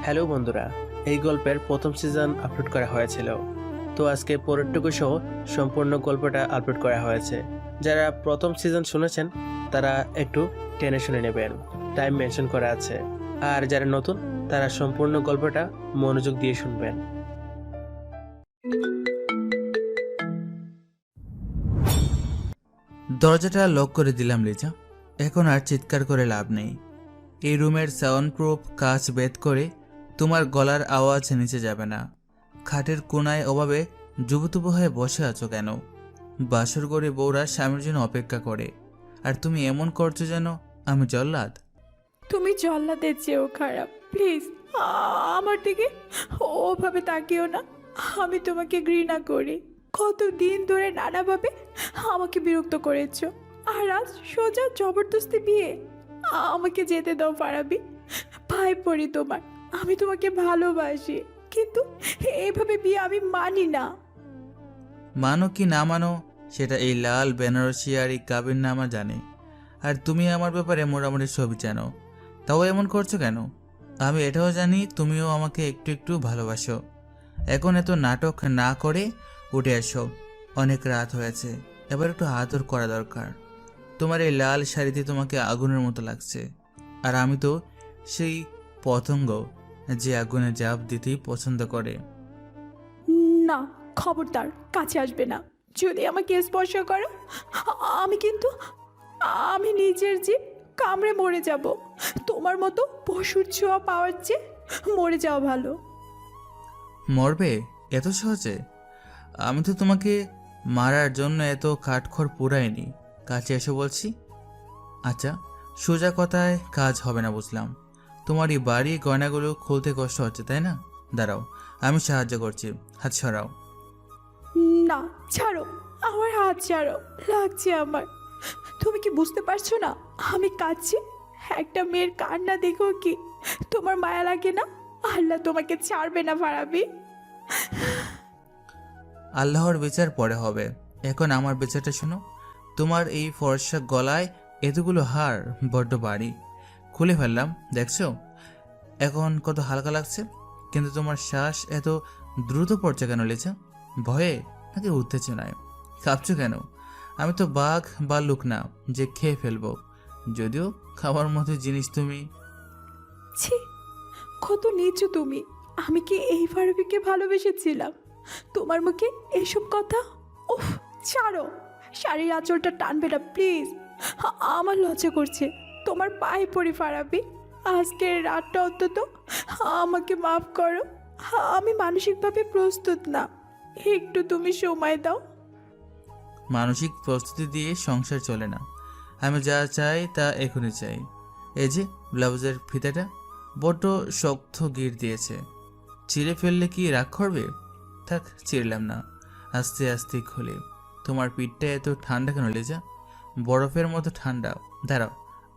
Hello বন্ধুরা, এই গল্পের প্রথম সিজন আপলোড করা হয়েছিল। তো আজকে পরেরটুকু সহ সম্পূর্ণ গল্পটা আপলোড করা হয়েছে। যারা প্রথম সিজন শুনেছেন তারা একটু টেনে শুনে নেবেন, টাইম মেনশন করা আছে। আর যারা নতুন তারা সম্পূর্ণ গল্পটা মনোযোগ দিয়ে শুনবেন। দরজাটা লক করে দিলাম লিজা। এখন আর চিৎকার করে লাভ নেই। এই রুমের সাউন্ড প্রুফ কাঁচ বেদ করে তোমার গলার আওয়াজ নিচে যাবে না। খাটের কোনায় অভাবে জুবুতুবু হয়ে বসে আছো কেন? বাসর করে বউরা স্বামীর জন্য অপেক্ষা করে, আর তুমি এমন করছো যেন আমি জল্লাদ। তুমি জল্লাদের চেয়েও খারাপ। প্লিজ আমার দিকে ওভাবে তাকিও না। আমি তোমাকে ঘৃণা করি। কতদিন ধরে নানাভাবে আমাকে বিরক্ত করেছো, আর আজ সোজা জবরদস্তি বিয়ে। আমাকে যেতে দাও ফারাবি, ভাই পড়ি তোমার। আমি তোমাকে ভালোবাসি, কিন্তু এইভাবে বিয়ে আমি মানি না। মানো কি না মানো সেটা এই লাল বেনারসি আর এই কাবিননামা জানে, আর তুমি আমার ব্যাপারে মোটামুটি ছবি জানো। তাও এমন করছো কেন? আমি এটাও জানি তুমিও আমাকে একটু একটু ভালোবাসো। এখন এত নাটক না করে উঠে এসো। অনেক রাত হয়েছে, এবার একটু আদর করা দরকার। তোমার এই লাল শাড়িতে তোমাকে আগুনের মতো লাগছে, আর আমি তো সেই পতঙ্গ যে আগুনে জাপ দিতেই পছন্দ করে। না, খবরদার কাছে আসবে না। যদি আমাকে স্পর্শ করো, আমি আমি নিজের জীব কামড়ে মরে যাব। তোমার মতো পশুর ছোঁয়া পাওয়ার চেয়ে মরে যাওয়া ভালো। মরবে এত সহজে? আমি তো তোমাকে মারার জন্য এত কাঠখড় পুরাইনি। কাছে এসে বলছি। আচ্ছা, সোজা কথায় কাজ হবে না বুঝলাম। তোমার এই বাড়ি গয়নাগুলো খুলতে কষ্ট হচ্ছে তাই না? দাঁড়াও, আমি সাহায্য করছি, হাত সরাও। না, ছাড়ো, আমার হাত ছাড়ো, লাগছে আমার। তুমি কি বুঝতে পারছো না আমি কাঁদছি? একটা মেয়ের কান্না দেখো কি তোমার মায়া লাগে না? আল্লাহ তোমাকে ছাড়বে না ফারাবি। আল্লাহর বিচার পরে হবে, এখন আমার বিচারটা শোনো। তোমার এই ফর্সা গলায় এতগুলো হার বড্ড ভারী। খুলে ফেললাম, দেখছো এখন কত হালকা লাগছে? কিন্তু তোমার শ্বাস এত দ্রুত পড়ছে কেন লিজা? ভয়ে নাকি উত্তেজনায়? কাঁপছো কেন? আমি তো বাঘ বা লুক না যে খেয়ে ফেলবো, যদিও খাবার মতো জিনিস তুমি। ছি, কত নিচু তুমি! আমি কি এই ফারাবিকে ভালোবেসেছিলাম? তোমার মুখে এসব কথা! উফ, ছাড়ো, শাড়ির আঁচলটা টানবে না প্লিজ। আমার লজ্জা করছে। তোমার পায়ে পড়ি ফারাবি, আজকের রাতটা অন্তত আমাকে মাফ করো। আমি মানসিকভাবে প্রস্তুত না। একটু তুমি সময় দাও। মানসিক প্রস্তুতি দিয়ে সংসার চলে না। আমি যা চাই তা এখনই চাই। এই যে ব্লাউজের ফিতাটা বড্ড শক্ত গির দিয়েছে, ছিঁড়ে ফেললে কি রাগ করবে? থাক, চিরলাম না, আস্তে আস্তে খুলে। তোমার পিঠটা এত ঠান্ডা কেন লিজা? বরফের মতো ঠান্ডা। দাঁড়াও,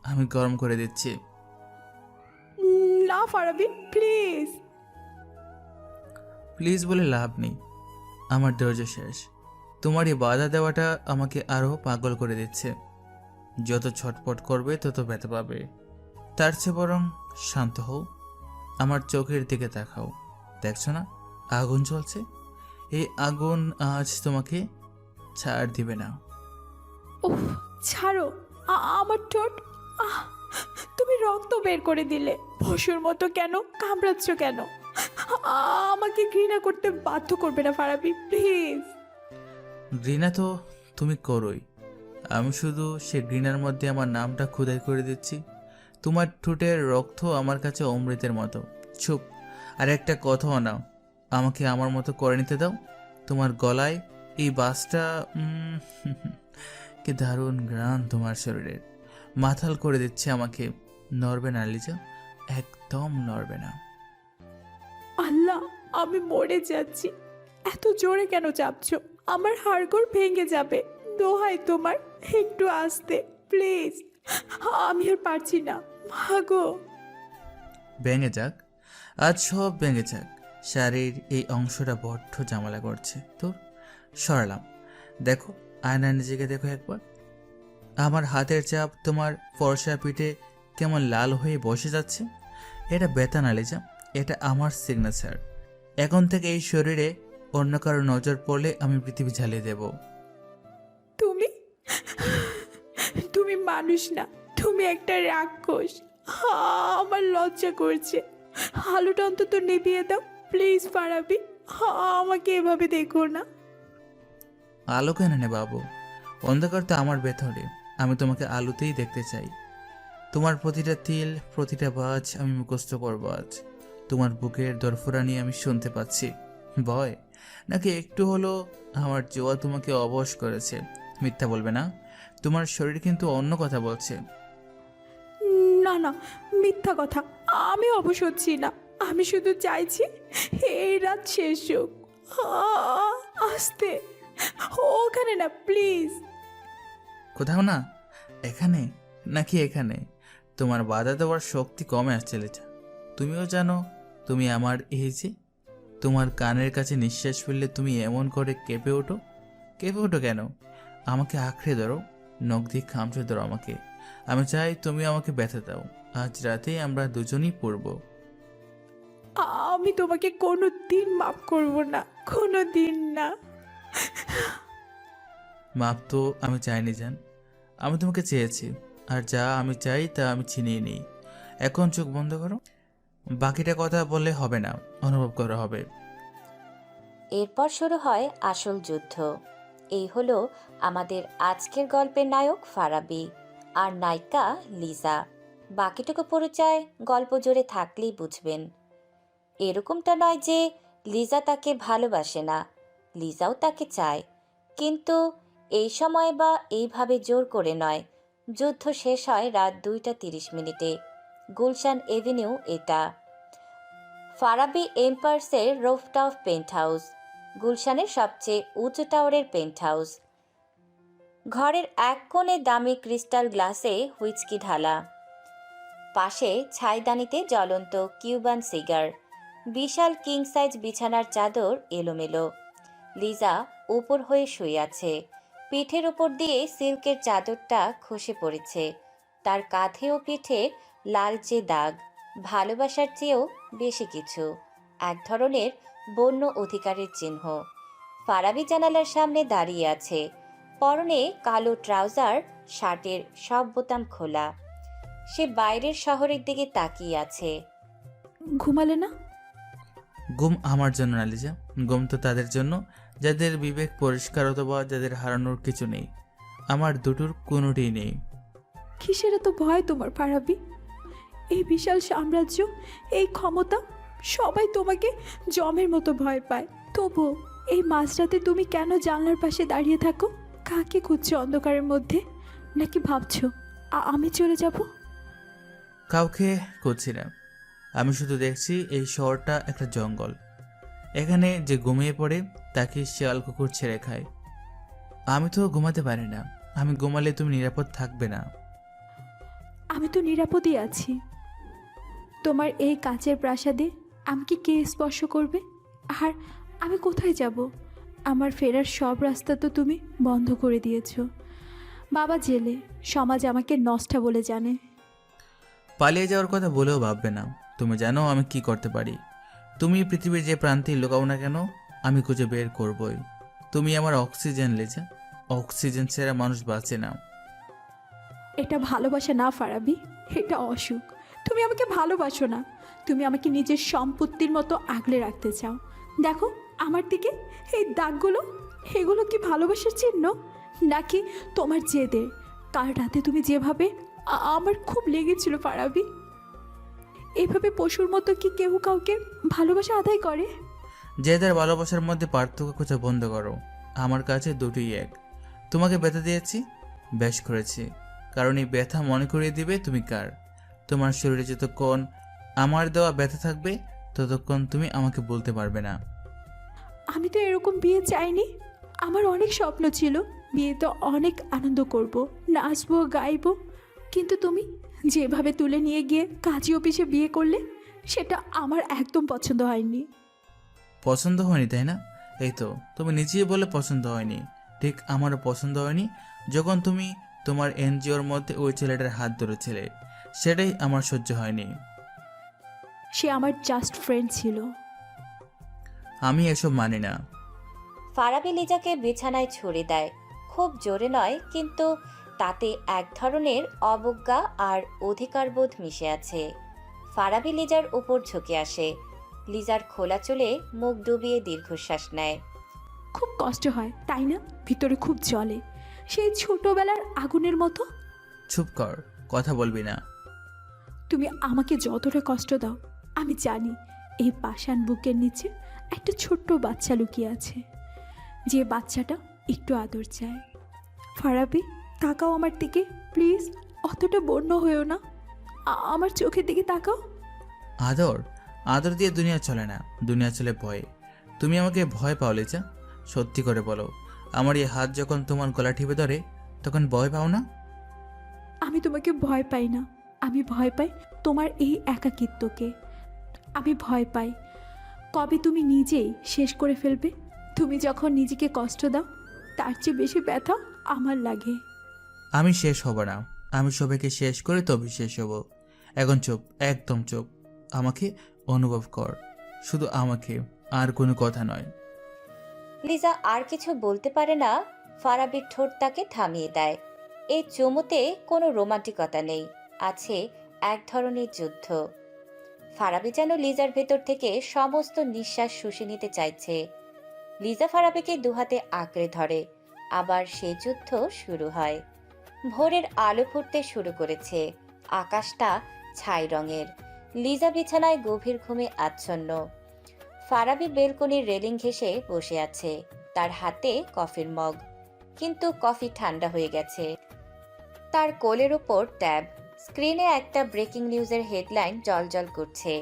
আমি গরম করে দিচ্ছি। না ফারাবি, প্লিজ। প্লিজ বলে লাভ নেই, আমার ধৈর্য শেষ। তোমার এই বাধা দেওয়াটা আমাকে আরও পাগল করে দিচ্ছে। যত ছটপট করবে তত ব্যথা পাবে। তার চেয়ে বরং শান্ত হও, আমার চোখের দিকে তাকাও। দেখছো না আগুন জ্বলছে? এই আগুন আজ তোমাকে ছাড় দিবে না। উফ, ছাড়ো আমার ঠোঁট। আহ, তুমি রক্ত বের করে দিলে। পশুর মতো কেন কামড়াচ্ছ কেন? আমাকে ঘৃণা করতে বাধ্য করবে না ফারাবি, প্লিজ। ঘৃণা তো তুমি করোই, আমি শুধু সে ঘৃণার মধ্যে আমার নামটা খোদাই করে দিচ্ছি। তোমার ঠোঁটের রক্ত আমার কাছে অমৃতের মতো। চুপ, আর একটা কথাও নাও, আমাকে আমার মতো করে নিতে দাও। তোমার গলায় এই বাসটা কি দারুণ ঘ্রাণ তোমার শরীরের, মাথাল করে দিচ্ছে আমাকে। নড়বে না লিজা, একদম নড়বে না। আল্লাহ, আমি মরে যাচ্ছি। এত জোরে কেন চাপছো? আমার হাড়গোড় ভেঙে যাবে। দোহাই তোমার, একটু আস্তে প্লিজ। আমি আর পারছি না, মাগো। ভেঙে যাক, আজ সব ভেঙে যাক। শাড়ির এই অংশটা বড্ড ঝামেলা করছে তোর। সরালাম। দেখো, আয়নায় নিজেকে দেখো একবার। আমার হাতের চাপ তোমার ফর্সা পিঠে কেমন লাল হয়ে বসে যাচ্ছে। এটা ব্যথা না লিজা, এটা আমার সিগনেচার। এখন থেকে এই শরীরে অন্য কারো নজর পড়লে আমি পৃথিবী ঝালিয়ে দেব। তুমি তুমি মানুষ না, তুমি একটা রাক্ষস। আমার লজ্জা করছে। আলোটা অন্তত নিভিয়ে দাও প্লিজ ফারাবি। আমাকে এভাবে দেখো না। আলো কেন নে বাবু, অন্ধকার তো আমার ভেতরে। আমি তোমাকে আলোতেই দেখতে চাই। তোমার প্রতিটা তিল, প্রতিটা বাজ আমি মুখস্থ করবো আজ। তোমার বুকের দরফরানি আমি শুনতে পাচ্ছি। ভয় নাকি একটু হলো আমার জোয়া তোমাকে অবশ করেছে? মিথ্যা বলবে না, তোমার শরীর কিন্তু অন্য কথা বলছে। না না, মিথ্যা কথা। আমি অবশ্য হচ্ছি না। আমি শুধু চাইছি এই রাত শেষ হোক। আস্তে, ওখানে না প্লিজ। কোথাও না? এখানে নাকি এখানে? তোমার বাধা দেওয়ার শক্তি কমে আসছে লিজা। তুমিও জানো তুমি আমার এই যে, তোমার কানের কাছে নিঃশ্বাস ফেললে তুমি এমন করে কেঁপে ওঠো। কেঁপে ওঠো কেন? আমাকে আঁকড়ে ধরো, নখ দিয়ে খামচে ধরো আমাকে। আমি চাই তুমি আমাকে ব্যথা দাও। আজ রাতেই আমরা দুজনেই পড়ব। আমি তোমাকে কোনো দিন মাফ করব না, কোনো দিন না। মাপ তো আমি চাইনি জান, আমি তোমাকে চেয়েছি। আর যা আমি চাই তা আমি ছিনিয়ে নিই। এখন চোখ বন্ধ করো। বাকিটা কথা বললে হবে না, অনুভব করা হবে। এরপর শুরু হয় আসল যুদ্ধ। এই হলো আমাদের আজকের গল্পের নায়ক ফারাবি আর নায়িকা লিজা। বাকিটুকু পরিচয় গল্প জুড়ে থাকলেই বুঝবেন। এরকমটা নয় যে লিজা তাকে ভালোবাসে না, লিজাও তাকে চায়, কিন্তু এই সময় বা এইভাবে জোর করে নয়। যুদ্ধ শেষ হয় রাত 2:30 গুলশান এভিনিউ এটা। ফারাবি এম্পায়ার্সের রুফটপ পেন্ট হাউস, গুলশানের সবচেয়ে উঁচু টাওয়ারের পেন্ট হাউস। ঘরের এক কোণে দামি ক্রিস্টাল গ্লাসে হুইস্কি ঢালা, পাশে ছাইদানিতে জ্বলন্ত কিউবান সিগার, বিশাল কিং সাইজ বিছানার চাদর এলোমেলো। লিজা উপর হয়ে শুয়ে আছে, পিঠের উপর দিয়ে সিল্কের চাদরটা খসে পড়েছে। তার কাঁধে ও পিঠে লালচে দাগ, ভালোবাসার চেয়েও বেশি কিছু, এক ধরনের বন্য অধিকারের চিহ্ন। ফারাবি জানালার সামনে দাঁড়িয়ে আছে, পরনে কালো ট্রাউজার, শার্টের সব বোতাম খোলা। সে বাইরের শহরের দিকে তাকিয়ে আছে। ঘুমালে না? ঘুম আমার জন্য না লিজা, ঘুম তো তাদের জন্য যাদের বিবেক পরিষ্কার অথবা যাদের হারানোর কিছু নেই। আমার দুটোর কোনোটিই নেই। কিসের এত ভয় তোমার ফারাবি? এই বিশাল সাম্রাজ্য, এই ক্ষমতা, সবাই তোমাকে জমের মতো ভয় পায়। তবু এই মাঝরাতে তুমি কেন জানলার পাশে দাঁড়িয়ে থাকো? কাকে খুঁজছো অন্ধকারের মধ্যে? নাকি ভাবছো আমি চলে যাব? কাউকে খুঁজছি না, আমি শুধু দেখছি এই শহরটা একটা জঙ্গল। এখানে যে ঘুমিয়ে পড়ে তাকে শিয়াল কুকুর ছেড়ে খায়। আমি তো ঘুমাতে পারি না, আমি ঘুমালে তুমি নিরাপদ থাকবে না। আমি তো নিরাপদই আছি। তোমার এই কাচের প্রাসাদে আমাকে কে স্পর্শ করবে? আর আমি কোথায় যাব? আমার ফেরার সব রাস্তা তো তুমি বন্ধ করে দিয়েছো। বাবা জেলে, সমাজ আমাকে নষ্টা বলে জানে। পালিয়ে যাওয়ার কথা বলেও ভাববে না। তুমি জানো আমি কি করতে পারি। তুমি পৃথিবীর যে প্রান্তেই লুকাও না কেন, আমি খুঁজে বের করবই। তুমি আমার অক্সিজেন লিজা, অক্সিজেন ছাড়া মানুষ বাঁচে না। এটা ভালোবাসা না ফারাবি, এটা অসুখ। তুমি আমাকে ভালোবাসো না, তুমি আমাকে নিজের সম্পত্তির মতো আগলে রাখতে চাও। দেখো আমার দিকে এই দাগগুলো, এগুলো কি ভালোবাসার চিহ্ন নাকি তোমার জেদের? কাল রাতে তুমি যেভাবে আমার খুব লেগেছিল ফারাবি। এভাবে পশুর মতো কি কেউ কাউকে ভালোবাসা আদায় করে? জেদের ভালোবাসার মধ্যে পার্থক্য খোঁজা বন্ধ করো। আমার কাছে দুটোই এক। তোমাকে ব্যথা দিয়েছি, বেশ করেছি, কারণ এই ব্যথা মনে করিয়ে দিবে তুমি কার। তোমার শরীরে যতক্ষণ আমার দেওয়া ব্যথা থাকবে ততক্ষণ তুমি আমাকে বলতে পারবে না। আমি তো এরকম বিয়ে চাইনি। আমার অনেক স্বপ্ন ছিল, বিয়েতে অনেক আনন্দ করব, নাচবো, গাইবো। কিন্তু তুমি যেভাবে তুলে নিয়ে গিয়ে কাজী অফিসে বিয়ে করলে, সেটা আমার একদম পছন্দ হয়নি। পছন্দ হয়নি তাই না? এই তো তুমি নিজেই বলে পছন্দ হয়নি। ঠিক আমারও পছন্দ হয়নি যখন তুমি তোমার এনজিওর মধ্যে ওই ছেলেটার হাত ধরেছিলে, সেটাই আমার সহ্য হয়নি। সে আমার জাস্ট ফ্রেন্ড ছিল। আমি এসব মানি না। ফারাবি লিজাকে বিছানায় ছুড়ে দেয়, খুব জোরে নয়, কিন্তু তাতে এক ধরনের অবজ্ঞা আর অধিকারবোধ মিশে আছে। ফারাবি লিজার উপর ঝুঁকে আসে। লিজার খোলা চুলে মুখ ডুবিয়ে দীর্ঘশ্বাস নেয়। খুব কষ্ট হয় তাই না? ভিতরে খুব জ্বলে, সেই ছোটবেলার আগুনের মতো। চুপ কর, কথা বলবি না। তুমি আমাকে যতটা কষ্ট দাও, আমি জানি এই পাষাণ বুকের নিচে একটা ছোট্ট বাচ্চা লুকিয়ে আছে, যে বাচ্চাটা একটু আদর চায়। ফারাবি, তাকাও আমার দিকে প্লিজ, অতটা বন্য হয়েও না, আমার চোখের দিকে তাকাও। আদর? আদর দিয়ে দুনিয়া চলে না, দুনিয়া চলে ভয়ে। তুমি আমাকে ভয় পাও লিজা? সত্যি করে বলো, আমার এই হাত যখন তোমার গলা টিপে ধরে তখন ভয় পাও না? আমি তোমাকে ভয় পাই না, আমি ভয় পাই তোমার এই একাকিত্বকে। আমি ভয় পাই কবে তুমি নিজেই শেষ করে ফেলবে। তুমি যখন নিজেকে কষ্ট দাও, তার চেয়ে বেশি ব্যথা আমার লাগে। আমি শেষ হব না, আমি সবাইকে শেষ করে তবে শেষ হব। এখন চুপ, একদম চুপ। আমাকে অনুভব কর, শুধু আমাকে, আর কোনো কথা নয়। লিজা আর কিছু বলতে পারে না। ফারাবির ঠোঁট তাকে থামিয়ে দেয়। এই চুমুতে কোনো রোমান্টিকতা নেই, আছে এক ধরনের যুদ্ধ। ফারাবি যেন লিজার ভেতর থেকে সমস্ত নিঃশ্বাস শুষে নিতে চাইছে। লিজা ফারাবিকে দুহাতে আঁকড়ে ধরে, আবার সে যুদ্ধ শুরু হয়। ভোরের আলো ফুটতে শুরু করেছে, আকাশটা ছাই রঙের। লিজা বিছানায় গভীর ঘুমে আচ্ছন্ন। ফারাবি বেলকনির রেলিং ঘেঁষে বসে আছে, তার হাতে কফির মগ, কিন্তু কফি ঠান্ডা হয়ে গেছে। তার কোলের ওপর ট্যাব, স্ক্রিনে একটা ব্রেকিং নিউজের হেডলাইন জ্বলজ্বল করছে।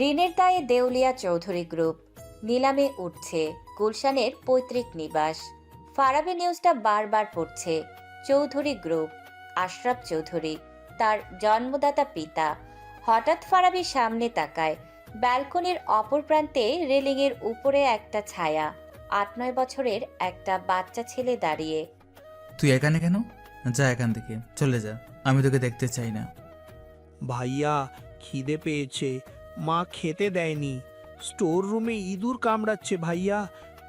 ঋণের দায়ে দেউলিয়া চৌধুরী গ্রুপ, নিলামে উঠছে গুলশানের পৈতৃক নিবাস। ফারাবি নিউজটা বারবার পড়ছে। চৌধুরী গ্রুপ, আশরাফ চৌধুরী, তার জন্মদাতা পিতা। হঠাৎ ফারাবি সামনে তাকায়। ব্যালকনির অপর প্রান্তে রেলিংয়ের উপরে একটা ছায়া, ৮-৯ বছরের একটা বাচ্চা ছেলে দাঁড়িয়ে। তুই এখানে কেন? যা এখান থেকে, চলে যা, আমি তোকে দেখতে চাই না। ভাইয়া, খিদে পেয়েছে, মা খেতে দেয়নি। স্টোর রুমে ইঁদুর কামড়াচ্ছে ভাইয়া,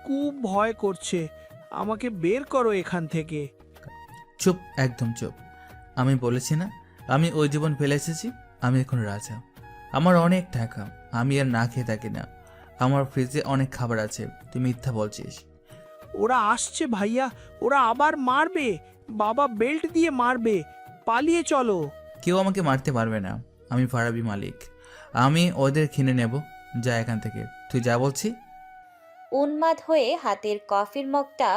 খুব ভয় করছে, আমাকে বের করো এখান থেকে। চুপ, একদম চুপ। আমি বলেছি না, আমি ওই জীবন ফেলে এসেছি। আমি এখন রাজা, আমার অনেক টাকা, আমি আর না খেয়ে থাকি না। আমার ফ্রিজে অনেক খাবার আছে, তুই মিথ্যা বলছিস। ওরা আসছে ভাইয়া, ওরা আবার মারবে, বাবা বেল্ট দিয়ে মারবে, পালিয়ে চলো। কেউ আমাকে মারতে পারবে না, আমি ফারাবি মালিক, আমি ওদের কিনে নেব। যা এখান থেকে, তুই যা বলছি। উন্মাদ হয়ে হাতের কফির মগটা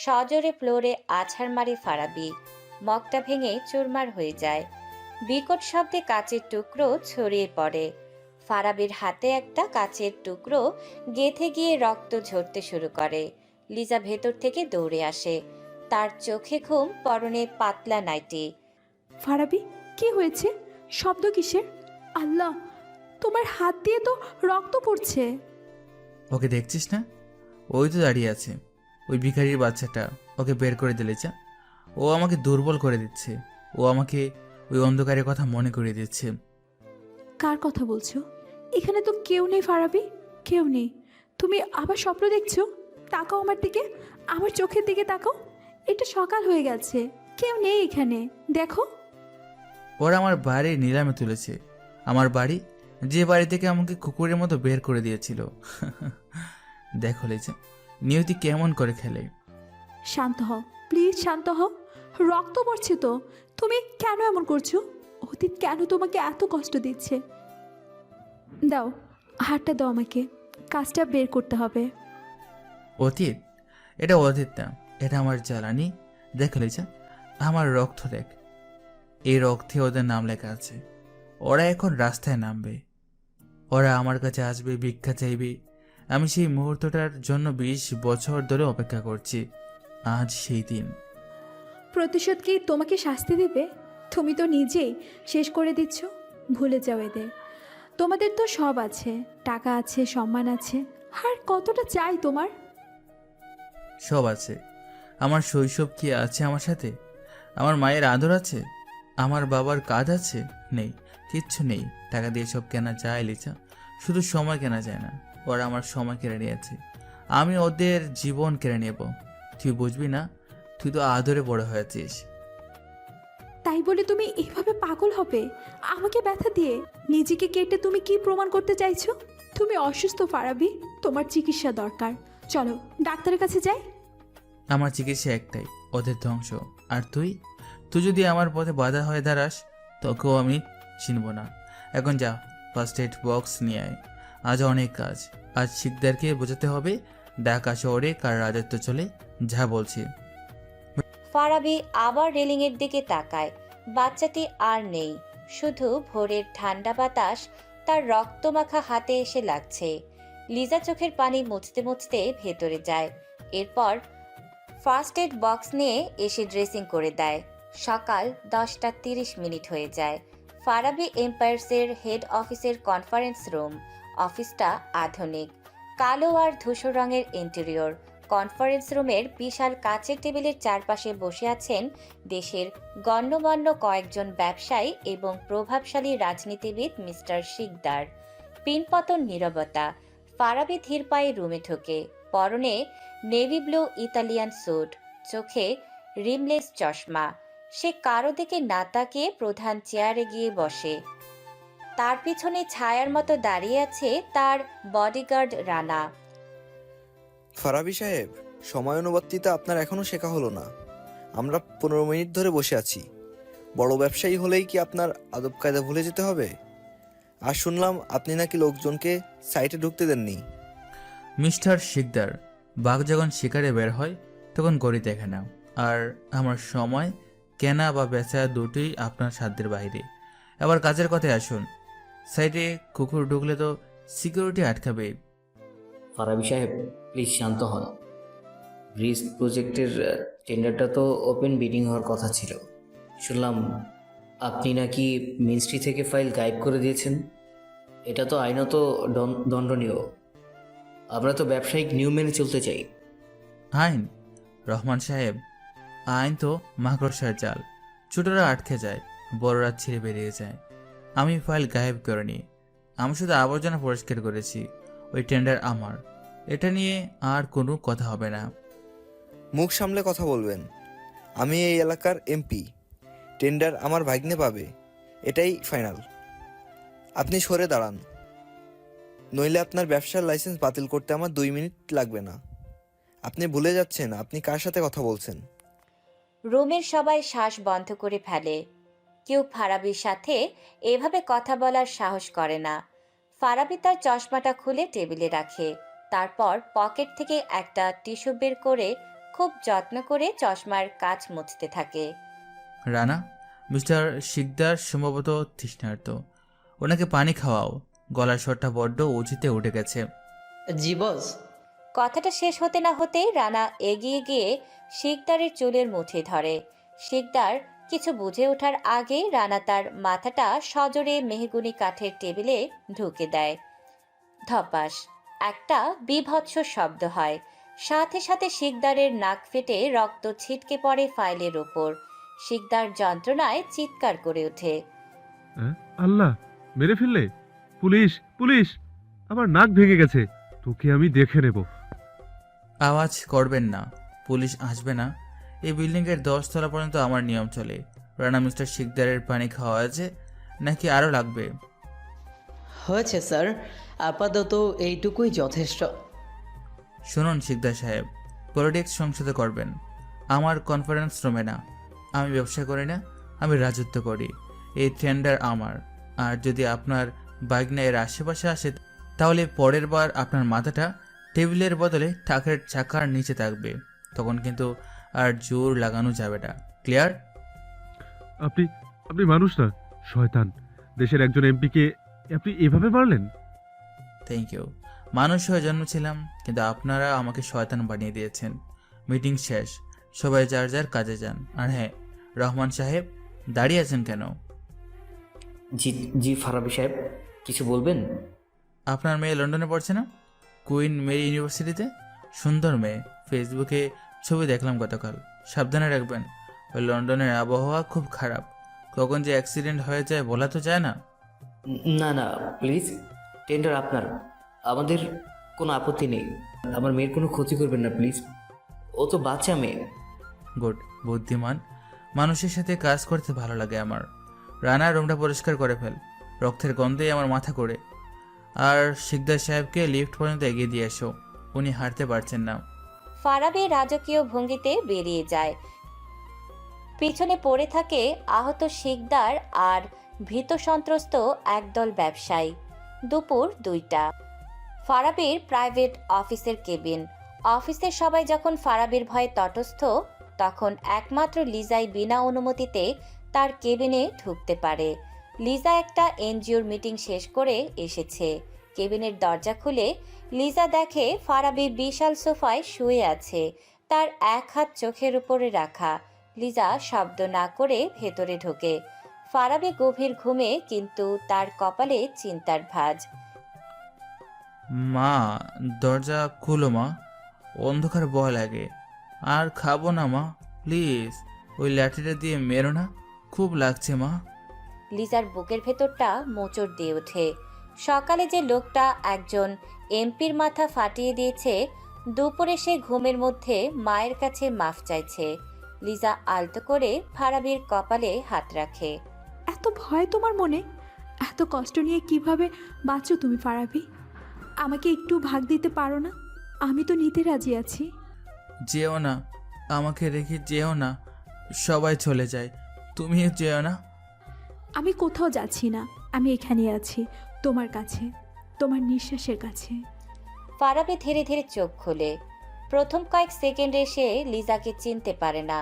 সজোরে ফ্লোরে আছাড় মারে ফারাবি। মগটা ভেঙে চুরমার হয়ে যায়। বিকট শব্দে কাচের টুকরো ছড়িয়ে পড়ে। ফারাবির হাতে একটা কাচের টুকরো গেঁথে গিয়ে রক্ত ঝরতে শুরু করে। লিজা ভেতর থেকে দৌড়ে আসে, তার চোখে ঘুম, পরনে পাতলা নাইটি। ফারাবি, কি হয়েছে? শব্দ কিসের? আল্লাহ, তোমার হাত দিয়ে তো রক্ত পড়ছে। ওকে দেখছিস না? ওই তো দাঁড়িয়ে আছে, ওই ভিখারির বাচ্চাটা। ওকে বের করে দিলে যা। ও আমাকে দুর্বল করে দিচ্ছে, ও আমাকে ওই অন্ধকারের কথা মনে করিয়ে দিচ্ছে। কার কথা বলছো? এখানে তো কেউ নেই ফারাবি, কেউ নেই। তুমি আবার স্বপ্ন দেখছো? তাকাও আমার দিকে, আমার চোখের দিকে তাকাও। এটা সকাল হয়ে গেছে, কেউ নেই এখানে, দেখো। ওরা আমার বাড়ির নিলামে তুলেছে, আমার বাড়ি, যে বাড়ি থেকে আমাকে কুকুরের মতো বের করে দিয়েছিল। দেখো লিজা, নিয়তি কেমন করে খেলে। শান্ত হও প্লিজ, শান্ত হও। রক্ত পড়ছে তো, তুমি কেন এমন করছো? অতীত কেন তোমাকে এত কষ্ট দিচ্ছে? দাও, হাতটা দাও আমাকে, কাজটা বের করতে হবে। অতীত? এটা অতীত না, এটা আমার জ্বালানি। দেখ লিজা, আমার রক্ত দেখ, এই রক্তে ওদের নাম লেখা আছে। ওরা এখন রাস্তায় নামবে, ওরা আমার কাছে আসবে, ভিক্ষা চাইবে। আমি সেই মুহূর্তটার জন্য ২০ বছর ধরে অপেক্ষা করছি, আজ সেই দিন। প্রতিশোধ কি তোমাকে শাস্তি দেবে? তুমি তো নিজেই শেষ করে দিচ্ছ। ভুলে যাও এদের। তোমাদের তো সব আছে, টাকা আছে, সম্মান আছে, আর কতটা চাই তোমার? সব আছে। আমার শৈশব কি আছে আমার সাথে? আমার মায়ের আদর আছে? আমার বাবার কাজ আছে? নেই। কিচ্ছু নেই, টাকা দিয়ে সব কেনা যায় লিচা, শুধু সময় কেনা যায় না। ওরা আমার সময় কেড়ে নিয়েছে, আমি ওদের জীবন কেড়ে নেব। তুই বুঝবি না, তুই তো আদরে বড় হয়েছিস। তাই বলে তুমি এভাবে পাগল হবে আমাকে ব্যথা দিয়ে? নিজেকে কেটে তুমি কি প্রমাণ করতে চাইছো? তুমি অসুস্থ ফারাবি, তোমার চিকিৎসা দরকার। চলো ডাক্তারের কাছে যাই। আমার চিকিৎসা একটাই, ওদের ধ্বংস। আর তুই তুই যদি আমার পথে বাধা হয়ে দাঁড়াস, তোকেও আমি চিনব না। এখন যা, ফার্স্ট এড বক্স নিয়ে আয়। আজ অনেক কাজ। আজ শিকদারকে বোঝাতে হবে ঢাকা শহরে কার রাজত্ব চলে, যা বলছি। ফারাবি আবার রেলিংয়ের দিকে তাকায়। বাচ্চাটি আর নেই, শুধু ভোরের ঠান্ডা বাতাস তার রক্তমাখা হাতে এসে লাগছে। লিজা চোখের পানি মুছতে মুছতে ভেতরে যায়। এরপর ফার্স্ট এড বক্স নিয়ে এসে ড্রেসিং করে দেয়। সকাল 10:30 হয়ে যায়। ফারাবি এম্পায়ার্সের হেড অফিসের কনফারেন্স রুম। অফিসটা আধুনিক, কালো আর ধূসর রঙের ইন্টেরিয়র। কনফারেন্স রুমের বিশাল কাচের টেবিলের চারপাশে বসে আছেন দেশের গণ্যমান্য কয়েকজন ব্যবসায়ী এবং প্রভাবশালী রাজনীতিবিদ। মিস্টার শিকদার। পিনপতন নীরবতা। ফারাবি ধীর পায়ে রুমে ঢোকে। পরনে নেভি ব্লু ইতালিয়ান স্যুট, চোখে রিমলেস চশমা। সে কারো দিকে না তাকিয়ে প্রধান চেয়ারে গিয়ে বসে। তার পিছনে ছায়ার মতো দাঁড়িয়ে আছে তার বডিগার্ড রানা। ফারাবি সাহেব, সময় অনুবর্তিতা আপনার এখনো শেখা হলো না। আমরা 15 মিনিট ধরে বসে আছি। বড় ব্যবসায়ী হলেই কি আপনার আদব কায়দা ভুলে যেতে হবে? আর শুনলাম আপনি নাকি লোকজনকে সাইটে ঢুকতে দেননি। মিস্টার শিকদার, বাঘ যখন শিকারে বের হয় তখন গড়ি দেখে না। আর আমার সময় কেনা বা বেচা দুটোই আপনার সাধ্যের বাইরে। এবার কাজের কথায় আসুন। সাইডে কুকুর ঢুকলে তো সিকিউরিটি আটকাবে। ফারাবি সাহেব, প্লিজ শান্ত হন। ব্রিজ প্রজেক্টের টেন্ডারটা তো ওপেন বিডিং হওয়ার কথা ছিল। শুনলাম আপনি নাকি মিনিস্ট্রি থেকে ফাইল গায়েব করে দিয়েছেন। এটা তো আইনত দণ্ডনীয়। আমরা তো ব্যবসায়িক নিয়ম মেনে চলতে চাই। আইন? রহমান সাহেব, আইন তো মাকড়সার জাল। ছোটরা আটকে যায়, বড়রা ছিঁড়ে বেরিয়ে যায়। আমি ফাইল গায়েব করিনি, আমি শুধু আবর্জনা পরিষ্কার করেছি। ওই টেন্ডার আমার, এটা নিয়ে আর কোনো কথা হবে না। মুখ সামলে কথা বলবেন। আমি এই এলাকার এমপি। টেন্ডার আমার ভাগ্নে পাবে, এটাই ফাইনাল। আপনি সরে দাঁড়ান, নইলে আপনার ব্যবসার লাইসেন্স বাতিল করতে আমার 2 মিনিট লাগবে না। আপনি ভুলে যাচ্ছেন আপনি কার সাথে কথা বলছেন। রুমের সবাই শ্বাস বন্ধ করে ফেলে। কেউ ফারাবির সাথে এভাবে কথা বলার সাহস করে না। ফারাবি তার চশমাটা খুলে টেবিলে রাখে। তারপর পকেট থেকে একটা টিস্যু বের করে খুব যত্ন করে চশমার কাচ মুছতে থাকে। রানা, মিস্টার শিকদার সম্ভবত তৃষ্ণার্ত, ওনাকে পানি খাওয়াও। গলার স্বরটা বড্ড উঁচুতে উঠে গেছে। জি বস। কথাটা শেষ হতে না হতেই রানা এগিয়ে গিয়ে শিকদারের চুলের মুঠি ধরে। শিকদার কিছু বুঝে ওঠার আগে রানা তার মাথাটা সজোরে মেহগুনি কাঠের টেবিলে ঢুকে দেয়। ধপাস একটা বীভৎস শব্দ হয়। সাথে সাথে শিকদারের নাক ফেটে রক্ত ছিটকে পড়ে ফাইলের ওপর। শিকদার যন্ত্রণায় চিৎকার করে ওঠে। আল্লাহ, মেরে ফেললে? Police, police! আমার নাক ভেঙে গেছে, তোকে আমি দেখে নেব। আওয়াজ করবেন না, পুলিশ আসবে না। এই বিল্ডিংয়ের 10 তলা পর্যন্ত আমার নিয়ম চলে। রানা, মিস্টার শিকদারের পানি খাওয়া আছে নাকি আরও লাগবে? হয়েছে স্যার, আপাতত এইটুকুই যথেষ্ট। শুনুন শিকদার সাহেব, পলিটিক্স সংসদে করবেন, আমার কনফারেন্স রুমে না। আমি ব্যবসা করি না, আমি রাজত্ব করি। এই টেন্ডার আমার। আর যদি আপনার বাইকনা এর আশেপাশে আসে, তাহলে পরের বার আপনার মাথাটা টেবিলের বদলে টাকের চাকার নিচে থাকবে। তখন কিন্তু আর জোর লাগানো যাবে না। ক্লিয়ার? আপনি আপনি মানুষ না, শয়তান। দেশের একজন এমপিকে আপনি এভাবে মারলেন? Thank you. মানুষ হয়ে জন্মেছিলাম, কিন্তু আপনারা আমাকে শয়তান বানিয়ে দিয়েছেন। মিটিং শেষ, সবাই যার যার কাজে যান। আর হ্যাঁ, রহমান সাহেব, দাঁড়িয়ে আছেন কেন? জি জি ফারাবি সাহেব, কিছু বলবেন? আপনার মেয়ে লন্ডনে পড়ছে না? কুইন মেরি ইউনিভার্সিটিতে। সুন্দর মেয়ে, ফেসবুকে ছবি দেখলাম গতকাল। সাবধানে রাখবেন, ওই লন্ডনের আবহাওয়া খুব খারাপ, কখন যে অ্যাক্সিডেন্ট হয়ে যায় বলা তো যায় না। না না প্লিজ, টেন্ডার আপনার, আমাদের কোনো আপত্তি নেই। আমার মেয়ের কোনো ক্ষতি করবেন না প্লিজ, ও তো বাচ্চা মেয়ে। গুড, বুদ্ধিমান মানুষের সাথে কাজ করতে ভালো লাগে আমার। রানা রুমটা পরিষ্কার করে ফেল, রক্তের গন্ধে আমার মাথা করে। আর শিকদার সাহেবকে লিফট পর্যন্ত এগিয়ে দিয়ে এসো, উনি হাঁটতে পারছেন না। ফারাবি রাজকীয় ভঙ্গিতে বেরিয়ে যায়। পিছনে পড়ে থাকে আহত শিকদার আর ভীত সন্ত্রস্ত একদল ব্যবসায়ী। দুপুর 2টা। ফারাবির প্রাইভেট অফিসের কেবিন। অফিসের সবাই যখন ফারাবির ভয়ে তটস্থ, তখন একমাত্র লিজাই বিনা অনুমতিতে তার কেবিনে ঢুকতে পারে। লিজা একটা এনজিওর মিটিং শেষ করে এসেছে। কেবিনের দরজা খুলে লিজা দেখে ফারাবি বিশাল সোফায় শুয়ে আছে, তার এক হাত চোখের উপরে রাখা। লিজা শব্দ না করে ভেতরে ঢোকে। ফারাবি গভীর ঘুমে, কিন্তু তার কপালে চিন্তার ভাঁজ। মা, দরজা খুলো মা, অন্ধকার ভয় লাগে। আর খাবো না মা, প্লিজ ওই লাঠিটা দিয়ে মেরো না, খুব লাগছে মা। লিজার বুকের ভেতরটা মোচড় দিয়ে ওঠে। সকালে যে লোকটা একজন এমপির মাথা ফাটিয়ে দিয়েছে, দুপুরে সে ঘুমের মধ্যে মায়ের কাছে মাফ চাইছে। লিজা আলতো করে ফারাবির কপালে হাত রাখে। এত ভয় তোমার মনে? এত কষ্ট নিয়ে কিভাবে বাঁচো তুমি ফারাবি? আমাকে একটু ভাগ দিতে পারো না? আমি তো নিতে রাজি আছি। যেও না, আমাকে রেখে যেও না, সবাই চলে যায়, তুমিও যেও না। আমি কোথাও যাচ্ছি না, আমি এখানেই আছি, তোমার কাছে, তোমার নিঃশ্বাসের কাছে। ফারাবি ধীরে ধীরে চোখ খোলে। প্রথম কয়েক সেকেন্ডে সে লিজাকে চিনতে পারে না,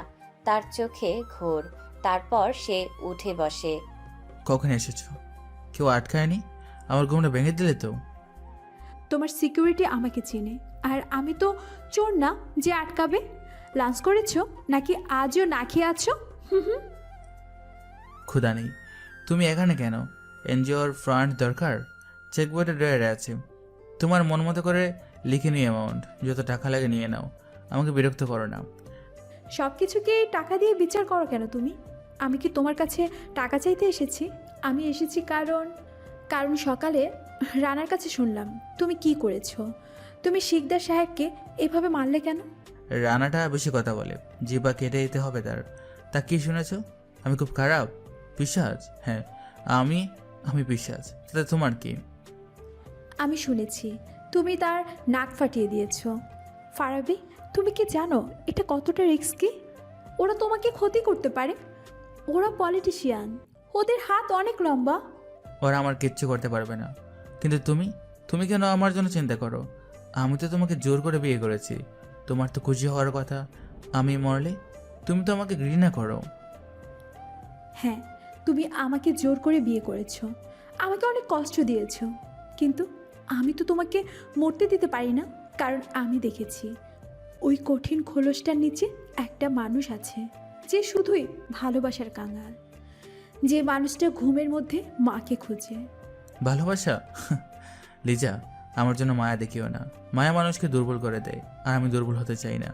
তার চোখে ঘোর। তারপর সে উঠে বসে। কখন এসেছো? কেউ আটকায়নি? আমার ঘুমটা ভেঙে দিলে তো। তোমার সিকিউরিটি আমাকে চেনে, আর আমি তো চোর না যে আটকাবে। লাঞ্চ করেছো নাকি আজও না খেয়ে আছো? ক্ষুধা নেই। তুমি এখানে কেন? এনজিওর ফ্রান্ট দরকার? চেক বইটা ড্রয়ারে আছে, তোমার মন মতো করে লিখে নিয়ে অ্যামাউন্ট, যত টাকা লাগে নিয়ে নাও, আমাকে বিরক্ত করো না। সব কিছুকে টাকা দিয়ে বিচার করো কেন তুমি? আমি কি তোমার কাছে টাকা চাইতে এসেছি? আমি এসেছি কারণ সকালে রানার কাছে শুনলাম তুমি কি করেছো। তুমি শিকদার সাহেবকে এভাবে মারলে কেন? রানাটা বেশি কথা বলে, জিবা কেটে দিতে হবে তার। তা কি শুনেছো? আমি খুব খারাপ? পিশাচ? হ্যাঁ, আমি পিশাচ, তাতে তোমার কি? আমি শুনেছি তুমি তার নাক ফাটিয়ে দিয়েছো। ফারাবি, তুমি কি জানো এটা কতটা রিস্কি? ওরা তোমাকে ক্ষতি করতে পারে। ওরা পলিটিশিয়ান, ওদের হাত অনেক লম্বা। ওরা আমার কিচ্ছু করতে পারবে না। কিন্তু তুমি কেন আমার জন্য চিন্তা করো? আমি তো তোমাকে জোর করে বিয়ে করেছি, তোমার তো খুশি হওয়ার কথা। আমি মরলে তুমি তো আমাকে ঘৃণা করো। হ্যাঁ, তুমি আমাকে জোর করে বিয়ে করেছো, আমাকে অনেক কষ্ট দিয়েছো, কিন্তু আমি তো তোমাকে মরতে দিতে পারি না। কারণ আমি দেখেছি ওই কঠিন খোলসটার নিচে একটা মানুষ আছে, যে শুধুই ভালোবাসার কাঙাল, যে মানুষটা ঘুমের মধ্যে মাকে খুঁজে। ভালোবাসা? লিজা, আমার জন্য মায়া দেখিও না। মায়া মানুষকে দুর্বল করে দেয়, আর আমি দুর্বল হতে চাই না।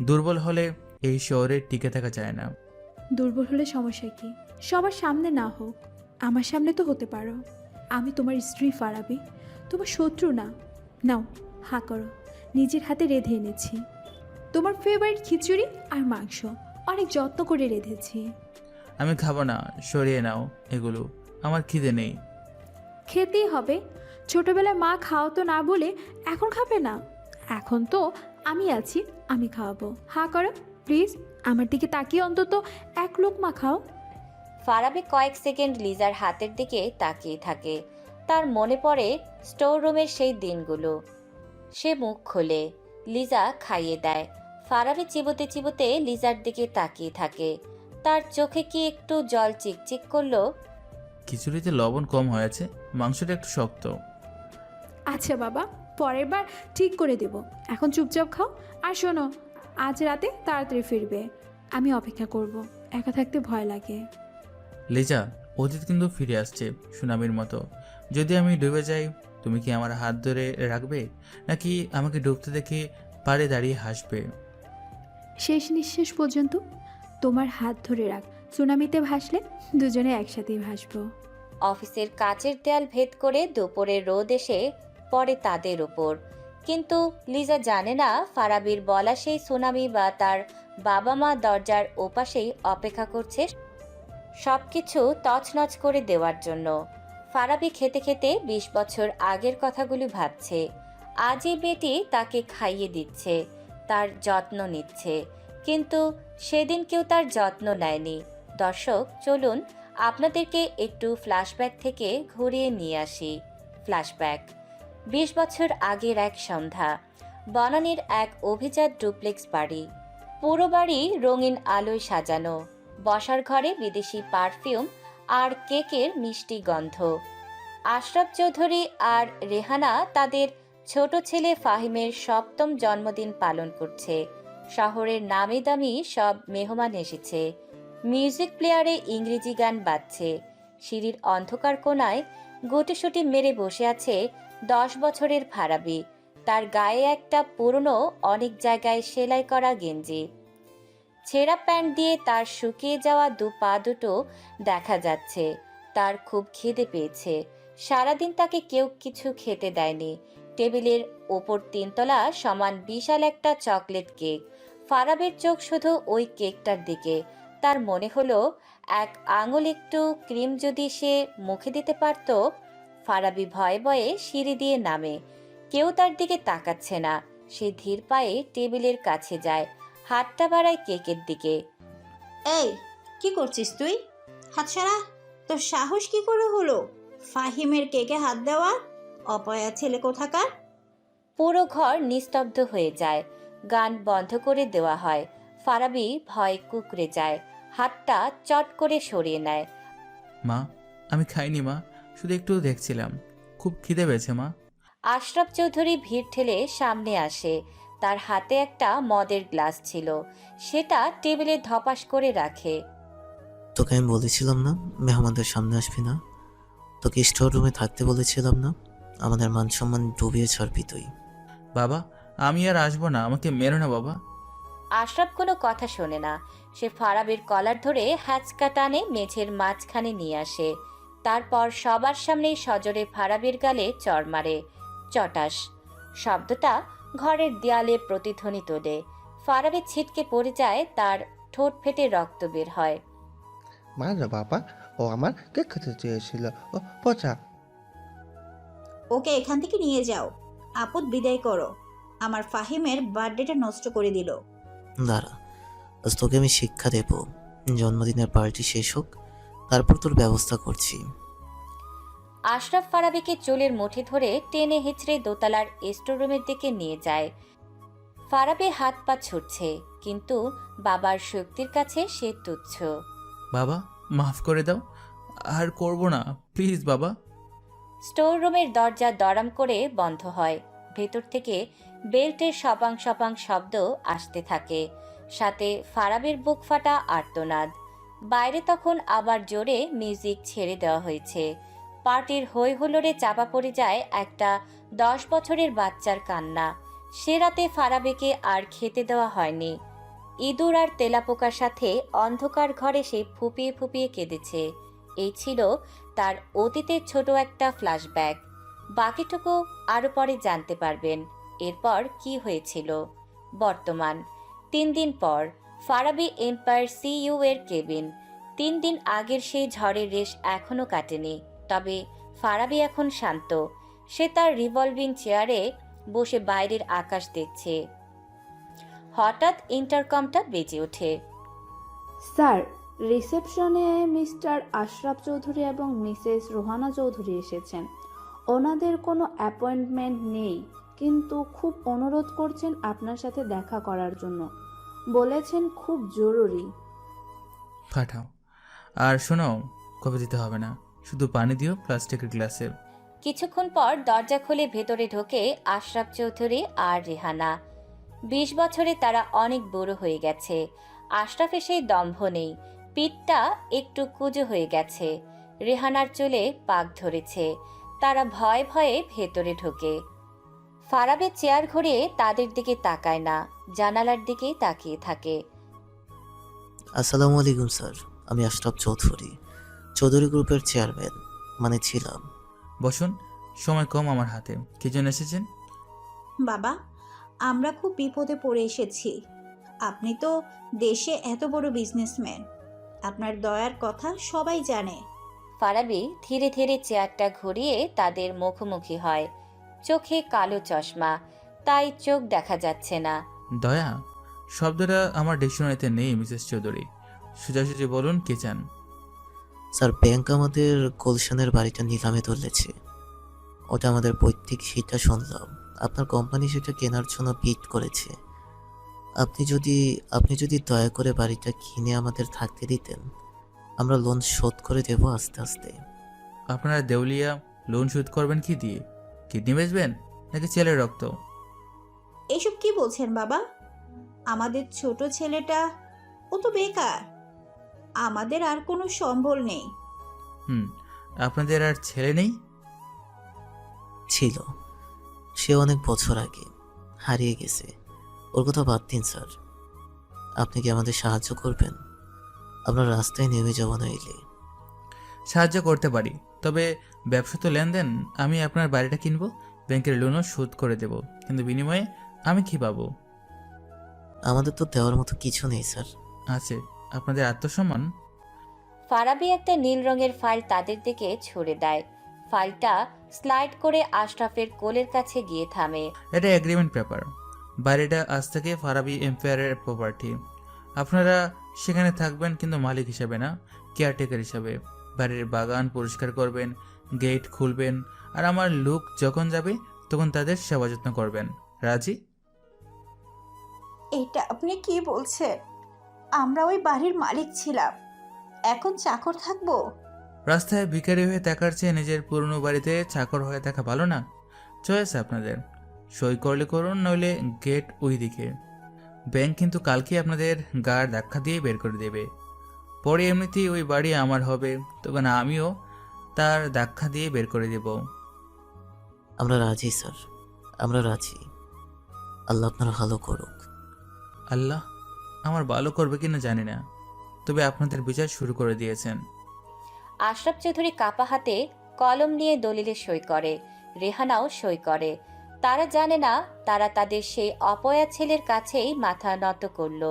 দুর্বল হলে এই শহরে টিকে থাকা যায় না। দুর্বল হলে সমস্যা কি? সবার সামনে না হোক, আমার সামনে তো হতে পারো। আমি তোমার স্ত্রী ফারাবি, তোমার শত্রু না। নাও, হা করো, নিজের হাতে রেঁধে এনেছি তোমার ফেভারিট খিচুড়ি আর মাংস, অনেক যত্ন করে রেঁধেছি। আমি খাবো না, সরিয়ে নাও এগুলো, আমার খিদে নেই। খেতেই হবে, ছোটবেলায় মা খাওয়াতো না বলে এখন খাবে না? এখন তো আমি আছি, আমি খাওয়াবো। হা করো প্লিজ, আমার দিকে তাকিয়ে অন্তত এক লোকমা খাও। ফারাবি কয়েক সেকেন্ড লিজার হাতের দিকে তাকিয়ে থাকে। তার মনে পড়ে স্টোর রুমের সেই দিনগুলো। সে মুখ খোলে, লিজা খাইয়ে দেয়। ফারাবি চিবোতে চিবোতে লিজার দিকে তাকিয়ে থাকে। তার চোখে কি একটু জল চিকচিক করলো। খিচুড়িতে লবণ কম হয়েছে, মাংসটা একটু শক্ত। আচ্ছা বাবা, পরের বার ঠিক করে দেব, এখন চুপচাপ খাও। আর শোনো, আজ রাতে তাড়াতাড়ি ফিরবে, আমি অপেক্ষা করব, একা থাকতে ভয় লাগে। লিজা, অতীত কিন্তু ফিরে আসছে সুনামির মতো। যদি আমি ডুবে যাই, তুমি কি আমার হাত ধরে রাখবে, নাকি আমাকে ডুবতে দেখে পাড়ে দাঁড়িয়ে হাসবে? শেষ নিঃশ্বাস পর্যন্ত তোমার হাত ধরে রাখ। সুনামিতে ভাসলে দুজনে একসাথেই ভাসবো। অফিসের কাচের দেয়াল ভেদ করে দুপুরের রোদ এসে পড়ে তাদের ওপর। কিন্তু লিজা জানে না ফারাবির বলা সেই সুনামি বা তার বাবা মা দরজার ওপাশেই অপেক্ষা করছে সবকিছু তছনছ করে দেওয়ার জন্য। ফারাবি খেতে খেতে ২০ বছর আগের কথাগুলি ভাবছে। আজ এই বেটি তাকে খাইয়ে দিচ্ছে, তার যত্ন নিচ্ছে, কিন্তু সেদিন কেউ তার যত্ন নেয়নি। দর্শক, চলুন আপনাদেরকে একটু ফ্ল্যাশব্যাক থেকে ঘুরিয়ে নিয়ে আসি। ফ্ল্যাশব্যাক ২০ বছর আগের এক সন্ধ্যা, বনানীর এক অভিজাত ডুপ্লেক্স বাড়ি। পুরো বাড়ি রঙিন আলোয় সাজানো, বসার ঘরে বিদেশি পারফিউম আর কেকের মিষ্টি গন্ধ। আশরাফ চৌধুরী আর রেহানা তাদের ছোট ছেলে ফাহিমের ৭ম জন্মদিন পালন করছে। শহরের নামি দামি সব মেহমান এসেছে। মিউজিক প্লেয়ারে ইংরেজি গান বাজছে। সিঁড়ির অন্ধকার কোণায় গুটিসুটি মেরে বসে আছে ১০ বছরের ফারাবি। তার গায়ে একটা পুরনো, অনেক জায়গায় সেলাই করা গেঞ্জি। ছেঁড়া প্যান্ট দিয়ে তার শুকিয়ে যাওয়া পা দুটো দেখা যাচ্ছে। তার খুব খিদে পেয়েছে। সারাদিন তাকে কেউ কিছু খেতে দেয়নি। টেবিলের ওপর ৩ তলা সমান বিশাল একটা চকলেট কেক। ফারাবের চোখ শুধু ওই কেকটার দিকে। তার মনে হলো এক আঙুল একটু ক্রিম যদি সে মুখে দিতে পারত। ফারাবি ভয়ে ভয়ে সিঁড়ি দিয়ে নামে। কেউ তার দিকে তাকাচ্ছে না। সে ধীর পায়ে টেবিলের কাছে যায়, হাতটা বাড়ায় কেকের দিকে। এই, কি করছিস তুই? হাত সরা। তোর সাহস কি করে হলো ফাহিমের কেকে হাত দেওয়া? অপয়া ছেলে কোথাকার! পুরো ঘর নিস্তব্ধ হয়ে যায়। গান বন্ধ করে দেওয়া হয়। ফারাবি ভয়ে কুঁকড়ে যায়, হাতটা চট করে সরিয়ে নেয়। মা, আমি খাইনি মা, শুধু একটু দেখছিলাম। খুব খিদে পেয়েছে মা। আশরাফ চৌধুরী ভিড় ঠেলে সামনে আসে। তার হাতে একটা মদের গ্লাস ছিল, সেটা টেবিলে ধপাস করে রাখে। তোকে আমি বলেছিলাম না মেহমানদের সামনে আসবি না? তোকে স্টোর রুমে থাকতে বলেছিলাম না? আমাদের মান সম্মান ডুবিয়ে ছাড়বি তুই। বাবা, আমি আর আসবো না, আমাকে মেরো না বাবা। আশরাফ কোনো কথা শোনে না। সে ফারাবির কলার ধরে হ্যাচকা টানে মেঝের মাঝখানে নিয়ে আসে। তারপর সবার সামনেই সজোরে ফারাবির গালে চড় মারে। চটাস শব্দটা ঘরের দেয়ালে প্রতিধ্বনি তোলে। ফারাবি ছিটকে পড়ে যায়, তার ঠোঁট ফেটে রক্ত বের হয়। মা রে বাবা, ও আমার কেক খেতে চেয়েছিল। ও পচা। ওকে এখান থেকে নিয়ে যাও। আপদ বিদায় করো। আমার ফাহিমের বার্থডেটা নষ্ট করে দিল। দাঁড়া, আজ তোকে আমি শিক্ষা দেব। জন্মদিনের পার্টি শেষ হোক, তারপর তোর ব্যবস্থা করছি। আশরাফ ফারাবিকে চুলের মুঠি ধরে টেনে হিচড়ে দোতলার স্টোররুমের দিকে নিয়ে যায়। ফারাবি হাত পা ছুটছে, কিন্তু বাবার শক্তির কাছে সে তুচ্ছ। বাবা, মাফ করে দাও, আর করব না প্লিজ বাবা। স্টোর রুমের দরজা দড়াম করে বন্ধ হয়। ভেতর থেকে বেল্টের সপাং সপাং শব্দ আসতে থাকে, সাথে ফারাবির বুক ফাটা আর্তনাদ। বাইরে তখন আবার জোরে মিউজিক ছেড়ে দেওয়া হয়েছে। পার্টির হই হুল্লোড়ে চাপা পড়ে যায় একটা 10 বছরের বাচ্চার কান্না। সে রাতে ফারাবিকে আর খেতে দেওয়া হয়নি। ইঁদুর আর তেলাপোকার সাথে অন্ধকার ঘরে সে ফুপিয়ে ফুপিয়ে কেঁদেছে। এই ছিল তার অতীতের ছোট একটা ফ্ল্যাশব্যাক। বাকিটুকু আরও পরে জানতে পারবেন এরপর কি হয়েছিল। বর্তমান 3 দিন পর ফারাবি এম্পায়ার সিইউ এর কেবিন। 3 দিন আগের সেই ঝড়ের রেশ এখনও কাটেনি। তবে ফারাবি এখন শান্ত। সে তার রিভলভিং চেয়ারে বসে বাইরের আকাশ দেখছে। হঠাৎ ইন্টারকমটা বেজে ওঠে। স্যার, রিসেপশনে মিস্টার আশরাফ চৌধুরী এবং মিসেস রোহানা চৌধুরী এসেছেন। ওনাদের কোনো অ্যাপয়েন্টমেন্ট নেই, কিন্তু খুব অনুরোধ করছেন আপনার সাথে দেখা করার জন্য। বলেছেন খুব জরুরি। পাঠাও। আর শোনো, কবে দিতে হবে না, শুধু পানি দিও প্লাস্টিকের গ্লাসে। কিছুক্ষণ পর দরজা খুলে ভেতরে ঢোকে আশরাফ চৌধুরী আর রেহানা। 20 বছরে তারা অনেক বড় হয়ে গেছে। আশরাফের সেই দম্ভ নেই, পিঠটা একটু কুঁজো হয়ে গেছে। রেহানার চুলে পাক ধরেছে। তারা ভয়ে ভয়ে ভেতরে ঢোকে। ফারাবের চেয়ার ঘুরিয়ে তাদের দিকে তাকায় না, জানালার দিকেই তাকিয়ে থাকে। আসসালামু আলাইকুম স্যার, আমি আশরাফ চৌধুরী, চৌধুরী গ্রুপের চেয়ারম্যান। মানে ছিলাম। বসুন, সময় কম আমার হাতে। কি জন্য এসেছেন? বাবা, আমরা খুব বিপদে পড়ে এসেছি। আপনি তো দেশে এত বড় বিজনেসম্যান, আপনার দয়ার কথা সবাই জানে। ফারাবি ধীরে ধীরে চেয়ারটা ঘুরিয়ে তাদের মুখোমুখি হয়। চোখে কালো চশমা, তাই চোখ দেখা যাচ্ছে না। দয়া শব্দটা আমার ডিকশনারিতে নেই মিসেস চৌধুরী। সোজাসুজি বলুন কে চান? স্যার, ব্যাংক আমাদের গুলশানের বাড়িটা নিলামে তুলেছে। ওটা আমাদের পৈতৃক সেটা শুনলাম। আপনার কোম্পানি সেটা কেনার জন্য বিড করেছে। আপনি যদি দয়া করে বাড়িটা কিনে আমাদের থাকতে দিতেন, আমরা লোন শোধ করে দেব আস্তে আস্তে। আপনারা দেউলিয়া, লোন শোধ করবেন কি দিয়ে? কিডনি বেচবেন নাকি ছেলের রক্ত? এসব কি বলছেন বাবা? আমাদের ছোট ছেলেটা, ও তো বেকার। আমাদের আর কোনো সম্বল নেই। আপনাদের আর ছেলে নেই? ছিল, সে অনেক বছর আগে হারিয়ে গেছে। ওর কথা বাদ দিন স্যার। আপনি কি আমাদের সাহায্য করবেন? আমরা রাস্তায় নেমে যাব নইলে। সাহায্য করতে পারি, তবে ব্যবসা তো লেনদেন। আমি আপনার বাড়িটা কিনবো, ব্যাংকের লোনও শোধ করে দেব, কিন্তু বিনিময়ে আমি কি পাবো? আমাদের তো দেওয়ার মতো কিছু নেই স্যার। আছে আপনাদের আত্মসম্মান। ফারাবি একটা নীল রঙের ফাইল তাদের দিকে ছুড়ে দেয়। ফাইলটা স্লাইড করে আশরাফের কোলের কাছে গিয়ে থামে। এটা এগ্রিমেন্ট পেপার। বাড়িটা আজ থেকে ফারাবি এম্পায়ারের প্রপার্টি। আপনারা সেখানে থাকবেন, কিন্তু মালিক হিসাবে না, কেয়ারটেকার হিসাবে। বাড়ির বাগান পরিষ্কার করবেন, গেট খুলবেন, আর আমার লোক যখন যাবে তখন তাদের সেবা যত্ন করবেন। রাজি? এটা আপনি কি বলছেন? আমরা ওই বাড়ির মালিক ছিলাম, এখন চাকর থাকবো? রাস্তায় ভিখারি হয়ে থাকার চেয়ে নিজের পুরনো বাড়িতে চাকর হয়ে থাকা ভালো না? চয়েস আপনাদের। সই করলে করুন, নইলে গেট ওই দিকে। ব্যাংক কিন্তু কালকে আপনাদের গাড় ধাক্কা দিয়ে বের করে দেবে। পরে এমনিতেই ওই বাড়ি আমার হবে, তখন আমিও তার ধাক্কা দিয়ে বের করে দেব। আমরা রাজি স্যার, আমরা রাজি। আল্লাহ আপনার ভালো করুক। আল্লাহ আমার ভালো করবে কিনা জানি না, তবে আপনাদের বিচার শুরু করে দিয়েছেন। আশরাফ চৌধুরী কাপা হাতে কলম নিয়ে দলিলে সই করে। রেহানাও সই করে। তারা জানে না তারা তাদের সেই অপয়া ছেলের কাছেই মাথা নত করল।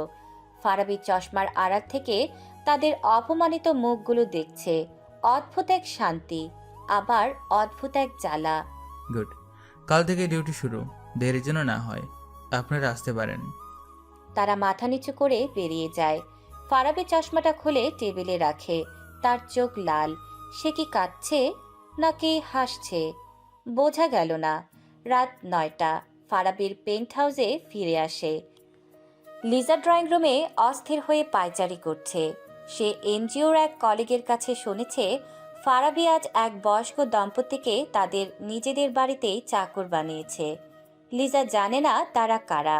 ফারাবি চশমার আড়াল থেকে তাদের অপমানিত মুখগুলো দেখছে। অদ্ভুত এক শান্তি, আবার অদ্ভুত এক জ্বালা। গুড, কাল থেকে ডিউটি শুরু, দেরির জন্য না হয়। আপনারা আসতে পারেন। তারা মাথা নিচু করে বেরিয়ে যায়। ফারাবি চশমাটা খুলে টেবিলে রাখে। তার চোখ লাল। সে কি কাঁদছে নাকি হাসছে বোঝা গেল না। রাত ৯টা। ফারাবির পেন্ট হাউসে ফিরে আসে। লিজা ড্রয়িং রুমে অস্থির হয়ে পায়চারি করছে। সে এনজিওর এক কলিগের কাছে শুনেছে ফারাবি আজ এক বয়স্ক দম্পতিকে তাদের নিজেদের বাড়িতেই চাকর বানিয়েছে। লিজা জানে না তারা কারা,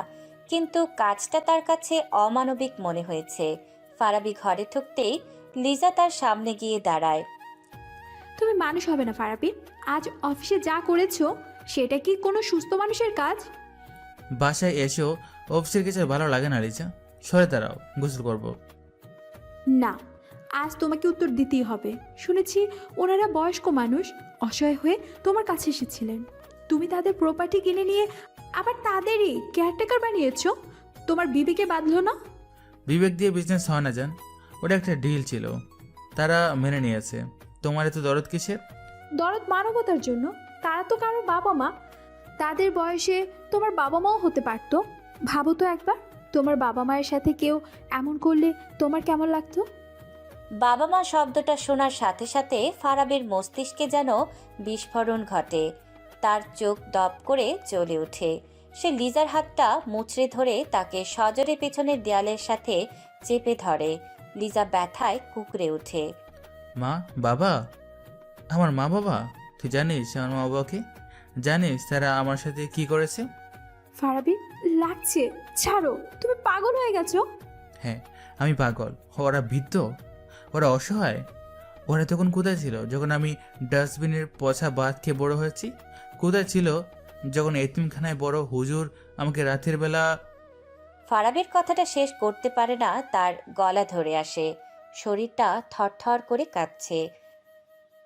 কিন্তু কাজটা তার কাছে অমানবিক মনে হয়েছে। ফারাবি ঘরে ঢুকতেই লিজা তার সামনে গিয়ে দাঁড়ায়। তুমি মানুষ হবে না ফারাবি। আজ অফিসে যা করেছো সেটা কি কোনো সুস্থ মানুষের কাজ? বাসায় এসেও অফিসের কিছু ভালো লাগে না লিজা। সরে দাঁড়াও, গোসল করবো। না, আজ তোমাকে উত্তর দিতেই হবে। শুনেছি ওনারা বয়স্ক মানুষ, অসহায় হয়ে তোমার কাছে এসেছিলেন। তুমি তাদের প্রপার্টি কিনে নিয়ে আবার তাদেরই কেয়ারটেকার বানিয়েছো। তোমার বিবেকে বাঁধলো না? বিবেক দিয়ে বিজনেস হয় না জান, ওটা একটা ডিল ছিল, তারা মেনে নিয়েছে। তোমার এত দরদ কিসের? দরদ মানবতার জন্য। তারা তো কারো বাবা মা। তাদের বয়সে তোমার বাবা মাও হতে পারতো। ভাবো তো একবার, তোমার বাবা মায়ের সাথে কেউ এমন করলে তোমার কেমন লাগতো? বাবা মা শব্দটা শোনার সাথে সাথে ফারাবির মস্তিষ্কে যেন বিস্ফোরণ ঘটে। তার চোখ দপ করে জ্বলে ওঠে। সে লিজার হাতটা মুচড়ে ধরে তাকে সজোরে পেছনের দেয়ালের সাথে চেপে ধরে। লিজা ব্যথায় কুঁকড়ে ওঠে। মা বাবা, আমার মা বাবা? তুই জানিস আমার মা বাবাকে? জানিস তারা আমার সাথে কি করেছে? ফারাবি, লাগছে, ছাড়ো। তুমি পাগল হয়ে গেছো? হ্যাঁ, আমি পাগল। ওরা বৃদ্ধ, ওরা অসহায়। ওরা তখন কোথায় ছিল যখন আমি ডাস্টবিনের পচা বাদ খেয়ে বড় হয়েছি? কোথায় ছিল যখন এতিমখানায় বড় হুজুর আমাকে রাতের বেলা... ফারাবির কথাটা শেষ করতে পারে না, তার গলা ধরে আসে। শরীরটা থরথর করে কাঁপছে।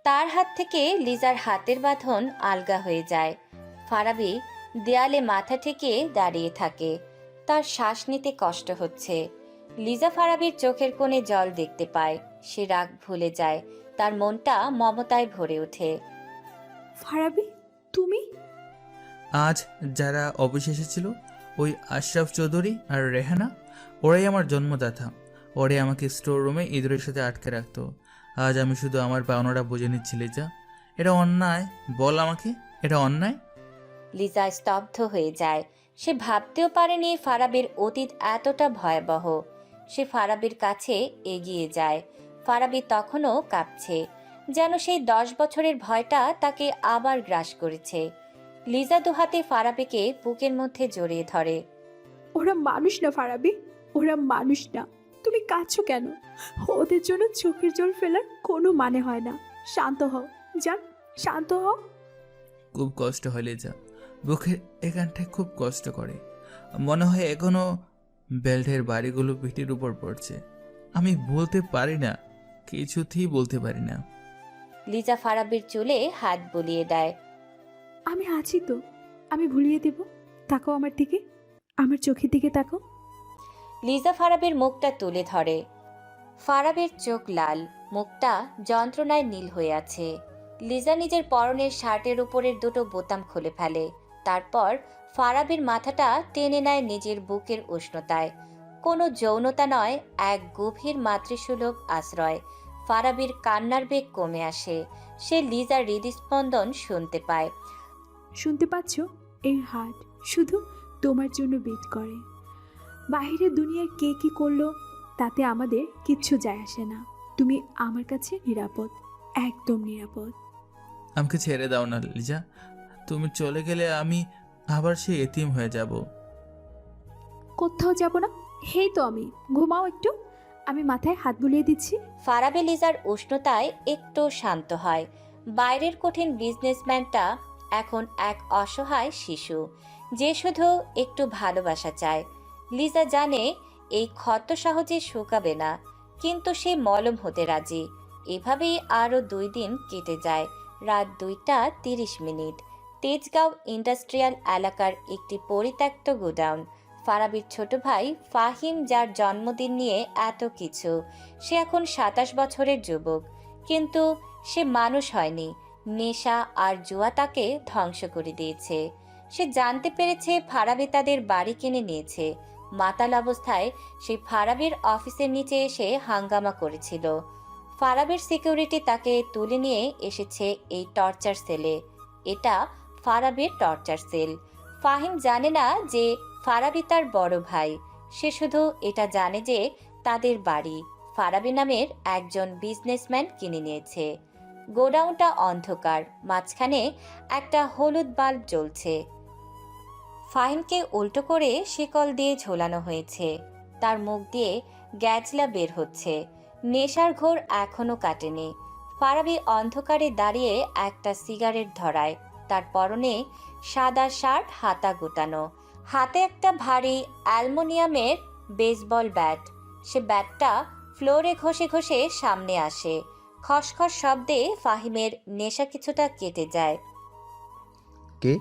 তার হাত থেকে লিজার হাতের বাঁধন আলগা হয়ে যায়। ফারাবি দেয়ালে মাথা ঠেকিয়ে দাঁড়িয়ে থাকে। তার শ্বাস নিতে কষ্ট হচ্ছে। লিজা ফারাবির চোখের কোণে জল দেখতে পায়। সে রাগ ভুলে যায়। তার মনটা মমতায় ভরে ওঠে। ফারাবি, তুমি? আজ যারা অফিসে এসেছিল, ওই আশরাফ চৌধুরী আর রেহানা, ওরাই আমার জন্মদাতা। ওরাই আমাকে স্টোর রুমে ইঁদুরের সাথে আটকে রাখতো। আজ আমি শুধু আমার পাওনাটা বুঝে নিচ্ছি। লিজা, এটা অন্যায়। বল আমাকে, এটা অন্যায়? লিজা স্তব্ধ হয়ে যায়। সে ভাবতেও পারেনি ফারাবির অতীত এতটা ভয়াবহ। সে ফারাবির কাছে এগিয়ে যায়। ফারাবি তখনও কাঁপছে, যেন সেই 10 বছরের ভয়টা তাকে আবার গ্রাস করেছে। লিজা দুহাতে ফারাবিকে বুকের মধ্যে জড়িয়ে ধরে। ওরা মানুষ না ফারাবি, ওরা মানুষ না। তুমি কাঁদছো কেন? ওদের জন্য চোখের জল ফেলার কোনো মানে হয় না। শান্ত হও জান, শান্ত হও। খুব কষ্ট হয় লিজা, বুকের এখানটায় খুব কষ্ট করে। মনে হয় এখনো বেল্টের বাড়িগুলো পিঠের উপর পড়ছে। আমি বলতে পারি না, কিছুতেই বলতে পারি না। লিজা ফারাবির চুলে হাত বুলিয়ে দেয়। আমি আছি তো, আমি ভুলিয়ে দেব। তাকাও আমার দিকে, আমার চোখের দিকে তাকাও। লিজা ফারাবির মুখটা তুলে ধরে। ফারাবির চোখ লাল, মুখটা যন্ত্রণায় নীল হয়ে আছে। লিজা নিজের পরনের শার্টের উপরের দুটো বোতাম খুলে ফেলে। তারপর ফারাবির মাথাটা টেনে নেয় নিজের বুকের উষ্ণতায়। কোনো যৌনতা নয়, এক গভীর মাতৃসুলভ আশ্রয়। ফারাবির কান্নার বেগ কমে আসে। সে লিজার হৃদস্পন্দন শুনতে পায়। শুনতে পাচ্ছ? এই হার্ট শুধু তোমার জন্য বিট করে। বাইরের দুনিয়ার কে কি করলো তাতে আমাদের কিচ্ছু যায় আসে না। তুমি আমার কাছে নিরাপদ, একদম নিরাপদ। আমাকে ছেড়ে দাও না লিজা, তুমি চলে গেলে আমি আবার সেই এতিম হয়ে যাব। কোথাও যাব না, হেই তো আমি। ঘুমাও একটু, আমি মাথায় হাত বুলিয়ে দিচ্ছি। ফারাবি লিজার উষ্ণতায় একটু শান্ত হয়। বাইরের কঠিন বিজনেসম্যানটা এখন এক অসহায় শিশু, যে শুধু একটু ভালোবাসা চায়। লিজা জানে এই ক্ষত সহজে শুকাবে না, কিন্তু সে মলম হতে রাজি। এভাবেই আরও 2 দিন কেটে যায়। রাত 2:30। তেজগাঁও ইন্ডাস্ট্রিয়াল এলাকার একটি পরিত্যক্ত গোডাউন। ফারাবির ছোট ভাই ফাহিম, যার জন্মদিন নিয়ে এত কিছু। সে এখন 27 বছরের যুবক, কিন্তু সে মানুষ হয়নি। নেশা আর জুয়া তাকে ধ্বংস করে দিয়েছে। সে জানতে পেরেছে ফারাবি তাদের বাড়ি কিনে নিয়েছে। মাতাল অবস্থায় সে ফারাবির অফিসের নিচে এসে হাঙ্গামা করেছিল। ফারাবির সিকিউরিটি তাকে তুলে নিয়ে এসেছে এই টর্চার সেলে। এটা ফারাবির টর্চার সেল। ফাহিম জানে না যে ফারাবি তার বড় ভাই। সে শুধু এটা জানে যে তাদের বাড়ি ফারাবি নামের একজন বিজনেসম্যান কিনে নিয়েছে। গোডাউনটা অন্ধকার, মাঝখানে একটা হলুদ বাল্ব জ্বলছে। ফাহিমকে উল্টো করে শিকল দিয়ে ঝোলানো হয়েছে। তার মুখ দিয়ে গ্যাজলা বের হচ্ছে। নেশার ঘোর এখনো কাটেনি। ফারাবি অন্ধকারে দাঁড়িয়ে একটা সিগারেট ধরায়। তার পরনে সাদা শার্ট, হাতা গোটানো, হাতে একটা ভারী অ্যালুমিনিয়ামের বেসবল ব্যাট। সে ব্যাটটা ফ্লোরে ঘষে ঘষে সামনে আসে। খসখস শব্দে ফাহিমের নেশা কিছুটা কেটে যায়। কে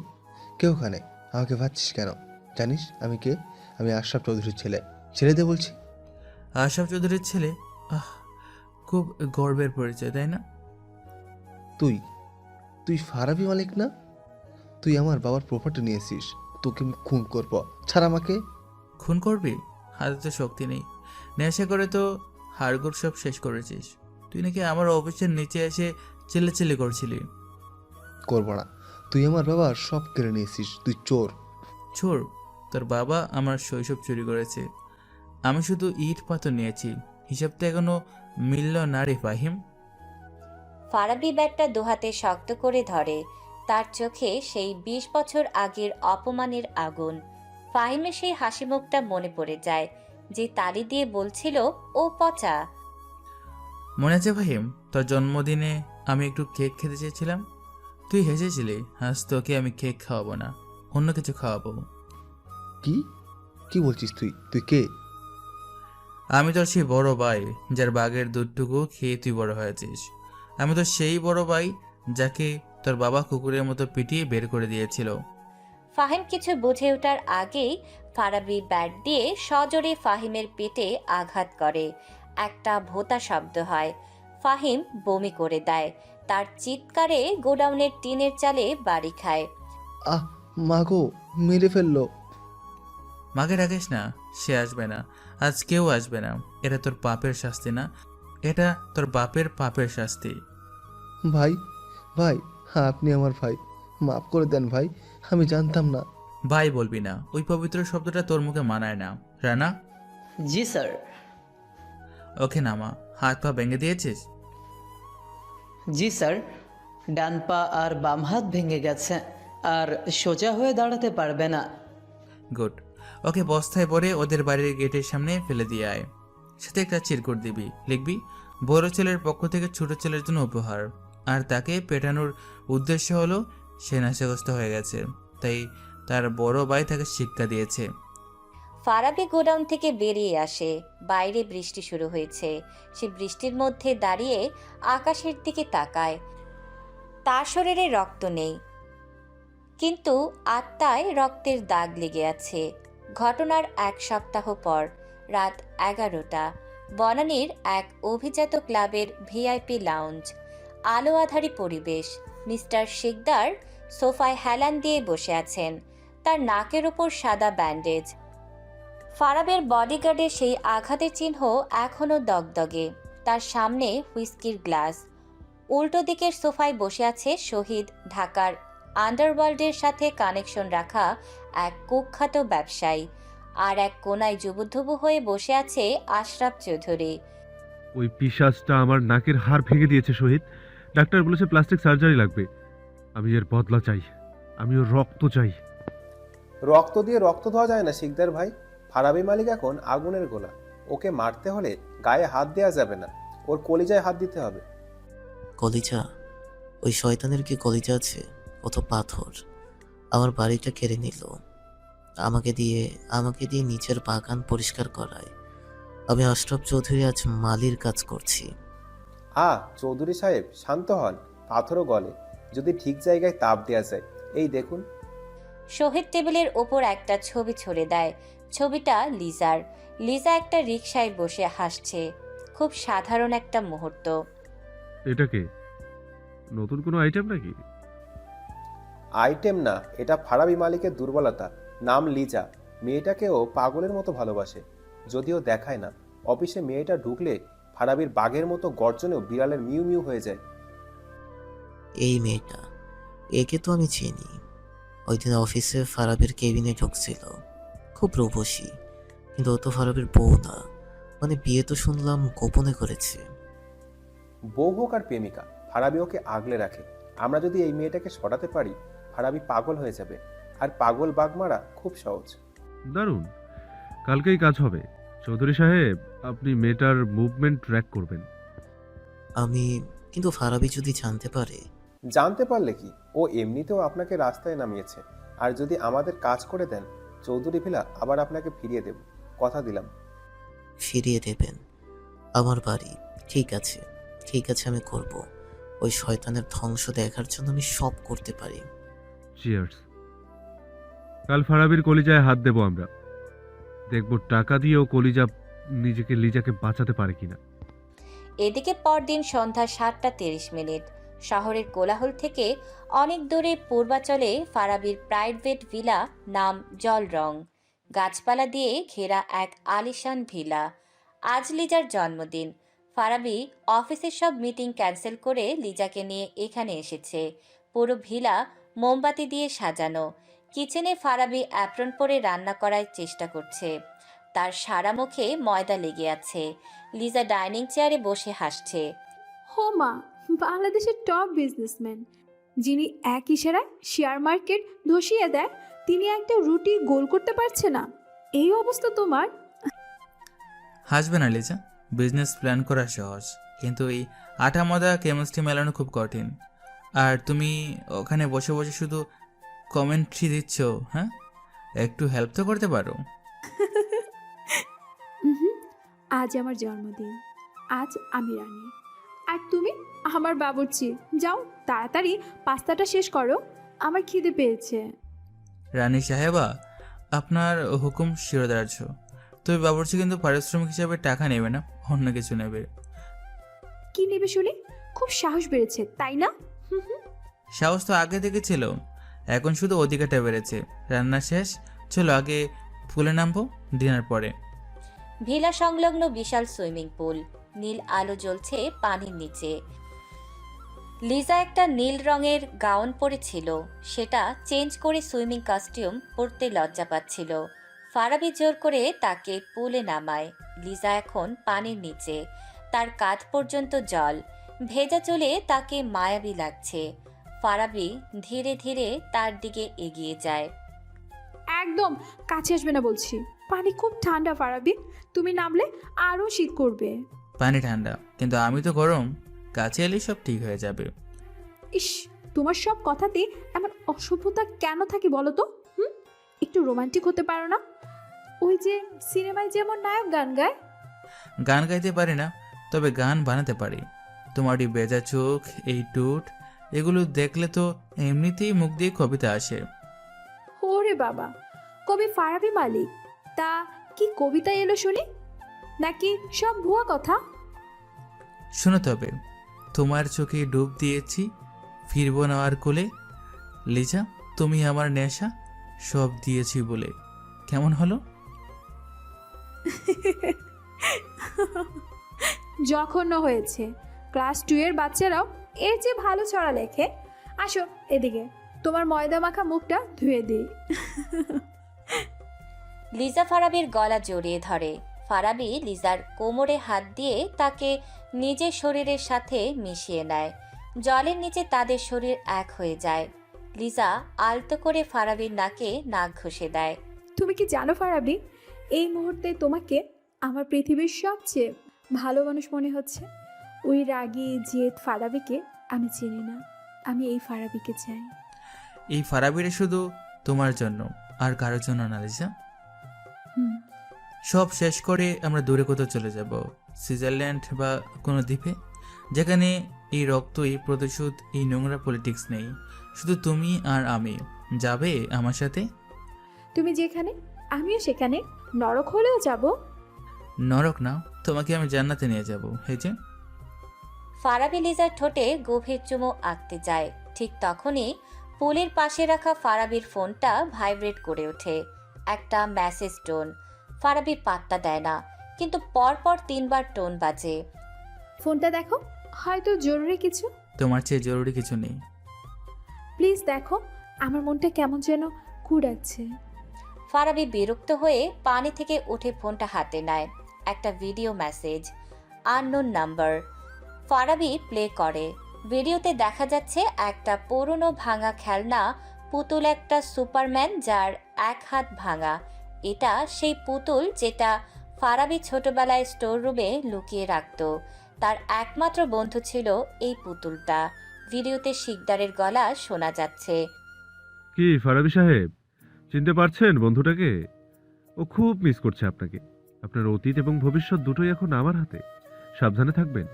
কে ওখানে? আমাকে ভাবছিস কেন? জানিস আমি কে? আমি আশরাফ চৌধুরীর ছেলে। ছেড়ে দে বলছি। আশরাফ চৌধুরীর ছেলে? আহ, খুব গর্বের পরিচয়, তাই না? তুই তুই ফারাবি মালিক না? তুই আমার বাবার প্রপার্টি নিয়েছিস। তোকে আমি খুন করবো। ছাড় আমাকে। খুন করবি? হাতে তো শক্তি নেই। নেশা করে তো হাড়গোড় সব শেষ করেছিস। তুই নাকি আমার অফিসের নিচে এসে চিল্লাচিল্লি করছিলি। করবো না। তুই আমার বাবার সব কেড়ে নিয়েছিস। তুই চোর। চোর? তোর বাবা আমার শৈশব চুরি করেছে। আমি শুধু ইট পাথর নিয়েছি। হিসাব তো এখনো মিলল না রে ফাহিম। ফারাবি ব্যাটটা দুহাতে শক্ত করে ধরে। তার চোখে সেই 20 বছর আগের অপমানের আগুন। ফাহিমের সেই হাসি মুখটা মনে পড়ে যায়, যে তালি দিয়ে বলছিল ও পচা। মনে আছে ফাহিম, তোর জন্মদিনে আমি একটু কেক খেতে চেয়েছিলাম? তুই হেসেছিলি। আজ তোকে আমি কেক খাওয়াবো না, অন্য কিছু খাওয়াবো। কি কি বলছিস তুই? তুই কে? আমি তোর সেই বড় ভাই, যার বাঘের দুধটুকু খেয়ে তুই বড় হয়েছিস। আমি তো সেই বড় ভাই যাকে তোর বাবা কুকুরের মতো পিটিয়ে বের করে দিয়েছিল। ফাহিম কিছু বুঝে ওঠার আগেই ফারাবি ব্যাট দিয়ে সজোরে ফাহিমের পেটে আঘাত করে। একটা ভোঁতা শব্দ হয়। ফাহিম বমি করে দেয়। তার চিৎকারে গোডাউনের টিনের চালে বাড়ি খায়। আহ মা গো, মেরে ফেললো। মাকে ডাকিস না, সে আসবে না, আজ কেউ আসবে না। এটা তোর পাপের শাস্তি না, এটা তোর বাপের পাপের শাস্তি। ভাই, ভাই, হ্যাঁ আপনি আমার ভাই, মাফ করে দেন ভাই, আমি জানতাম না। ভাই বলবি না, ওই পবিত্র শব্দটা তোর মুখে মানায় না। রানা, জি স্যার। ওকে নামা। হাত পা ভেঙে দিয়েছিস? জি স্যার, ডান পা আর বাম হাত ভেঙে গেছে, আর সোজা হয়ে দাঁড়াতে পারবে না। গুড। ওকে বস্তায় ভরে ওদের বাড়ির গেটের সামনে ফেলে দিয়ে আয়। সাথে একটা চিরকুট দিবি, লিখবি বড় ছেলের পক্ষ থেকে ছোট ছেলের জন্য উপহার। আর তাকে পেটানোর উদ্দেশ্য হলো সে নেশাগ্রস্ত হয়ে গেছে, তাই তার বড় ভাই তাকে শিক্ষা দিয়েছে। ফারাবি গোডাউন থেকে বেরিয়ে আসে। বাইরে বৃষ্টি শুরু হয়েছে। সে বৃষ্টির মধ্যে দাঁড়িয়ে আকাশের দিকে তাকায়। তার শরীরে রক্ত নেই, কিন্তু আত্মায় রক্তের দাগ লেগে আছে। ঘটনার 1 সপ্তাহ পর রাত 11টা, বনানীর এক অভিজাত ক্লাবের ভিআইপি লাউঞ্জ। আলো আধারি পরিবেশ। মিস্টার শিকদার সোফায় হেলান দিয়ে বসে আছেন। তার নাকের ওপর সাদা ব্যান্ডেজ। ফারাবের বডিগার্ডের সেই আঘাতের চিহ্ন এখনও দগদগে। তার সামনে হুইস্কির গ্লাস। উল্টো দিকের সোফায় বসে আছে শহীদ ঢাকার আন্ডারওয়ার্ল্ডের সাথে কানেকশন রাখা এক কুখ্যাত ব্যবসায়ী। আর এক কোনায় জুবুধুবু হয়ে বসে আছে আশরাফ চৌধুরী। ওই পিশাচটা আমার নাকের হাড় ভেঙে দিয়েছে শহীদ। ডাক্তার বলেছে প্লাস্টিক সার্জারি লাগবে। আমি এর বদলা চাই, আমি ওর রক্ত চাই। রক্ত দিয়ে রক্ত ধোয়া যায় না শিকদার ভাই। ফারাবি মালিক এখন আগুনের গোলা। ওকে মারতে হলে গায়ে হাত দেওয়া যাবে না, ওর কলিজায় হাত দিতে হবে। কলিজা? ওই শয়তানের কি কলিজা আছে? কত পাথর! আমার বাড়িটা কেড়ে নিল, আমাকে দিয়ে নিচের বাগান পরিষ্কার করায়। আমি আশরাফ চৌধুরী আজ মালির কাজ করছি। চৌধুরী সাহেব শান্ত হন, পাথরও গলে যদি ঠিক জায়গায় তাপ দেওয়া যায়। এই দেখুন। শহীদ টেবিলের ওপর একটা ছবি ছড়ে দেয়। ছবিটা লিজার। লিজা একটা রিকশায় বসে হাসছে। খুব সাধারণ একটা মুহূর্ত। এটা কে? নতুন কোনো আইটেম নাকি? আইটেম না, এটা ফারাবি মালিকের দুর্বলতা। নাম লিজা। মেয়েটাকেও পাগলের মতো ভালোবাসে, যদিও দেখায় না। অফিসে মেয়েটা ঢুকলে ফারাবির বাঘের মতো গর্জনেও বিড়ালের মিউ মিউ হয়ে যায়। এই মেয়েটা, একে তো আমি চিনি। ওই দিন অফিসে ফারাবির কেবিনে ঢুকছিল, খুব রূপসী, কিন্তু ও তো ফারাবির বউ না। মানে বিয়ে তো শুনলাম গোপনে করেছে। বউ হোক আর প্রেমিকা, ফারাবি ওকে আগলে রাখে। আমরা যদি এই মেয়েটাকে সরাতে পারি, ফারাবি পাগল হয়ে যাবে। আর পাগল বাঘ মারা খুব সহজ। দারুণ, কালকেই কাজ হবে। চৌধুরী সাহেব, আপনি মেয়েটার মুভমেন্ট ট্র্যাক করবেন। কিন্তু ফারাবি যদি জানতে পারে? জানতে পারলে কি, ও এমনিতেও আপনাকে রাস্তায় নামিয়েছে। আর যদি আমাদের কাজ করে দেন, চৌধুরী ভিলা আবার আপনাকে ফিরিয়ে দেব, কথা দিলাম। ফিরিয়ে দেবেন? আমার বাড়ি? ঠিক আছে, আমি করব। ওই শয়তানের ধ্বংস দেখার জন্য আমি সব করতে পারি। চিয়ার্স। কাল ফারাবির কলিজায় হাত দেব আমরা। দেখব টাকা দিয়ে ও কলিজা লিজাকে বাঁচাতে পারে কিনা। এদিকে পরদিন সন্ধ্যা 7:30। শহরের কোলাহল থেকে অনেক দূরে পূর্বাচলে ফারাবির প্রাইভেট ভিলা, নাম জলরং। গাছপালা দিয়ে ঘেরা এক আলিশান ভিলা। আজ লিজার জন্মদিন। ফারাবি অফিসের সব মিটিং ক্যান্সেল করে লিজাকে নিয়ে এখানে এসেছে। পুরো ভিলা মোমবাতি দিয়ে সাজানো। কিচেনে ফারাবি অ্যাপ্রন পরে রান্না করার চেষ্টা করছে। তার সারা মুখে ময়দা লেগে আছে। লিজা ডাইনিং চেয়ারে বসে হাসছে। হো মা, বাংলাদেশের টপ বিজনেসম্যান, যিনি এক ইশারায় শেয়ার মার্কেট ধসিয়ে দেয়, তিনি একটা রুটি গোল করতে পারছে না। এই অবস্থা তোমার। হাসবে না লিজা, বিজনেস প্ল্যান করা সহজ, কিন্তু এই আটা ময়দা কেমিস্ট্রি মেলানো খুব কঠিন। আর তুমি ওখানে বসে বসে শুধু কমেন্ট্রি দিচ্ছ। হ্যাঁ, একটু হেল্প তো করতে পারো। আজ আমার জন্মদিন, আজ আমি রানী। আর তুমি আমার বাবুর্চি, যাও তাড়াতাড়ি পাস্তাটা শেষ করো, আমার খিদে পেয়েছে। রানী সাহেবা, আপনার হুকুম শিরোধার্য। তবে বাবুর্চি কিন্তু পারিশ্রমিক হিসাবে টাকা নেবে না, অন্য কিছু নেবে। কি নেবে শুনি? খুব সাহস বেড়েছে তাই না? হুম হুম। সাহস তো আগে থেকে ছিল, এখন শুধু অধিকারটা বেড়েছে। রান্না শেষ, চলো আগে পুলে নামবো, ডিনার পরে। ভিলা সংলগ্ন বিশাল সুইমিং পুল, নীল আলো জ্বলছে পানির নিচে। লিজা একটা নীল রঙের গাউন পরেছিল, সেটা চেঞ্জ করে সুইমিং কস্টিউম পরতে লজ্জা পাচ্ছিল। ফারাবি জোর করে তাকে পুলে নামায়। লিজা এখন পানির নিচে, তার কাঁধ পর্যন্ত জল, ভেজা চুলে তাকে মায়াবী লাগছে। ফারাবি ধীরে ধীরে তার দিকে এগিয়ে যায়। একদম কাছে আসবে না বলছি, পানি খুব ঠান্ডা ফারাবি, তুমি নামলে আরও শীত করবে। পানি ঠান্ডা, কিন্তু আমি তো গরম, কাছে এলে সব ঠিক হয়ে যাবে। ইস, তোমার সব কথাতে এমন অসভ্যতা কেন থাকে বলো তো? হুম, একটু রোমান্টিক হতে পারো না? ওই যে সিনেমায় যেমন নায়ক গান গায়। গান গাইতে পারি না, তবে গান বানাতে পারি। তোমার এই বেজা চোখ, এই টুট, এগুলো দেখলে তো এমনিতেই মুখ দিয়ে কবিতা আসে। ওরে বাবা, কবি ফারাবি মালিক, তা কি কবিতা এলো শুনি? নাকি সব ভুয়া কথা? শোনো তবে, তোমার চোখে ডুব দিয়েছি, ফিরবো না আর কোলে। লিজা, তুমি আমার নেশা, সব দিয়েছি বলে। কেমন হলো? জঘন্য হয়েছে। ক্লাস 2 এর বাচ্চারাও এর চেয়ে ভালো ছড়া লেখে। আসো এদিকে, তোমার ময়দা মাখা মুখটা ধুয়ে দিই। লিজা ফারাবির গলা জড়িয়ে ধরে। ফারাবি লিজার কোমরে হাত দিয়ে তাকে নিজের শরীরের সাথে মিশিয়ে নেয়। জলের নিচে তাদের শরীর এক হয়ে যায়। লিজা আলতো করে ফারাবির নাকে নাক ঘষে দেয়। তুমি কি জানো ফারাবি, এই মুহূর্তে তোমাকে আমার পৃথিবীর সবচেয়ে ভালো মানুষ মনে হচ্ছে। ওই রাগী জেদ ফারাবিকে আমি চিনি না, আমি এই ফারাবিকে চাই। এই ফারাবিরে শুধু তোমার জন্য, আর কারোর জন্য না লিজা। হুম। সব শেষ করে আমরা দূরে কোথাও চলে যাব, সুইজারল্যান্ড বা কোনো দ্বীপে, যেখানে এই রক্ত, এই প্রতিশোধ, এই নোংরা পলিটিক্স নেই। শুধু তুমি আর আমি। যাবে আমার সাথে? তুমি যেখানে আমিও সেখানে, নরক হলেও যাব। নরক না, তোমাকে আমি জান্নাতে নিয়ে যাব। এই যে। ফারাবি লিজার ঠোঁটে গভীর চুমো আঁকতে যায়। ঠিক তখনই পুলের পাশে রাখা ফারাবির ফোনটা ভাইব্রেট করে ওঠে। একটা মেসেজ টোন। ফারাবি পাত্তা দেয় না, কিন্তু পরপর 3 বার টোন বাজে। ফোনটা দেখো, হয়তো জরুরি কিছু। তোমার চেয়ে জরুরি কিছু নেই। প্লিজ দেখো, আমার মনটা কেমন যেন কুড়াচ্ছে। ফারাবি বিরক্ত হয়ে পানি থেকে উঠে ফোনটা হাতে নেয়। একটা video message, unknown number. Farabi play করে। ভিডিওতে দেখা যাচ্ছে একটা পুরনো ভাঙা খেলনা পুতুল, একটা সুপারম্যান যার এক হাত ভাঙা। এটা সেই পুতুল যেটা ফারাবি ছোটবেলায় স্টোর রুমে লুকিয়ে রাখত। তার একমাত্র বন্ধু ছিল এই পুতুলটা। ভিডিওতে শিকদারের গলা শোনা যাচ্ছে। কি ফারাবি সাহেব, চিনতে পারছেন বন্ধুটাকে? ও খুব মিস করছে আপনাকে। আপনার অতীত এবং ভবিষ্যৎ দুটোই এখন আমার হাতে, সাবধানে থাকবেন।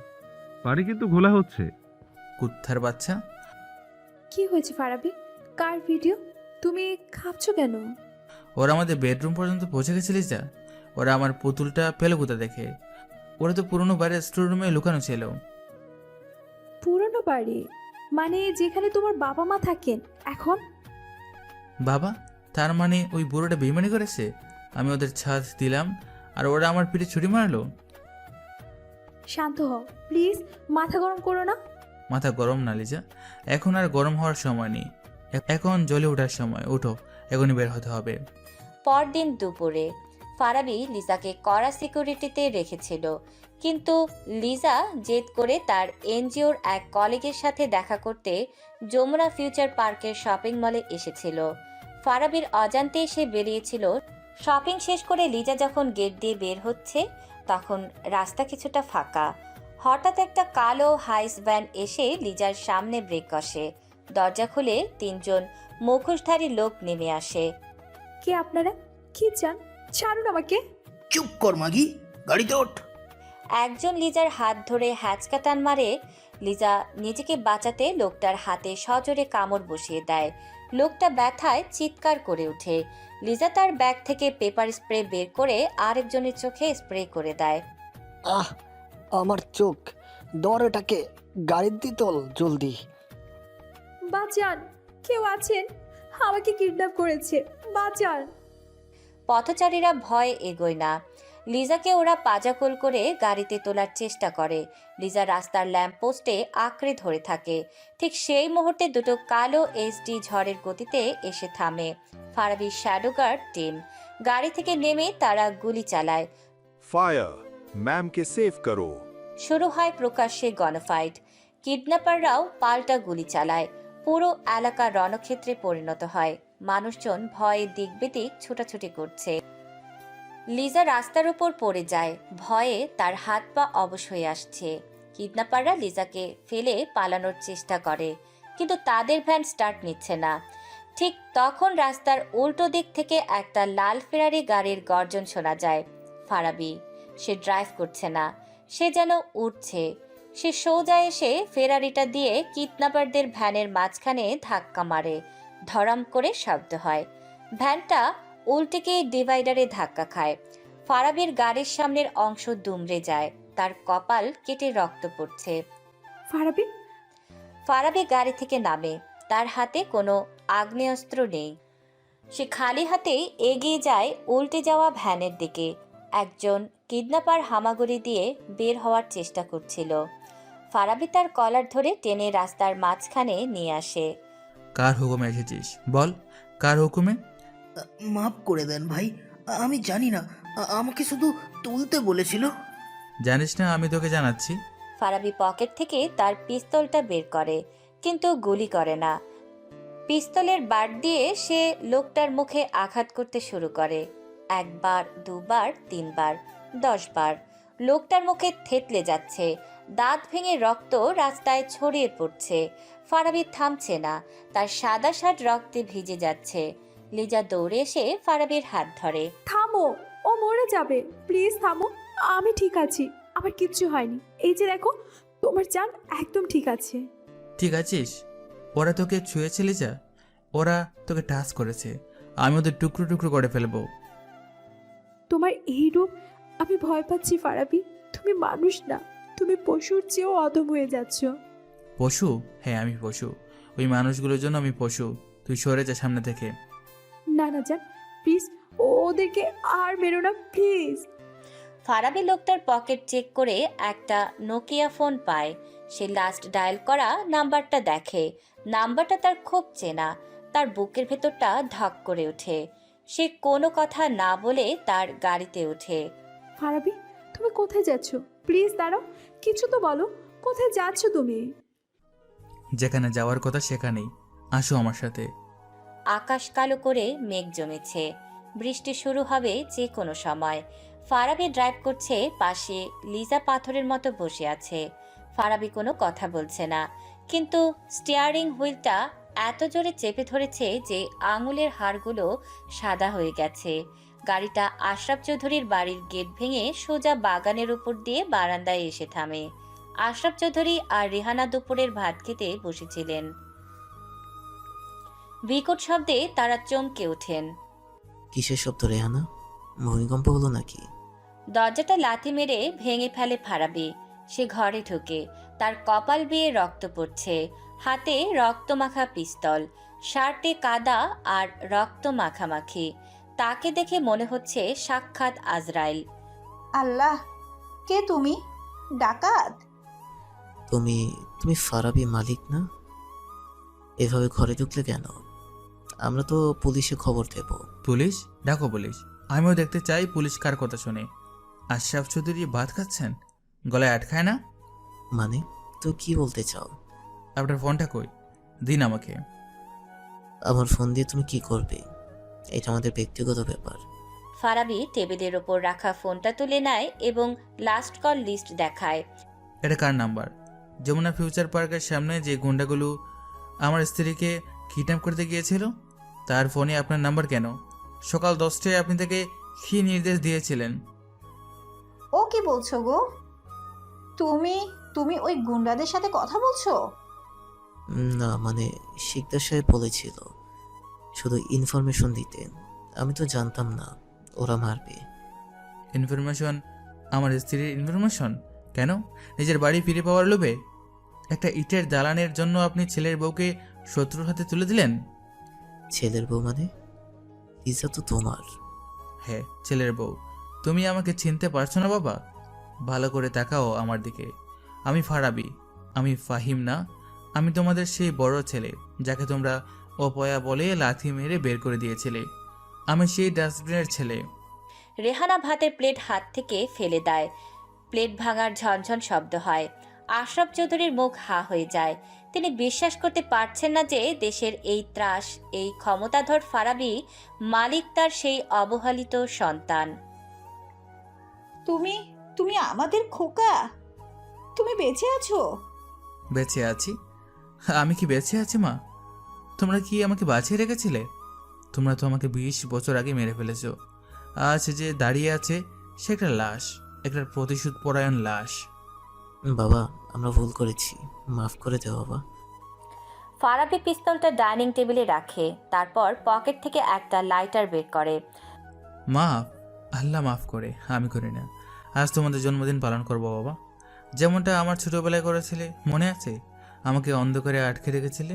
পানি কিন্তু ঘোলা হচ্ছে। কুত্থার বাচ্চা। কি হয়েছে ফারাবি? কার ভিডিও? তুমি খাচ্ছো কেন? ওরা আমাদের বেডরুম পর্যন্ত পৌঁছে গেছিলিস যা। ওরা আমার পুতুলটা পেলো কোথা দেখে? ওরা তো পুরনো বাড়ির স্টোর রুমে লুকানো ছিল। পুরনো বাড়ি মানে যেখানে তোমার বাবা মা থাকেন এখন? বাবা, তার মানে ওই বুড়োটা বেইমানি করেছে? আমি ওদের ছাদ দিলাম আর ওরা আমার পিঠে ছুরি মারলো। শান্ত হও প্লিজ, মাথা গরম করো না। মাথা গরম না লিজা, এখন আর গরম হওয়ার সময় নেই, এখন জ্বলে ওঠার সময়। ওঠো, এখনই বের হতে হবে। পরদিন দুপুরে ফারাবি লিজাকে কড়া সিকিউরিটিতে রেখেছিল, কিন্তু লিজা জেদ করে তার এনজিওর এক কলিগের সাথে দেখা করতে যমুনা ফিউচার পার্কের শপিং মলে এসেছিল। ফারাবির অজান্তে সে বেরিয়েছিল। শপিং শেষ করে লিজা যখন গেট দিয়ে বের হচ্ছে, তখন রাস্তা কিছুটা ফাঁকা। হঠাৎ একটা কালো হাইস ভ্যান এসে লিজার সামনে ব্রেক কষে। দরজা খুলে 3 জন মুখোশধারী লোক নেমে আসে। কে আপনারা? কি চান? ছাড়ুন আমাকে। চুপ কর মাগি, গাড়িতে ওঠ। একজন লিজার হাত ধরে হ্যাঁচকা টান মারে। লিজা নিজেকে বাঁচাতে লোকটার হাতে সজোরে কামড় বসিয়ে দেয়। লোকটা ব্যথায় চিৎকার করে ওঠে। লিজা তার ব্যাগ থেকে পেপার স্প্রে বের করে আরেকজনের চোখে স্প্রে করে দেয়। আহ, আমার চোখ, ধর এটাকে, গাড়িতে তোল জলদি। বাঁচান, কেউ আছেন? আমাকে কিডন্যাপ করেছে, বাঁচান। পথচারীরা ভয়ে এগোয় না। লিজাকে ওরা পাজাকোল করে গাড়িতে তোলার চেষ্টা করে। লিজা রাস্তার ল্যাম্পপোস্টে আঁকড়ে ধরে থাকে। ঠিক সেই মুহূর্তে দুটো কালো এসডি ঝড়ের গতিতে এসে থামে। ফারাবির শ্যাডো গার্ড টিম গাড়ি থেকে নেমে তারা গুলি চালায়। ফায়ার, ম্যামকে সেভ করো। শুরু হয় প্রকাশ্যে গণফাইট। কিডন্যাপাররাও পাল্টা গুলি চালায়। পুরো এলাকা রণক্ষেত্রে পরিণত হয়। মানুষজন ভয়ে দিকবিদিক ছোটাছুটি করছে। লিজা রাস্তার উপর পড়ে যায়। ভয়ে তার হাত পা অবশ হয়ে আসছে। কিডন্যাপাররা লিজাকে ফেলে পালানোর চেষ্টা করে, কিন্তু তাদের ভ্যান স্টার্ট নিচ্ছে না। ঠিক তখন রাস্তার উল্টো দিক থেকে একটা লাল ফেরারি গাড়ির গর্জন শোনা যায়। ফারাবি, সে ড্রাইভ করছে না, সে যেন উঠছে। সে সোজা এসে ফেরারিটা দিয়ে কিডন্যাপারদের ভ্যানের মাঝখানে ধাক্কা মারে। ধরাম করে শব্দ হয়। ভ্যানটা উল্টে গিয়ে ডিভাইডারে ধাক্কা খায়। ফারাবির গাড়ির সামনের অংশ দুমড়ে যায়। তার কপাল কেটে রক্ত পড়ছে। ফারাবি, ফারাবি গাড়ি থেকে নামে। তার হাতে কোনো আগ্নেয়াস্ত্র নেই। সে খালি হাতেই এগিয়ে যায় উল্টে যাওয়া ভ্যানের দিকে। একজন কিডন্যাপার হামাগুড়ি দিয়ে বের হওয়ার চেষ্টা করছিল। ফারাবি তার কলার ধরে টেনে রাস্তার মাঝখানে নিয়ে আসে। কার হুকুমে এসেছিস বল, কার হুকুমে? মাফ করে দেন ভাই, আমি জানি না, আমাকে শুধু তুলতে বলেছিল। জানিস না আমি তোকে জানাচ্ছি। ফারাবি পকেট থেকে তার পিস্তলটা বের করে, কিন্তু গুলি করে না। পিস্তলের বার দিয়ে সে লোকটার মুখে আঘাত করতে শুরু করে। একবার, দুবার, তিনবার, 10 বার। লোকটার মুখে থেতলে যাচ্ছে। দাঁত ভেঙে রক্ত রাস্তায় ছড়িয়ে পড়ছে। ফারাবি থামছে না। তার সাদা শার্ট রক্তে ভিজে যাচ্ছে। লিজা দৌড়ে এসে ফারাবির হাত ধরে। থামো, ও মরে যাবে, প্লিজ থামো। আমি ঠিক আছি, আমার কিচ্ছু হয়নি। এই যে দেখো, তোমার জান একদম ঠিক আছে। ঠিক আছিস? ওরা তোকে ছুঁয়েছিল যা, ওরা তোকে টাচ করেছে। আমি ওদের টুকরো টুকরো করে ফেলবো। তোমার এই রূপ, আমি ভয় পাচ্ছি ফারাবি। তুমি মানুষ না, তুমি পশুর চেয়েও অদম হয়ে যাচ্ছ। পশু? হ্যাঁ আমি পশু। ওই মানুষগুলোর জন্য আমি পশু। তুই সরে যা সামনে থেকে। না না জান, প্লিজ ওদেরকে আর মেরো না, প্লিজ। ফারাবি লোকটার পকেট চেক করে একটা নোকিয়া ফোন পায়। সে লাস্ট ডায়াল করা নাম্বারটা দেখে। নাম্বারটা তার খুব চেনা। তার বুকের ভেতরটা ধক করে ওঠে। সে কোনো কথা না বলে তার গাড়িতে ওঠে। ফারাবি, তুমি কোথায় যাচ্ছ? প্লিজ দাঁড়াও, কিছু তো বলো, কোথায় যাচ্ছ তুমি? যেখানে যাওয়ার কথা সেখানেই, আসো আমার সাথে। আকাশ কালো করে মেঘ জমেছে। বৃষ্টি শুরু হবে যে কোনো সময়। ফারাবি ড্রাইভ করছে, পাশে লিজা পাথরের মতো বসে আছে। ফারাবি কোনো কথা বলছে না, কিন্তু স্টিয়ারিং হুইলটা এত জোরে চেপে ধরেছে যে আঙুলের হাড়গুলো সাদা হয়ে গেছে। গাড়িটা আশরাফ চৌধুরীর বাড়ির গেট ভেঙে সোজা বাগানের উপর দিয়ে বারান্দায় এসে থামে। আশরাফ চৌধুরী আর রেহানা দুপুরের ভাত খেতে বসেছিলেন। বিকট শব্দে তারা চমকে ওঠেন। কিসের শব্দ রেহানা? ভূমিকম্প হলো নাকি? দরজাটা লাথি মেরে ভেঙে ফেলে ফারাবি। সে ঘরে ঢুকে। তার কপাল বেয়ে রক্ত পড়ছে। হাতে রক্ত মাখা পিস্তল, শার্টে কাদা আর রক্ত মাখামাখি। তাকে দেখে মনে হচ্ছে সাক্ষাৎ আজরাইল। আল্লাহ, কে তুমি? ডাকাত? তুমি তুমি ফারাবি মালিক না? এভাবে ঘরে ঢুকলে কেন? আমরা তো পুলিশে খবর দেব। পুলিশ? ডাকো পুলিশ। আমিও দেখতে চাই পুলিশ কার কথা শুনে। আশরাফ চৌধুরী ভাত খাচ্ছেন, গলায় আটকায় না? মানে তো কি বলতে চাও? আপনার ফোনটা কই? দিন আমাকে। আমার ফোন দিয়ে তুমি কি করবে? এটা আমাদের ব্যক্তিগত ব্যাপার। ফারাবি টেবিলের ওপর রাখা ফোনটা তুলে নেয় এবং লাস্ট কল লিস্ট দেখায়। এটা কার নাম্বার? যমুনা ফিউচার পার্কের সামনে যে গুন্ডাগুলো আমার স্ত্রীকে কিডন্যাপ করতে গিয়েছিল, তার ফোনে আপনার নাম্বার কেন? সকাল 10টায় আপনি তাকে কী নির্দেশ দিয়েছিলেন? ও কি বলছো গো? তুমি তুমি ওই গুন্ডাদের সাথে কথা বলছো? না মানে শিকদার সাহেব বলেছিল শুধু ইনফরমেশন দিতে। আমি তো জানতাম না ওরা মারবে। ইনফরমেশন? আমার স্ত্রীর ইনফরমেশন? কেন? নিজের বাড়ি ফিরে পাওয়ার লোভে? একটা ইটের দালানের জন্য আপনি ছেলের বউকে শত্রুর হাতে তুলে দিলেন? ছেলের বউ মানে? লিজা তো তোমার। হ্যাঁ, ছেলের বউ। তুমি আমাকে চিনতে পারছো না বাবা? ভালো করে তাকাও আমার দিকে। আমি ফারাবি, আমি ফাহিম না। আমি তোমাদের সেই বড় ছেলে যাকে তোমরা অপয়া বলে লাথি মেরে বের করে দিয়েছিলে। আমি সেই ডাস্টবিনের ছেলে। রেহানা ভাতের প্লেট হাত থেকে ফেলে দেয়। প্লেট ভাঙার ঝনঝন শব্দ হয়। আশরাফ চৌধুরীর মুখ হা হয়ে যায়। তিনি বিশ্বাস করতে পারছেন না যে দেশের এই ত্রাস, এই ক্ষমতাধর ফারাবি মালিক তার সেই অবহেলিত সন্তান। তুমি তুমি আমাদের খোকা, তুমি বেঁচে আছো? বেঁচে আছি? আমি কি বেঁচে আছি মা? তোমরা কি আমাকে বাঁচিয়ে রেখেছিলে? তোমরা তো আমাকে 20 বছর আগে মেরে ফেলেছো। আজ যে দাঁড়িয়ে আছে সে একটা লাশ, একটা প্রতিশোধ পরায়ণ লাশ। বাবা আমরা ভুল করেছি, মাফ করে দাও বাবা। ফারাবি পিস্তলটা ডাইনিং টেবিলে রাখে, তারপর পকেট থেকে একটা লাইটার বের করে। মাফ? আল্লাহ মাফ করে, আমি করি না। আজ তোমাদের জন্মদিন পালন করবো বাবা, যেমনটা আমার ছোটবেলায় করেছিলে। মনে আছে আমাকে অন্ধকারে আটকে রেখেছিলে?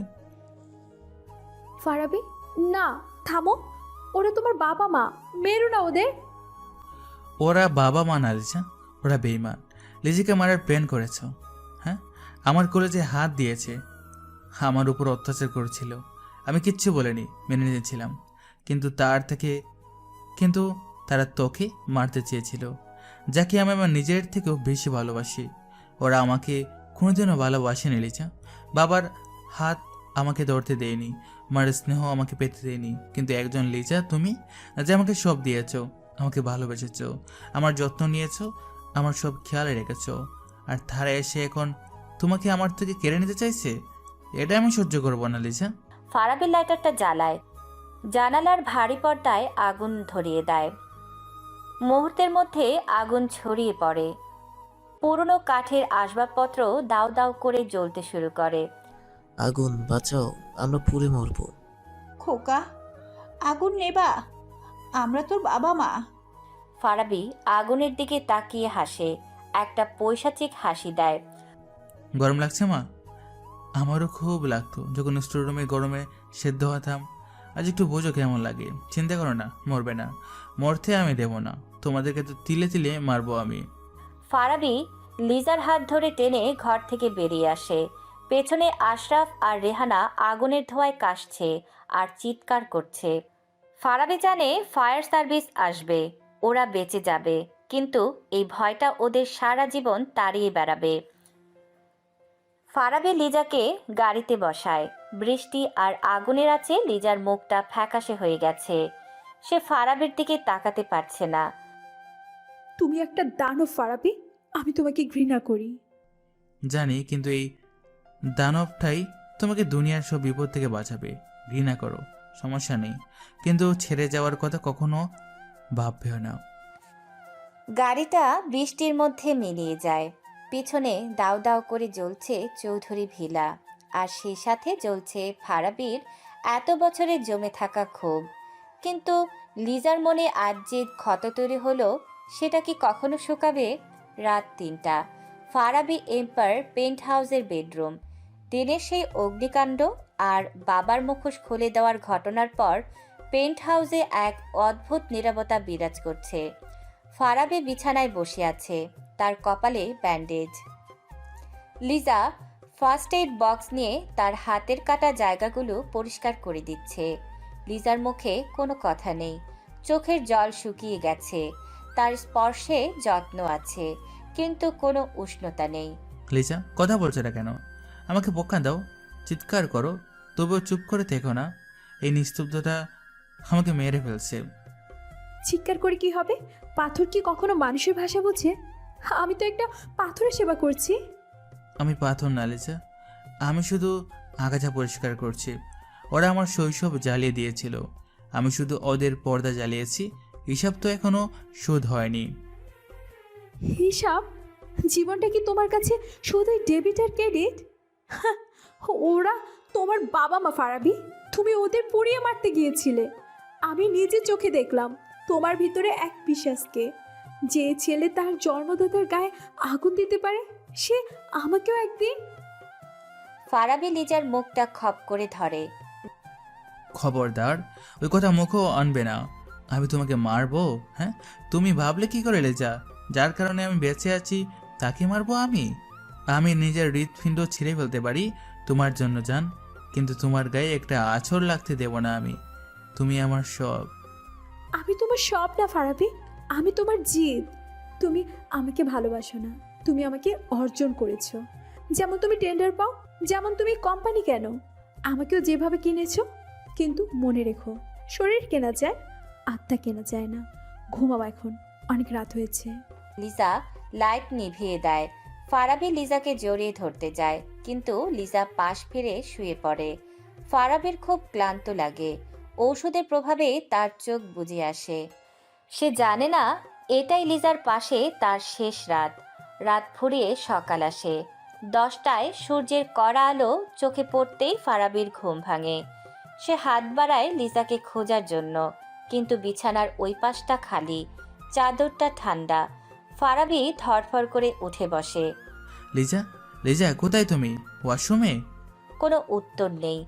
ফারাবি না, থামো। ওরা তোমার বাবা মা, মেরো না ওদের। ওরা বাবা মা না লিজা, ওরা বেঈমান। লিজিকে মারার প্ল্যান করেছ। হ্যাঁ, আমার কলেজে হাত দিয়েছে, আমার উপর অত্যাচার করেছিল। আমি কিচ্ছু বলিনি, মেনে নিয়েছিলাম। কিন্তু তারা তোকে মারতে চেয়েছিল, যাকে আমি আমার নিজের থেকেও বেশি ভালোবাসি। ওরা আমাকে কোনোদিনও ভালোবাসেনি লিজা। বাবার হাত আমাকে ধরতে দেয়নি, মার স্নেহ আমাকে পেতে দেয়নি। কিন্তু একজন লিজা তুমি, যে আমাকে সব দিয়েছ, আমাকে ভালোবেসেছ, আমার যত্ন নিয়েছ, আমার সব খেয়ালে রেখেছ। আর তারা এসে এখন তোমাকে আমার থেকে কেড়ে নিতে চাইছে। এটা আমি সহ্য করবো না লিজা। ফারাবি লাইটারটা জ্বালায়, জানালার ভারী পর্দায় আগুন ধরিয়ে দেয়। মুহূর্তের মধ্যে আগুন ছড়িয়ে পড়ে। পুরনো কাঠের আসবাবপত্র দাউ দাউ করে জ্বলতে শুরু করে। আগুন বাঁচাও, আমরা পুড়ে মরবো। খোকা, আগুন নেবা? আমরা তোর বাবা মা। ফারাবি আগুনের দিকে তাকিয়ে হাসে, একটা পৈশাচিক হাসি দেয়। গরম লাগছে মা? আমারও খুব লাগতো যখন স্টোর রুমে গরমে সেদ্ধ হতাম। আজ একটু বোঝো কেমন লাগে। চিন্তা করো না, মরবে না। মরতে আমি দেব না, তোমাদেরকে তো তিলে তিলে মারবো আমি। ফারাবি লিজার হাত ধরে টেনে ঘর থেকে বেরিয়ে আসে। পেছনে আশরাফ আর রেহানা আগুনের ধোঁয়ায় কাশছে আর চিৎকার করছে। ফারাবি জানে ফায়ার সার্ভিস আসবে, ওরা বেঁচে যাবে, কিন্তু এই ভয়টা ওদের সারা জীবন তাড়িয়ে বেড়াবে। ফারাবি লিজাকে গাড়িতে বসায়। বৃষ্টি আর আগুনের আছে লিজার মুখটা ফ্যাকাশে হয়ে গেছে। সে ফারাবির দিকে তাকাতে পারছে না। তুমি একটা দানব ফারাবি, আমি তোমাকে ঘৃণা করি। জানি, কিন্তু এই দানবটাই তোমাকে দুনিয়ার সব বিপদ থেকে বাঁচাবে। ঘৃণা করো, সমস্যা নেই, কিন্তু ছেড়ে যাওয়ার কথা কখনো ভাববেও না। গাড়িটা বৃষ্টির মধ্যে মিলিয়ে যায়। পিছনে দাউ দাউ করে জ্বলছে চৌধুরী ভিলা, আর সেই সাথে জ্বলছে ফারাবির এত বছরে জমে থাকা ক্ষোভ। কিন্তু লিজার মনে আজ যে ক্ষত তৈরি হলো, সেটা কি কখনো শুকাবে? রাত 3টা, ফারাবি এম্পায়ার পেন্ট হাউসের বেডরুম। দিনের সেই অগ্নিকাণ্ড আর বাবার মুখোশ খুলে দেওয়ার ঘটনার পর পেন্ট হাউসে এক অদ্ভুত নীরবতা বিরাজ করছে। ফারাবি বিছানায় বসে আছে, তার কপালে bandage. Liza first aid box নিয়ে তার হাতের কাটা জায়গাগুলো পরিষ্কার করে দিচ্ছে। লিজার মুখে কোনো কথা নেই, চোখের জল শুকিয়ে গেছে। তার স্পর্শে যত্ন আছে, কিন্তু কোনো উষ্ণতা নেই। লিজা, কথা বলছো না কেন? আমাকে বকা দাও, চিৎকার করো, তবুও চুপ করে থেকো না। এই নিস্তব্ধতা আমাকে মেরে ফেলছে। চিৎকার করে কি হবে? পাথর কি কখনো মানুষের ভাষা বোঝে? আমি তো একটা পাথরের সেবা করছি। আমি পাথর না লিজা, আমি শুধু আগাছা পরিষ্কার করছি। ওরা আমার শৈশব জ্বালিয়ে দিয়েছিল, আমি শুধু ওদের পর্দা জ্বালিয়েছি। হিসাব তো এখনো শোধ হয়নি। হিসাব? জীবনটা কি তোমার কাছে শুধুই ডেবিট আর ক্রেডিট? ওরা তোমার বাবা মা ফারাবি, তুমি ওদের পুড়িয়ে মারতে গিয়েছিলে। আমি নিজে চোখে দেখলাম তোমার ভিতরে এক বিশ্বাসকে। যে ছেলে তার জন্মদাতার গায়ে আগুন দিতে পারে, সে আমাকেও একদিন। ফারাবি লিজার মুখটা খপ করে ধরে। খবরদার, ওই কথা মুখও আনবে না। আমি তোমাকে মারবো? হ্যাঁ, তুমি ভাবলে কি করে লিজা? যার কারণে আমি বেঁচে আছি তাকে মারবো আমি? আমি নিজের হৃৎপিণ্ড ছিঁড়ে ফেলতে পারি তোমার জন্য জান, কিন্তু তোমার গায়ে একটা আঁচড় লাগতে দেব না আমি। তুমি আমার সব। আমি তোমার সব না ফারাবি, আমি তোমার জিদ। তুমি আমাকে ভালোবাসো না, তুমি আমাকে অর্জন করেছো। যেমন তুমি টেন্ডার পাও, যেমন তুমি কোম্পানি কেন, আমাকেও যেভাবে কিনেছো। কিন্তু মনে রেখো, শরীর কেনা যায়, আত্মা কেনা যায় না। ঘুমাও এখন, অনেক রাত হয়েছে। লিজা লাইট নিভিয়ে দেয়। ফারাবি লিজাকে জড়িয়ে ধরতে যায়, কিন্তু লিজা পাশ ফিরে শুয়ে পড়ে। ফারাবির খুব ক্লান্ত লাগে। ঔষধের প্রভাবে তার চোখ বুজে আসে। সে জানে না এটাই লিজার পাশে তার শেষ রাত। রাত ফুরিয়ে সকাল আসে। 10টায় সূর্যের কড়া আলো চোখে পড়তেই ফারাবির ঘুম ভাঙে। সে হাত বাড়ায় লিজাকে খোঁজার জন্য, কিন্তু বিছানার ওই পাশটা খালি, চাদরটা ঠান্ডা। ফারাবি ধড়ফড় করে উঠে বসে। লিজা, লিজা কোথায় তুমি? ওয়াশরুমে? কোনো উত্তর নেই।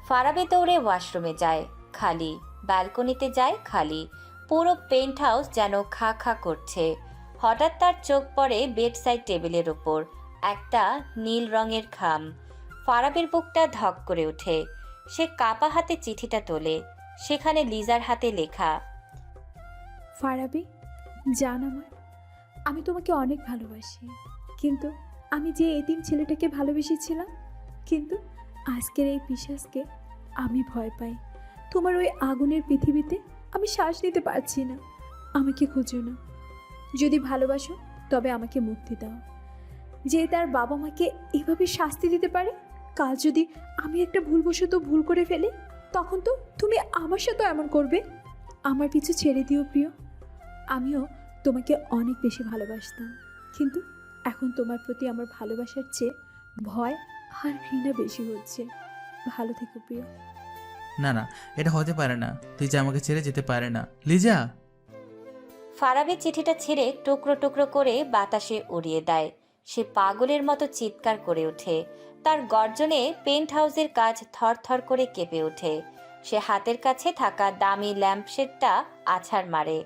ফারাবি দৌড়ে ওয়াশরুমে যায়, খালি। ব্যালকনিতে যায়, খালি। পুরো পেন্ট হাউস যেন খা খা করছে। হঠাৎ তার চোখ পড়ে বেডসাইড টেবিলের উপর একটা নীল রঙের খাম। ফারাবির বুকটা ধক করে ওঠে। সে কাপা হাতে চিঠিটা তোলে। সেখানে লিজার হাতে লেখা। ফারাবি জান আমার, আমি তোমাকে অনেক ভালোবাসি, কিন্তু আমি যে এতিম ছেলেটাকে ভালোবেসেছিলাম, কিন্তু আজকের এই পিশাচকে আমি ভয় পাই। তোমার ওই আগুনের পৃথিবীতে আমি শ্বাস নিতে পারছি না। আমাকে খুঁজো না। যদি ভালোবাসো তবে আমাকে মুক্তি দাও। যে তার বাবা মাকে এভাবে শাস্তি দিতে পারে, কাল যদি আমি একটা ভুলবশত ভুল করে ফেলি, তখন তো তুমি আমার সাথেও এমন করবে। আমার পিছু ছেড়ে দিও প্রিয়। আমিও তোমাকে অনেক বেশি ভালোবাসতাম, কিন্তু এখন তোমার প্রতি আমার ভালোবাসার চেয়ে ভয় আর ঘৃণা বেশি হচ্ছে। ভালো থেকো প্রিয়। না না, এটা হতে পারে না। লিজা আমাকে ছেড়ে যেতে পারে না। লিজা! ফারাবি চিঠিটা ছিঁড়ে টুকরো টুকরো করে বাতাসে উড়িয়ে দেয়। সে পাগলের মতো চিৎকার করে ওঠে। তার গর্জনে পেন্ট হাউসের কাজ থরথর করে কেঁপে ওঠে। সে হাতের কাছে থাকা দামি ল্যাম্পশেডটা আছাড় মারে।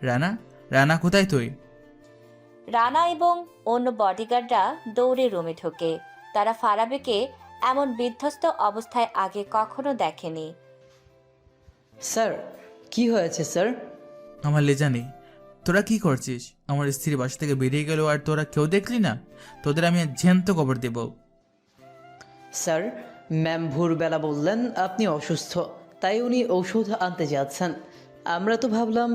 রানা, রানা কোথায় তুই? রানা এবং অন্য বডিগার্ডরা দৌড়ে রুমে ঢোকে। তারা ফারাবিকে এমন বিধ্বস্ত অবস্থায় আগে কখনো দেখেনি। স্যার, কি হয়েছে স্যার? আমার লিজা নেই। তোরা কি করছিস? আমার স্ত্রী বাসা থেকে বেরিয়ে গেল আর তোরা কেউ দেখলি না? তোদের আমি জ্যান্ত কবর দেব। স্যার, ম্যাম ভোরবেলা বললেন আপনি অসুস্থ, তাই উনি ঔষধ আনতে যাচ্ছেন। আমরা তো ভাবলাম।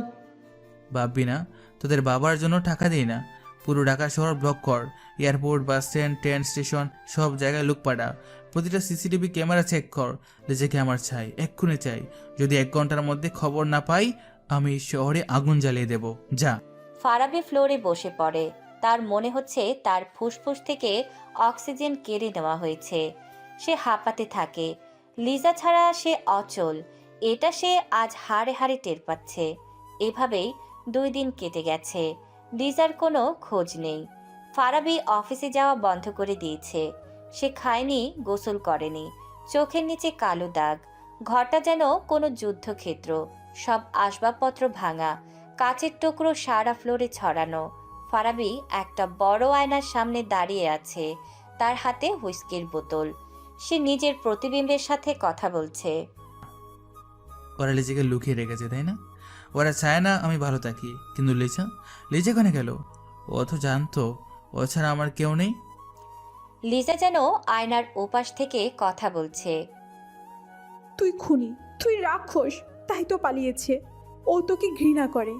ভাববি না, তোদের বাবার জন্য টাকা দিই না। পুরো ঢাকা শহর ব্লক কর। Airport, bus stand, train station, সব জায়গায় লোক পাঠা। প্রতিটা সিসিটিভি ক্যামেরা চেক কর। লিজাকে আমার চাই, এক্ষুনি চাই। যদি 1 ঘন্টার মধ্যে খবর না পাই, আমি শহরে আগুন জ্বালিয়ে দেব। যা। ফারাবি ফ্লোরে বসে পড়ে। তার মনে হচ্ছে তার ফুসফুস থেকে অক্সিজেন কেড়ে নেওয়া হয়েছে। সে হাঁপাতে থাকে। লিজা ছাড়া সে অচল, এটা সে আজ হাড়ে হাড়ে টের পাচ্ছে। এভাবেই 2 দিন কেটে গেছে। লিজার কোনো খোঁজ নেই। ফারাবি অফিসে যাওয়া বন্ধ করে দিয়েছে। সে খায়নি, গোসল করেনি। চোখের নিচে কালো দাগ। ঘরটা যেন কোনো যুদ্ধক্ষেত্র। সব আসবাবপত্র ভাঙা, কাচের টুকরো সারা ফ্লোরে ছড়ানো। ফারাবি একটা বড় আয়নার সামনে দাঁড়িয়ে আছে। তার হাতে হুইস্কির বোতল। সে নিজের প্রতিবিম্বের সাথে কথা বলছে। ওরা লিজাকে লুকিয়ে রেখেছে, তাই না? ওরা চায় না আমি ভালো থাকি। কিন্তু লিজা, লিজা কোনে গেল? ও তো জানতো ও ছাড়া আমার কেউ নেই। লিজা যেন আয়নার ওপাশ থেকে কথা বলছে। তুই খুনি, তুই রাক্ষস, তাই তো পালিয়েছে। ও তোকে ঘৃণা করে।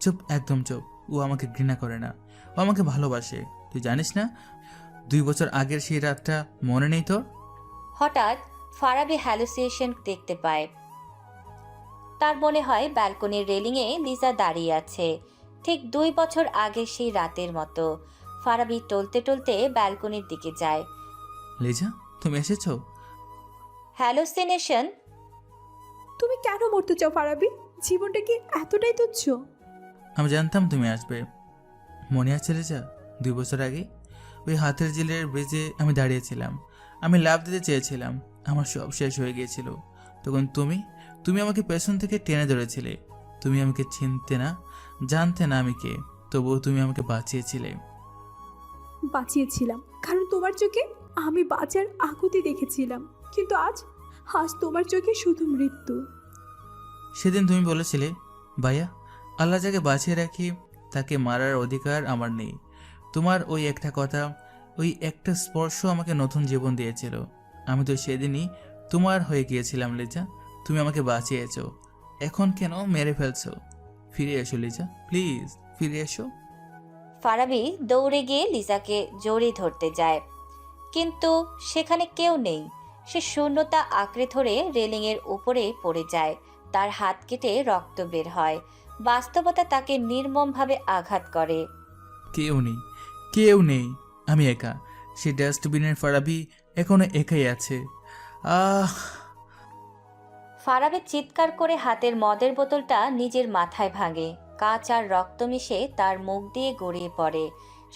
চুপ, একদম চুপ। ও আমাকে ঘৃণা করে না, ও আমাকে ভালোবাসে। তুই জানিস না 2 বছর আগের সেই রাতটা মনে নেই তোর? হঠাৎ ফারাবি হ্যালুসিনেশন দেখতে পায়। তার মনে হয় ব্যালকনির রেলিংয়ে লিজা দাঁড়িয়ে আছে। ঠিক 2 বছর আগে সেই রাতের মতো। ফারাবি টলতে টলতে ব্যালকনির দিকে যায়। লিজা, তুমি এসেছো? হ্যালোসিনেশন? তুমি কেন মরতে চাও ফারাবি? জীবনটা কি এতটাই তুচ্ছ? আমি জানতাম তুমি আসবে। মনে আছে লিজা, 2 বছর আগে ওই হাতের জিলের ব্রিজে আমি দাঁড়িয়েছিলাম। আমি লাফ দিতে চেয়েছিলাম, আমার সব শেষ হয়ে গিয়েছিল। তখন তুমি আমাকে পেছন থেকে টেনে ধরেছিলে। তুমি আমাকে চিনতে না, জানতে না আমি কে, তবুও তুমি আমাকে বাঁচিয়েছিলে। বাঁচিয়েছিলাম কারণ তোমার চোখে আমি বাঁচার আকুতি দেখেছিলাম, কিন্তু আজ তোমার চোখে শুধু মৃত্যু। সেদিন তুমি বলেছিলে, ভাইয়া, আল্লাহ যাকে বাঁচিয়ে রাখি তাকে মারার অধিকার আমার নেই। তোমার ওই একটা কথা, ওই একটা স্পর্শ আমাকে নতুন জীবন দিয়েছিল। আমি তো সেদিনই তোমার হয়ে গিয়েছিলাম লিজা। তুমি আমাকে বাঁচিয়েছো, এখন কেন মেরে ফেলছো? ফিরে এসো লিজা, প্লিজ ফিরে এসো। ফারাবি দৌড়ে গিয়ে লিজাকে জড়িয়ে ধরতে যায়, কিন্তু সেখানে কেউ নেই। সে শূন্যতা আঁকড়ে ধরে রেলিংয়ের উপরে পড়ে যায়। তার হাত কেটে রক্ত বের হয়। বাস্তবতা তাকে নির্মমভাবে আঘাত করে। কেউ নেই, আমি একা। সে ডাস্টবিনের ফারাবি এখনো একাই আছে। ফারাবি চিৎকার করে হাতের মদের বোতলটা নিজের মাথায় ভাঙে। কাঁচ আর রক্ত মিশে তার মুখ দিয়ে গড়িয়ে পড়ে।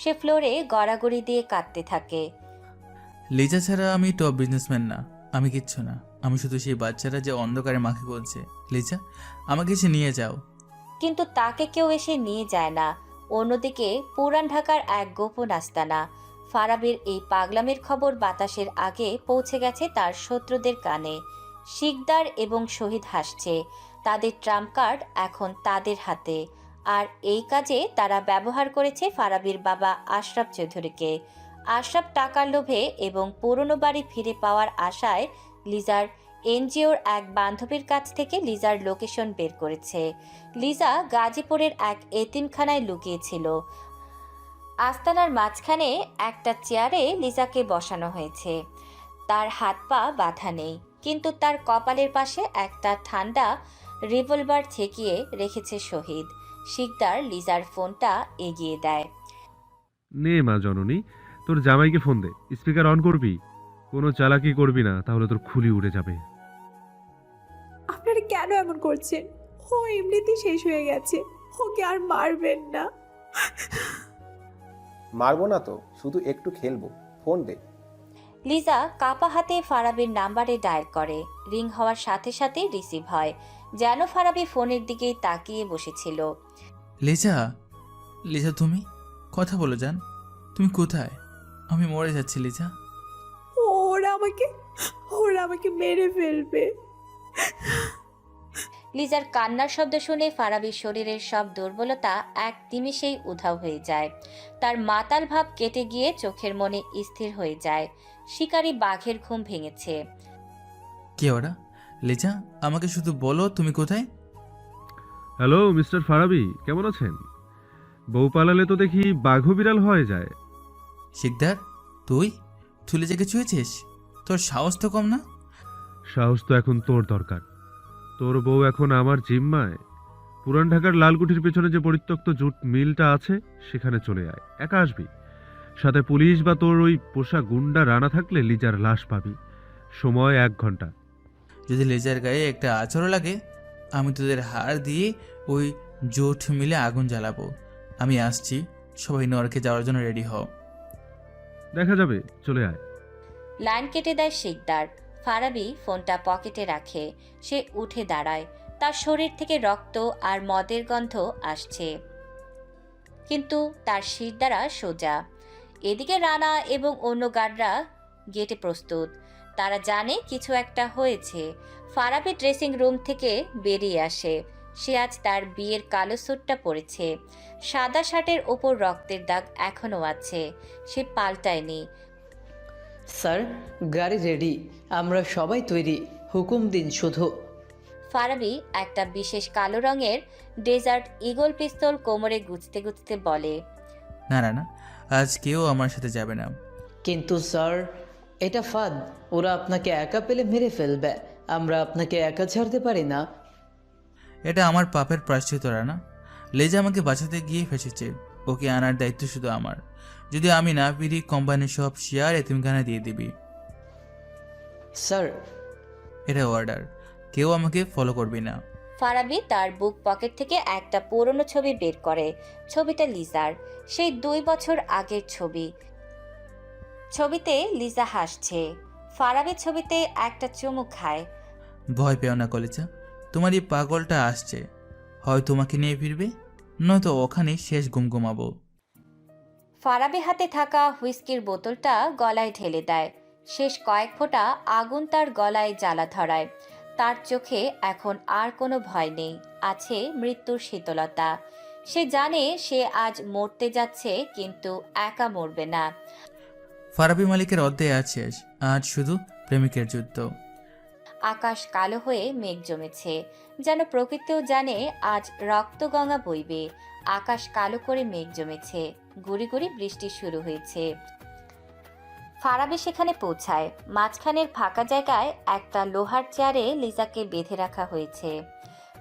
সে ফ্লোরে গড়াগড়ি দিয়ে কাঁদতে থাকে। লিজা ছাড়া আমি টপ বিজনেসম্যান না, আমি কিচ্ছু না। আমি শুধু সেই বাচ্চারা যে অন্ধকারে মাখে বলছে। লিজা, আমাকে এসে নিয়ে যাও। কিন্তু তাকে কেউ এসে নিয়ে যায় না। অন্যদিকে পুরান ঢাকার এক গোপন আস্তানা। ফারাবির এই পাগলামের খবর বাতাসের আগে পৌঁছে গেছে তার শত্রুদের কানে। শিকদার এবং শহীদ হাসছে। তাদের ট্রাম্প কার্ড এখন তাদের হাতে। আর এই কাজে তারা ব্যবহার করেছে ফারাবির বাবা আশরাফ চৌধুরীকে। আশরাফ টাকার লোভে এবং পুরনো বাড়ি ফিরে পাওয়ার আশায় লিজার এনজিওর এক বান্ধবীর কাছ থেকে লিজার লোকেশন বের করেছে। লিজা গাজীপুরের এক এতিমখানায় লুকিয়েছিল। আস্তানার মাঝখানে একটা চেয়ারে লিজাকে বসানো হয়েছে। তার হাত পা বাঁধা নেই, কিন্তু তার কপালের পাশে একটা ঠান্ডা রিভলভার ঠেকিয়ে রেখেছে শহীদ। শিকদার লিজার ফোনটা এগিয়ে দেয়। নে মা জননী, তোর জামাইকে ফোন দে। স্পিকার অন করবি, কোনো চালাকি করবি না, তাহলে তোর খুলি উড়ে যাবে। আপনারা কেন এমন করছেন? ও এমনিতেই শেষ হয়ে গেছে, ওকে আর মারবেন না। মারবো না তো, শুধু একটু খেলবো। ফোন দে। লিজা কাপা হাতে ফারাবির নাম্বারে ডায়াল করে। রিং হওয়ার সাথে সাথে রিসিভ হয়, যেন ফারাবি ফোনের দিকেই তাকিয়ে বসেছিল। লিজা তুমি কথা বলো জান, তুমি কোথায়? আমি মরে যাচ্ছি লিজা। ওরা আমাকে মেরে ফেলবে। লিজার কান্নার শব্দ শুনে ফারাবির শরীরের সব দুর্বলতা এক নিমিষেই উধাও হয়ে যায়। তার মাতাল ভাব কেটে গিয়ে চোখের মনে স্থির হয়ে যায়। শিকারী বাঘের ঘুম ভেঙেছে। কে ওরা? লিজা, আমাকে শুধু বলো তুমি কোথায়। হ্যালো মিস্টার ফারাবি, কেমন আছেন? বউ পালালে তো দেখি বাঘও বিড়াল হয়ে যায়। শিকদার, তুই লিজাকে ছুঁয়েছিস? তোর সাহস তো কম না। সাহস তো এখন তোর দরকার। তোর বউ এখন আমার জিম্মায়। পুরান ঢাকার লালকুঠির পেছনে যে পরিত্যক্ত জুট মিলটা আছে সেখানে চলে আয়। একা আসবি, সাথে পুলিশ বা তোর ওই পোষা গুন্ডা রানা থাকলে লিজার লাশ পাবি। সময় 1 ঘন্টা। যদি লিজার গায়ে একটা আচরও লাগে, আমি তোদের হাড় দিয়ে ওই জোট মিলে আগুন জ্বালাবো। আমি আসছি, সবাই নরকে যাওয়ার জন্য রেডি হও। দেখা যাবে, চলে আয়। লাইন কেটে দেয় শিকদার। ফারাবি ফোনটা পকেটে রাখে। সে উঠে দাঁড়ায়। তার শরীর থেকে রক্ত আর মদের গন্ধ আসছে, কিন্তু তার শিরদাঁড়া সোজা। এদিকে রানা এবং অন্য গার্ডরা গেটে প্রস্তুত। তারা জানে কিছু একটা হয়েছে। ফারাবি ড্রেসিং রুম থেকে বেরিয়ে আসে। সে আজ তার বিয়ের কালো স্যুটটা পরেছে। সাদা শার্টের ওপর রক্তের দাগ এখনও আছে। সে পাল্টায়নি। স্যার, গাড়ি রেডি, আমরা সবাই তৈরি, হুকুম দিন শুধু। ফারাবি একটা বিশেষ কালো রঙের ডেজার্ট ঈগল পিস্তল কোমরে গুজতে গুজতে বলে, না, আজ কেউ আমার সাথে যাবে না। কিন্তু স্যার, এটা ফাঁদ। ওরা আপনাকে একা পেলে মেরে ফেলবে। আমরা আপনাকে একা ছাড়তে পারি না। এটা আমার পাপের প্রায়শ্চিত্ত না। লেজা আমাকে বাঁচাতে গিয়ে ফেসেছে, ওকে আনার দায়িত্ব শুধু আমার। যদি আমি না ফিরি কোম্পানির সব শেয়ার এতিমখানা দিয়ে দিবি। স্যার, এটা অর্ডার, কেউ আমাকে ফলো করবি না। ফারাবি তার বুক পকেট থেকে একটা পুরনো ছবি বের করে। ছবিটা লিজার, সেই 2 বছর আগের ছবি। ছবিতে লিজা হাসছে, ফারাবি ছবিতে একটা চুমু খায়। ভয় পেও না কলেজা, তোমার এই পাগলটা আসছে, হয় তোমাকে নিয়ে ফিরবে, নয়তো ওখানে শেষ ঘুমাবো। ফারাবি হাতে থাকা হুইস্কির বোতলটা গলায় ঢেলে দেয়। শেষ কয়েক ফোঁটা আগুন তার গলায় জ্বালা ধরায়। তার চোখে এখন আর কোনো ভয় নেই, আছে মৃত্যুর শীতলতা। সে জানে সে আজ মরতে যাচ্ছে, কিন্তু একা মরবে না। ফারাবি মালিকের অধ্যায় আজ শেষ, আজ শুধু প্রেমিকের যুদ্ধ। আকাশ কালো হয়ে মেঘ জমেছে, যেন প্রকৃতিও জানে আজ রক্তগঙ্গা বইবে। আকাশ কালো করে মেঘ জমেছে, গুড়ি গুড়ি বৃষ্টি শুরু হয়েছে। ফারাবি সেখানে পৌঁছায়। মাঝখানের ফাঁকা জায়গায় একটা লোহার চেয়ারে লিজাকে বেঁধে রাখা হয়েছে।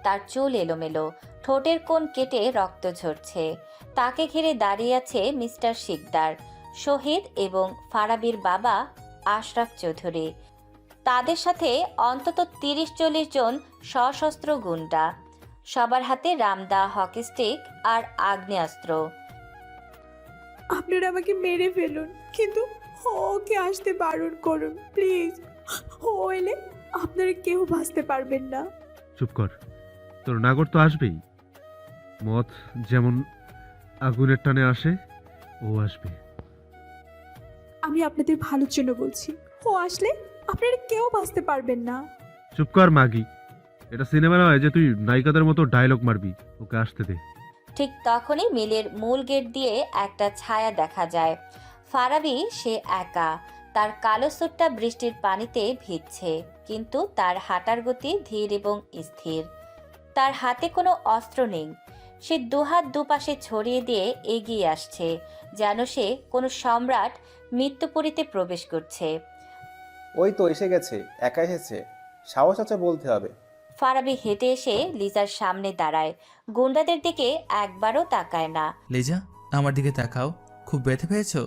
তার চুল এলোমেলো, ঠোঁটের কোণ কেটে রক্ত ঝরছে। তাকে ঘিরে দাঁড়িয়ে আছে মিস্টার শিকদার, শহীদ এবং ফারাবির বাবা আশরাফ চৌধুরী। তাদের সাথে অন্তত 30-40 জন সশস্ত্র গুন্ডা, সবার হাতে রামদা, হকি স্টিক আর আগ্নেয়াস্ত্র। আপনারা আমাকে মেরে ফেলুন, কিন্তু ওকে আসতে বারণ করুন প্লিজ। ও এলে আপনারা কেউ বাঁচতে পারবেন না। চুপ কর, তোর নাগর তো আসবেই। মত যেমন আগুনের টানে আসে, ও আসবে। আমি আপনাদের ভালোর জন্য বলছি, ও আসলে আপনারা কেউ বাঁচতে পারবেন না। চুপ কর মাগি, এটা সিনেমা নয় যে তুই নায়িকাদের মতো ডায়লগ মারবি। ওকে আসতে দে। ঠিক তখনই মিলের মূল গেট দিয়ে একটা ছায়া দেখা যায়। ফারাবি সে একা, তার কালো স্যুটটা বৃষ্টির পানিতে ভিজছে, কিন্তু তার হাঁটার গতি ধীর এবং স্থির। তার হাতে কোনো অস্ত্র নেই। সে দুহাত দুপাশে ছড়িয়ে দিয়ে এগিয়ে আসছে, যেন সে কোনো সম্রাট মৃত্যুপুরীতে প্রবেশ করছে। ওই তো এসে গেছে, একা এসেছে, সাহস আছে বলতে হবে। ফারাবি হেঁটে এসে লিজার সামনে দাঁড়ায়, গুন্ডাদের দিকে একবারও তাকায় না। লিজা, আমার দিকে তাকাও, খুব ব্যথা পেয়েছো?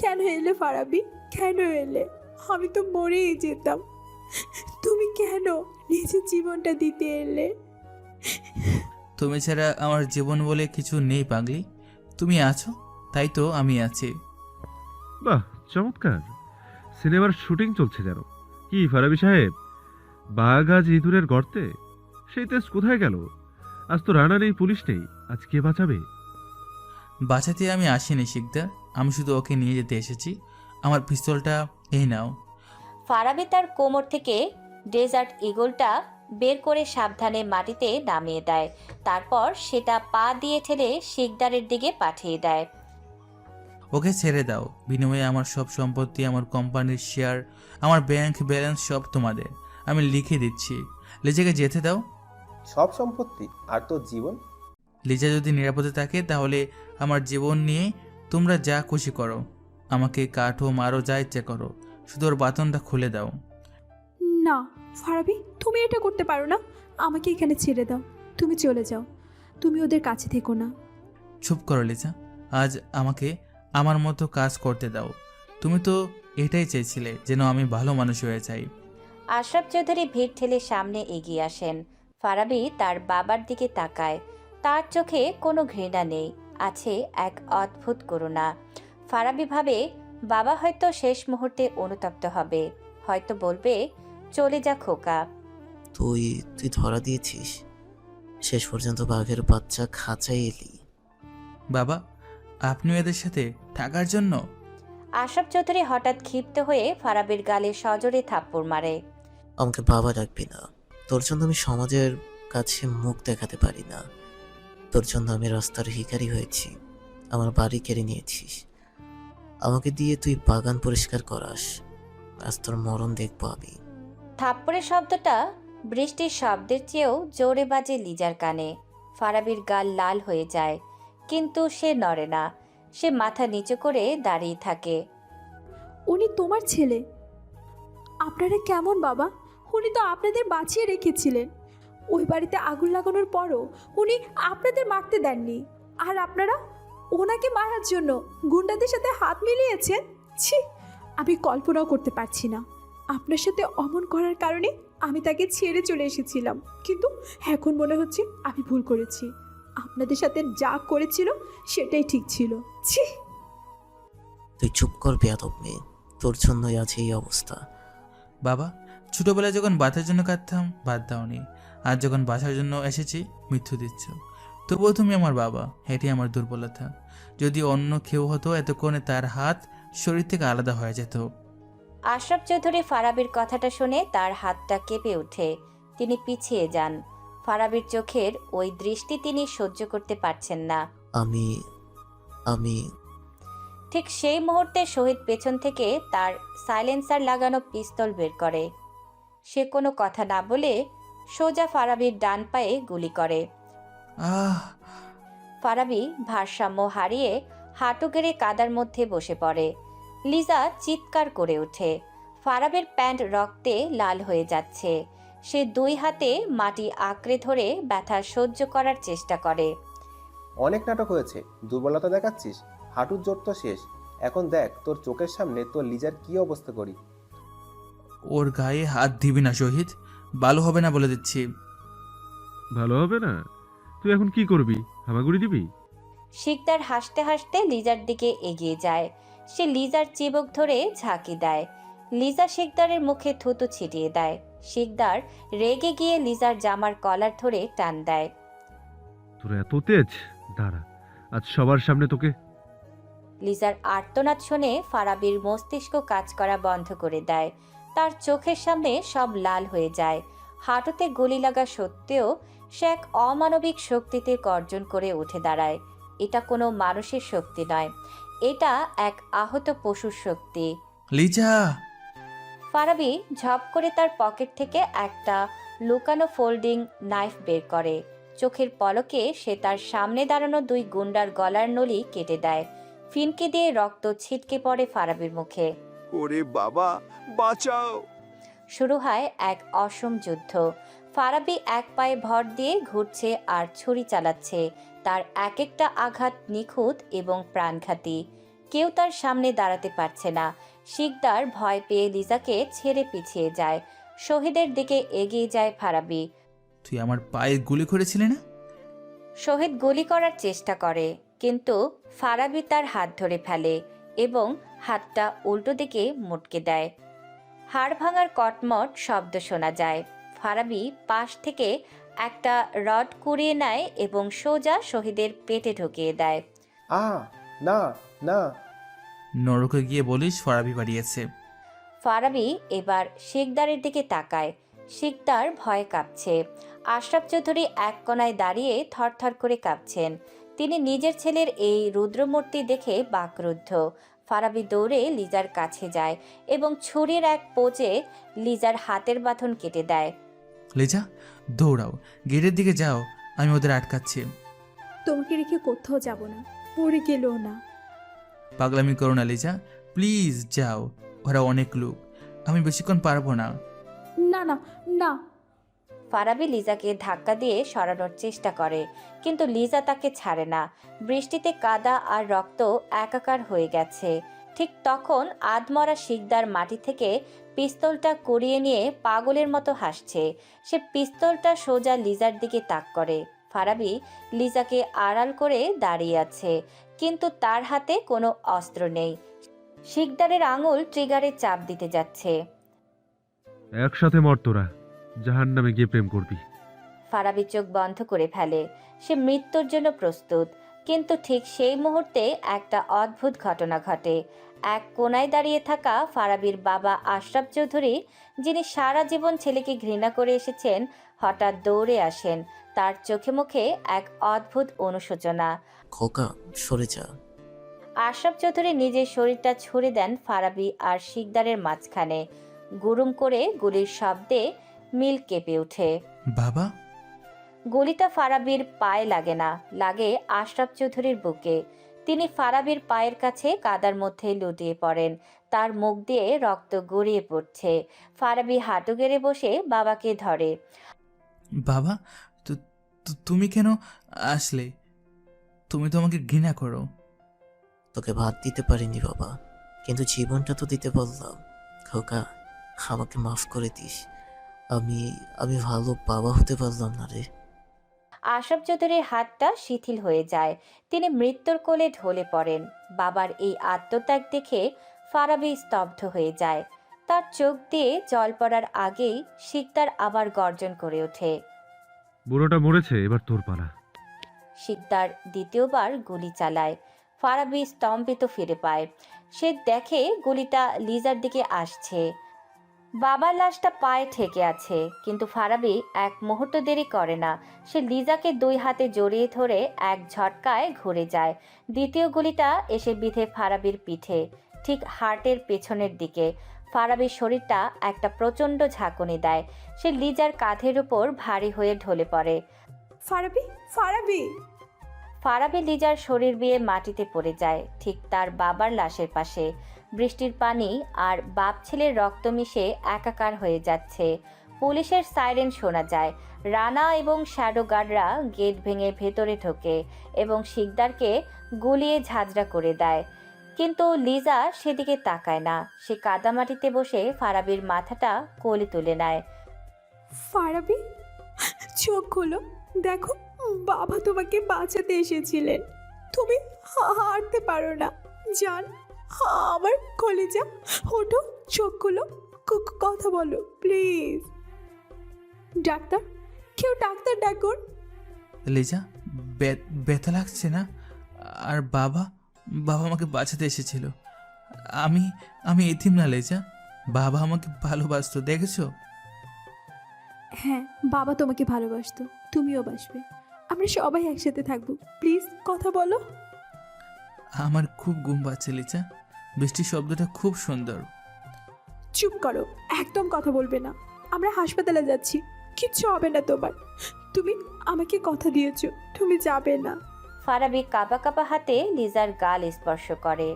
কেন এলে ফারাবি, কেন এলে? আমি তো মরেই যেতাম, তুমি কেন নিজের জীবনটা দিতে এলে? তুমি ছাড়া আমার জীবন বলে কিছু নেই পাগলি, তুমি আছো তাই তো আমি আছি। বাহ, চমৎকার। সিনেমার শুটিং চলছে যেন। কি ফারাবি সাহেব, বাঘ আজ ইঁদুরের গর্তে? সেই তেজ কোথায় গেল? আজ তো রানা নেই, পুলিশ নেই, আজ কে বাঁচাবে? বাঁচাতে আমি আসিনি শিকদার, আমি শুধু ওকে নিয়ে যেতে এসেছি। আমার পিস্তলটা এই নাও। ফারাবি তার কোমর থেকে ডেজার্ট ইগলটা বের করে সাবধানে মাটিতে নামিয়ে দেয়। তারপর সেটা পা দিয়ে ঠেলে শিকদারের দিকে পাঠিয়ে দেয়। ওকে ছেড়ে দাও, বিনিময়ে আমার সব সম্পত্তি, আমার কোম্পানির শেয়ার, আমার ব্যাংক ব্যালেন্স সব তোমাদের। আমি লিখে দিচ্ছি। লিজাকে যেতে দাও। সব সম্পত্তি আর তোর জীবন? লিজা যদি নিরাপদে থাকে তাহলে আমার জীবন নিয়ে তোমরা যা খুশি করো, আমাকে কাটো, মারো, যা ইচ্ছে করো, শুধু ওর বাতনটা খুলে দাও। না ফারাবি, তুমি এটা করতে পারো না। আমাকে এখানে ছেড়ে দাও, তুমি চলে যাও, তুমি ওদের কাছে থেকো না। চুপ করো লিজা, আজ আমাকে আমার মতো কাজ করতে দাও। তুমি তো এটাই চেয়েছিলে যেন আমি ভালো মানুষ হয়ে যাই। আশরাফ চৌধুরী ভিড় ঠেলে সামনে এগিয়ে আসেন। ফারাবি তার বাবার দিকে তাকায়। তার চোখে কোনো ঘৃণা নেই, আছে এক অদ্ভুত করুণা। ফারাবি ভাবে বাবা হয়তো শেষ মুহূর্তে অনুতপ্ত হবে, হয়তো বলবে চলে যা খোকা। তুই ধরা দিয়েছিস, শেষ পর্যন্ত বাঘের বাচ্চা খাঁচাই এলি। বাবা, আপনিও এদের সাথে থাকার জন্য? আশরাফ চৌধুরী হঠাৎ ক্ষিপ্ত হয়ে ফারাবির গালে সজোরে থাপ্পড় মারে। আমাকে বাবা ডাকবি না, তোর জন্য আমি সমাজের কাছে মুখ দেখাতে পারি না। তোর জন্য আমি রাস্তার ভিখারি হয়েছি, আমার বাড়ি কেড়ে নিয়েছিস, আমাকে দিয়ে তুই বাগান পরিষ্কার করাস। আজ তোর মরণ দেখবো আমি। থাপ্পড়ের শব্দটা বৃষ্টির শব্দের চেয়েও জোরে বাজে লিজার কানে। ফারাবির গাল লাল হয়ে যায়, কিন্তু সে নড়ে না। সে মাথা নিচু করে দাঁড়িয়ে থাকে। উনি তোমার ছেলে। আপনারা কেমন বাবা? উনি তো আপনাদের বাঁচিয়ে রেখেছিলেন। ওই বাড়িতে আগুন লাগানোর পরও উনি আপনাদের মারতে দেননি, আর আপনারা ওনাকে মারার জন্য গুন্ডাদের সাথে হাত মিলিয়েছেন। ছি, আমি কল্পনাও করতে পারছি না। আপনার সাথে অমন করার কারণে আমি তাকে ছেড়ে চলে এসেছিলাম, কিন্তু এখন মনে হচ্ছে আমি ভুল করেছি। আপনাদের সাথে যা করেছিল সেটাই ঠিক ছিল। ছি। তুই চুপ কর বেয়াদব মেয়ে, তোর জন্যই আছে এই অবস্থা। বাবা, ছোটবেলায় যখন বাতের জন্য কাঁদতাম বাদ দাওনি, আর যখন বাসার জন্য এসেছি মৃত্যু দিচ্ছ। তবুও তুমি আমার বাবা, এটি আমার দুর্বলতা। যদি অন্য কেউ হতো এতক্ষণে তার হাত শরীর থেকে আলাদা হয়ে যেত। আশরাফ চৌধুরী ফারাবির কথাটা শুনে তার হাতটা কেঁপে ওঠে। তিনি পিছিয়ে যান। ফারাবির চোখের ওই দৃষ্টি তিনি সহ্য করতে পারছেন না। আমি আমি ঠিক সেই মুহূর্তে শহীদ পেছন থেকে তার সাইলেন্সার লাগানো পিস্তল বের করে। সে কোনো কথা না বলে সোজা ফারাবির ডান পায়ে গুলি করে। আহ! ফারাবি ভারসাম্য হারিয়ে হাঁটু গেড়ে কাদার মধ্যে বসে পড়ে। লিজা চিৎকার করে ওঠে। ফারাবের প্যান্ট রক্তে লাল হয়ে যাচ্ছে। সে দুই হাতে মাটি আঁকড়ে ধরে ব্যথা সহ্য করার চেষ্টা করে। অনেক নাটক হয়েছে, দুর্বলতা দেখাচ্ছিস। হাঁটুর জোর তো শেষ, এখন দেখ তোর চোখের সামনে তোর লিজার কি অবস্থা করি। ওর গায়ে হাত দিবি না শহীদ, ভালো হবে না বলে দিচ্ছি। ভালো হবে না? তুই এখন কি করবি? হামাগুড়ি দিবি? শিকদার হাসতে হাসতে লিজার দিকে এগিয়ে যায়। সে লিজার চিবুক ধরে ঝাঁকি দেয়। লিজা শিকদারের মুখে থুতু ছিটিয়ে দেয়। শিকদার রেগে গিয়ে লিজার জামার কলার ধরে টান দেয়। তোর এত তেজ? দাঁড়া, আজ সবার সামনে তোকে। লিজার আর্তনাদ শুনে ফারাবির মস্তিষ্ক কাজ করা বন্ধ করে দেয়। তার চোখের সামনে সব লাল হয়ে যায়। হাঁটুতে গুলি লাগা সত্ত্বেও সে এক অমানবিক শক্তিতে গর্জন করে উঠে দাঁড়ায়। এটা কোনো মানুষের শক্তি নয়, এটা এক আহত পশুর শক্তি। লিজা! ফারাবি ঝপ করে তার পকেট থেকে একটা লুকানো ফোল্ডিং নাইফ বের করে। চোখের পলকে সে তার সামনে দাঁড়ানো দুই গুন্ডার গলার নলি কেটে দেয়। ফিনকে দিয়ে রক্ত ছিটকে পড়ে ফারাবির মুখে। ওরে বাবা, বাঁচাও! শুরু হয় এক অসম যুদ্ধ। ফারাবি এক পায়ে ভর দিয়ে ঘুরছে আর ছুরি চালাচ্ছে। তার এক একটা আঘাত নিখুঁত এবং প্রাণঘাতী। কেউ তার সামনে দাঁড়াতে পারছে না। শিকদার ভয় পেয়ে লিজাকে ছেড়ে পিছিয়ে যায়। শহীদের দিকে এগিয়ে যায় ফারাবি। তুই আমার পায়ে গুলি করেছিলি না? শহীদ গুলি করার চেষ্টা করে, কিন্তু ফারাবি তার হাত ধরে ফেলে এবং হাতটা উল্টো দিকে মুটকে দেয়। হাড় ভাঙার কটমট শব্দ শোনা যায়। ফারাবি পাশ থেকে একটা রড কুড়িয়ে নেয় এবং সোজা শহীদের পেটে ঢুকিয়ে দেয়। না না! নরকে গিয়ে বলিস ফারাবি বাড়িয়েছে। ফারাবি এবার শিকদারের দিকে তাকায়। শিকদার ভয়ে কাঁপছে। আশরাফ চৌধুরী এক কোনায় দাঁড়িয়ে থরথর করে কাঁপছেন। তিনি নিজের ছেলের এই রুদ্রমূর্তি দেখে বাকরুদ্ধ। ফারাবি দৌড়ে লিজার কাছে যায় এবং ছুরির এক পোঁচে লিজার হাতের বাঁধন কেটে দেয়। লিজা, দৌড়াও, গেটের দিকে যাও, আমি ওদের আটকাচ্ছি। তোমাকে রেখে কোথাও যাব না, পড়ে গেলেও না। পাগলামি করো না লিজা, প্লিজ যাও। ওরা অনেক লোক, আমি বেশিক্ষণ পারবো না। না না না! ফারাবি লিজাকে ধাক্কা দিয়ে সরানোর চেষ্টা করে, কিন্তু লিজা তাকে ছাড়ে না। বৃষ্টিতে কাদা আর রক্ত একাকার হয়ে গেছে। ঠিক তখন আধমরা শিকদার মাটি থেকে পিস্তলটা কুড়িয়ে নিয়ে পাগলের মতো হাসছে। সে পিস্তলটা সোজা লিজার দিকে তাক করে। ফারাবি লিজাকে আড়াল করে দাঁড়িয়ে আছে, কিন্তু তার হাতে কোনো অস্ত্র নেই। শিকদারের আঙুল ট্রিগারে চাপ দিতে যাচ্ছে। একসাথে মর তোরা, জাহান্নামে গিয়ে প্রেম করবি। ফারাবি চোখ বন্ধ করে ফেলে। সে মৃত্যুর জন্য প্রস্তুত, কিন্তু ঠিক সেই মুহূর্তে একটা অদ্ভুত ঘটনা ঘটে। এক কোনায় দাঁড়িয়ে থাকা ফারাবির বাবা আশরাফ চৌধুরী, যিনি সারা জীবন ছেলেকে ঘৃণা করে এসেছেন, হঠাৎ দৌড়ে আসেন। তার চোখে মুখে এক অদ্ভুত অনুশোচনা। খোকা, সরে যা। আশরাফ চৌধুরী নিজের শরীরটা ছুড়ে দেন ফারাবি আর শিকদারের মাঝখানে। গুরুম করে গুলির শব্দে মিল কেঁপে ওঠে। বাবা! গুলিটা ফারাবির পায়ে লাগে না, লাগে আশরাফ চৌধুরীর বুকে। তিনি ফারাবির পায়ের কাছে কাদার মধ্যে লুটিয়ে পড়েন। তার মুখ দিয়ে রক্ত গড়িয়ে পড়ছে। ফারাবি হাঁটু গেড়ে বসে বাবাকে ধরে। বাবা, তুমি কেন আসলে? তুমি তো আমাকে ঘৃণা করো। তোকে ভাত দিতে পারিনি বাবা, কিন্তু জীবনটা তো দিতে বললাম। খোকা, আমাকে মাফ করে দিস। আমি আমি ভালো বাবা হতে পারলাম না রে। আশরাফ চৌধুরীর হাতটা শিথিল হয়ে যায়। তিনি মৃত্যুর কোলে ঢলে পড়েন। বাবার এই আত্মত্যাগ দেখে ফারাবি স্তব্ধ হয়ে যায়। তার চোখ দিয়ে জল পড়ার আগেই শিকদার আবার গর্জন করে ওঠে। বুড়োটা মরেছে, এবার তোর পালা। শিকদার দ্বিতীয়বার গুলি চালায়। ফারাবি স্তম্ভিত ফিরে পায়। সে দেখে গুলিটা লিজার দিকে আসছে। বাবার লাশটা পায়ে ঠেকে আছে, কিন্তু ফারাবি এক মুহূর্ত দেরি করে না। সে লিজাকে দুই হাতে জড়িয়ে ধরে এক ঝটকায় ঘুরে যায়। দ্বিতীয় গুলিটা এসে বিঁধে ফারাবির পিঠে, ঠিক হার্টের পেছনের দিকে। ফারাবির শরীরটা একটা প্রচণ্ড ঝাঁকুনি দেয়। সে লিজার কাঁধের উপর ভারী হয়ে ঢলে পড়ে। ফারাবি, ফারাবি! ফারাবি লিজার শরীর বেয়ে মাটিতে পড়ে যায়, ঠিক তার বাবার লাশের পাশে। বৃষ্টির পানি আর বাপ ছেলের রক্ত মিশে একাকার হয়ে যাচ্ছে। পুলিশের সাইরেন শোনা যায়। রানা এবং শ্যাডো গার্ডরা গেট ভেঙে ভেতরে ঢোকে এবং শিকদারকে গুলিয়ে ঝাঁঝরা করে দেয়। কিন্তু লিজা সেদিকে তাকায় না। সে কাদামাটিতে বসে ফারাবির মাথাটা কোলে তুলে নেয়। ফারাবি, চোখ খোলো, দেখো বাবা তোমাকে বাঁচাতে এসেছিলেন। তুমি হারতে পারো না জান। আমার কলেজা, ওঠো, চোখ খোলো, কথা বলো প্লিজ। ডাক্তার, কেউ ডাক্তার ডাকুন। লিজা, ব্যথা লাগছে না? আর বাবা আমাকে বাঁচাতে এসেছিল। আমি এতিম না লিজা, বাবা আমাকে ভালোবাসতো, দেখেছো? হ্যাঁ, বাবা তোমাকে ভালোবাসতো, তুমিও বাসবে। আমরা সবাই একসাথে থাকবো, প্লিজ কথা বলো। আমার খুব ঘুম পাচ্ছে লিজা, বৃষ্টির শব্দটা খুব সুন্দর। চুপ করো, একদম কথা বলবে না। আমরা হাসপাতালে যাচ্ছি, কিচ্ছু হবে না তোমার। তুমি আমাকে কথা দিয়েছো, তুমি যাবে না। ফারাবি কাঁপা কাঁপা হাতে লিজার গাল স্পর্শ করে।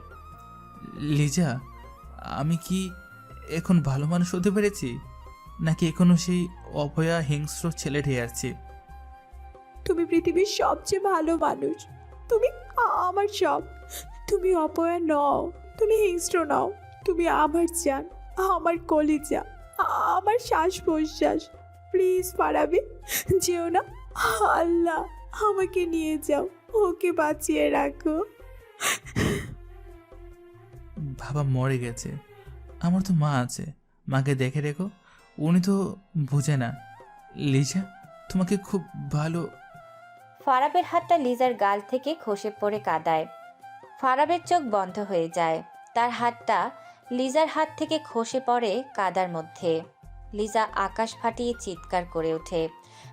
লিজা, আমি কি এখন ভালো মানুষ হতে পেরেছি, নাকি এখনো সেই অভয়া হিংস্র ছেলেটাই আছি? তুমি পৃথিবীর সবচেয়ে ভালো মানুষ, তুমি আমার সব। তুমি অপয়া নও, তুমি হিংস্র নও, তুমি আমার জান, আমার কলিজা, আমার শ্বাস প্রশ্বাস। প্লিজ ফারাবি, যেও না। আল্লাহ আমাকে নিয়ে যাও, ওকে বাঁচিয়ে রাখো। বাবা মরে গেছে, আমার তো মা আছে, মাকে দেখে রেখো। উনি তো বুঝে না। লিজা, তোমাকে খুব ভালো। ফারাবের হাতটা লিজার গাল থেকে খসে পড়ে কাদায়। ফারাবের চোখ বন্ধ হয়ে যায়। তার হাতটা লিজার হাত থেকে খসে পড়ে কাদার মধ্যে। লিজা আকাশ ফাটিয়ে চিৎকার করে ওঠে।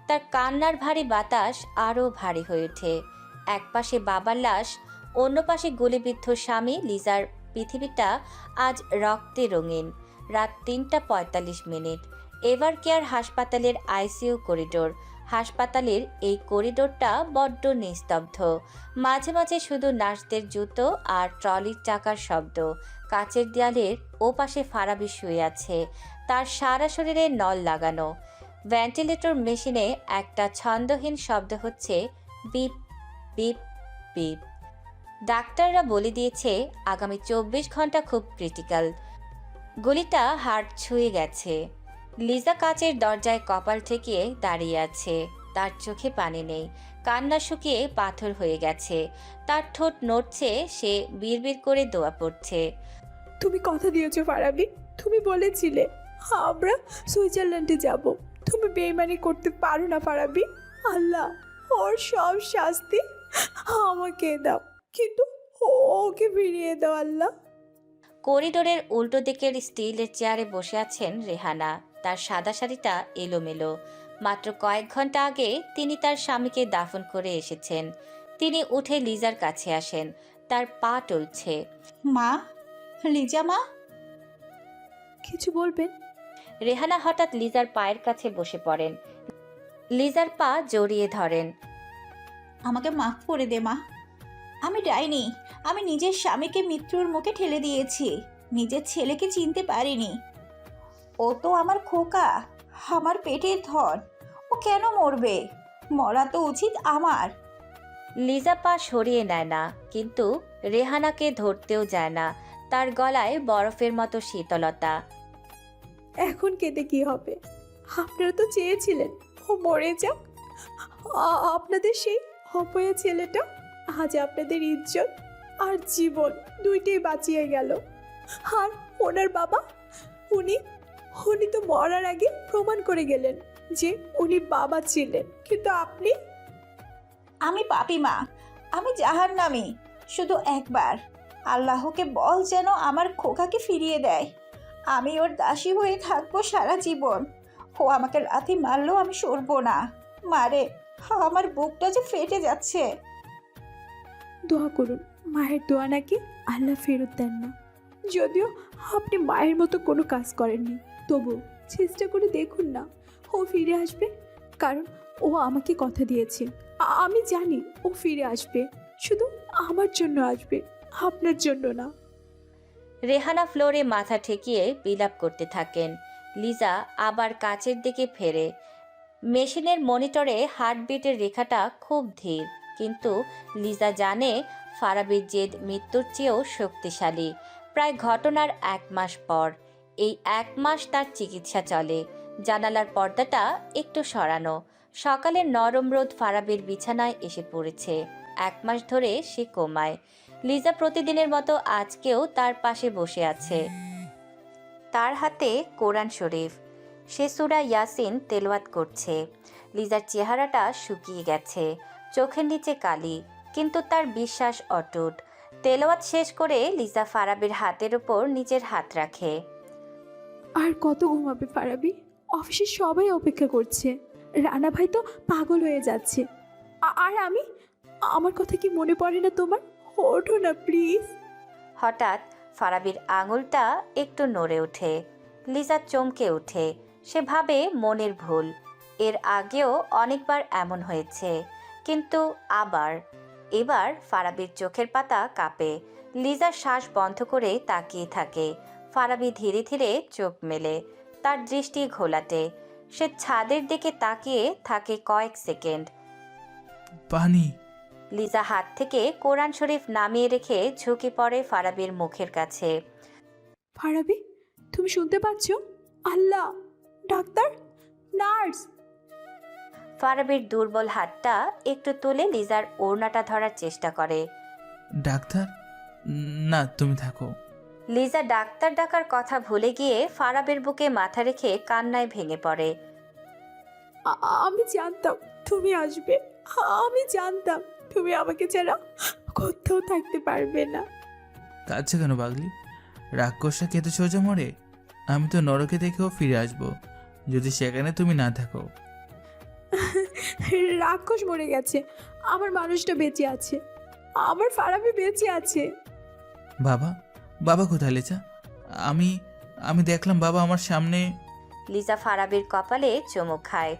তার কান্নার ভারী বাতাস আরও ভারী হয়ে ওঠে। একপাশে বাবার লাশ, অন্য পাশে গুলিবিদ্ধ স্বামী। লিজার পৃথিবীটা আজ রক্তে রঙিন। রাত ৩:৪৫। এভার কেয়ার হাসপাতালের আইসিইউ করিডোর। হাসপাতালের এই করিডোরটা বড্ড নিস্তব্ধ। মাঝে মাঝে শুধু নার্সদের জুতো আর ট্রলির চাকার শব্দ। কাচের দেয়ালের ওপাশে ফারাবি শুয়ে আছে, তার সারা শরীরে নল লাগানো। ভেন্টিলেটর মেশিনে একটা ছন্দহীন শব্দ হচ্ছে, বিপ বিপ বিপ। ডাক্তাররা বলে দিয়েছে আগামী ২৪ ঘন্টা খুব ক্রিটিক্যাল। গুলিটা হার্ট ছুঁয়ে গেছে। লিজা কাচের দরজায় কপাল ঠেকিয়ে দাঁড়িয়ে আছে। তার চোখে পানি নেই, কান্না শুকিয়ে পাথর হয়ে গেছে। তার ঠোঁট নড়ছে, সে বিড়বিড় করে দোয়া পড়ছে। তুমি কথা দিয়েছো ফারাবি, তুমি বলেছিলে আমরা সুইজারল্যান্ডে যাব। তুমি বেইমানি করতে পারো না ফারাবি। আল্লাহ, ওর সব শাস্তি আমাকে দাও, কিন্তু ওকে ফিরিয়ে দাও আল্লাহ। করিডোরের উল্টো দিকের স্টিলের চেয়ারে বসে আছেন রেহানা। তার সাদা শাড়িটা এলোমেলো। মাত্র কয়েক ঘন্টা আগে তিনি তার স্বামীকে দাফন করে এসেছেন। তিনি উঠে লিজার কাছে আসেন। তার পা টলছে। মা, লিজা মা। কিছু বলবেন? রেহানা হঠাৎ লিজার পায়ের কাছে বসে পড়েন। লিজার পা জড়িয়ে ধরেন। আমাকে মাফ করে দে মা। আমি ডাইনি। আমি নিজের স্বামীকে মৃত্যুর মুখে ঠেলে দিয়েছি, নিজের ছেলেকে চিনতে পারিনি। ও তো আমার খোকা, আমার পেটের ধন। ও কেন মরবে? মরা তো উচিত আমার। লিজা পা সরিয়ে নেয় না, কিন্তু রেহানাকে ধরতেও যায় না। তার গলায় বরফের মতো শীতলতা। এখন কেঁদে কি হবে? আপনারা তো চেয়েছিলেন ও মরে যাক। আপনাদের সেই অপয়া ছেলেটা আজ আপনাদের ইজ্জত আর জীবন দুইটাই বাঁচিয়ে গেল। আর ওনার বাবা, উনি উনি তো মরার আগে প্রমাণ করে গেলেন যে উনি বাবা ছিলেন, কিন্তু আপনি। আমি পাপী মা, আমি জাহান্নামী। শুধু একবার আল্লাহকে বল যেন আমার খোকাকে ফিরিয়ে দেয়। আমি ওর দাসী হয়ে থাকবো সারা জীবন। ও আমাকে লাথি মারলেও আমি সরবো না। মারে, আমার বুকটা যে ফেটে যাচ্ছে। দোয়া করুন, মায়ের দোয়া নাকি আল্লাহ ফেরত দেন না। যদিও আপনি মায়ের মতো কোনো কাজ করেননি, তবু চেষ্টা করে দেখুন না, ও ফিরে আসবে। কারণ ও আমাকে কথা দিয়েছে। আমি জানি ও ফিরে আসবে, শুধু আমার জন্য আসবে, আপনার জন্য না। রেহানা ফ্লোরে মাথা ঠেকিয়ে বিলাপ করতে থাকেন। লিজা আবার কাচের দিকে ফেরে। মেশিনের মনিটরে হার্টবিটের রেখাটা খুব ধীর, কিন্তু লিজা জানে ফারাবির জেদ মৃত্যুর চেয়েও শক্তিশালী। প্রায় ঘটনার 1 মাস পর, এই 1 মাস তার চিকিৎসা চলে। জানালার পর্দাটা একটু সরানো। সকালের নরম রোদ ফারাবির বিছানায় এসে পড়েছে। 1 মাস ধরে সে কোমায়। লিজা প্রতিদিনের মতো আজকেও তার পাশে বসে আছে। তার হাতে কোরআন শরীফ। সে সূরা ইয়াসিন তেলাওয়াত করছে। লিজার চেহারাটা শুকিয়ে গেছে, চোখের নিচে কালি, কিন্তু তার বিশ্বাস অটুট। তেলাওয়াত শেষ করে লিজা ফারাবির হাতের উপর নিজের হাত রাখে। আর কত ঘুমাবে ফারাবি? অফিসে সবাই অপেক্ষা করছে। রানা ভাই তো পাগল হয়ে যাচ্ছে। আর আমি, আমার কথা কি মনে পড়ে না তোমার? ওঠো না প্লিজ। হঠাৎ ফারাবির আঙুলটা একটু নড়ে ওঠে। লিজা চমকে ওঠে। সে ভাবে মনের ভুল। এর আগেও অনেকবার এমন হয়েছে, কিন্তু এবার ফারাবির চোখের পাতা কাঁপে। লিজা শ্বাস বন্ধ করে তাকিয়ে থাকে। ফারাবি ধীরে ধীরে চোখ মেলে। তার দৃষ্টি ঘোলাটে। সে ছাদের দিকে তাকিয়ে থাকে কয়েক সেকেন্ড। পানি। লিজা হাত থেকে কোরআন শরীফ নামিয়ে রেখে ঝুঁকে পড়ে ফারাবির মুখের কাছে। ফারাবি, তুমি শুনতে পাচ্ছ? আল্লাহ, ডাক্তার, নার্স। ফারাবির দুর্বল হাতটা একটু তুলে লিজার ওড়নাটা ধরার চেষ্টা করে। ডাক্তার? না, তুমি থাকো। লিজা ডাক্তার ডাকার কথা ভুলে গিয়ে ফারাবের বুকে মাথা রেখে কান্নায় ভেঙে পড়ে। আমি জানতাম তুমি আসবে। আমি জানতাম তুমি আমাকে ছাড়া কোথাও থাকতে পারবে না। কাঁদছে কেন পাগলি? রাক্ষসটা কেঁদে সোজা মরে? আমি তো নরকে দেখেও ফিরে আসবো যদি সেখানে তুমি না থাকো। রাক্ষস মরে গেছে, আমার মানুষটা বেঁচে আছে, আমার ফারাবি বেঁচে আছে। বাবা, বাবা কোথায় লিজা? আমি দেখলাম বাবা আমার সামনে। লিজা ফারাবির কপালে চুমু খায়।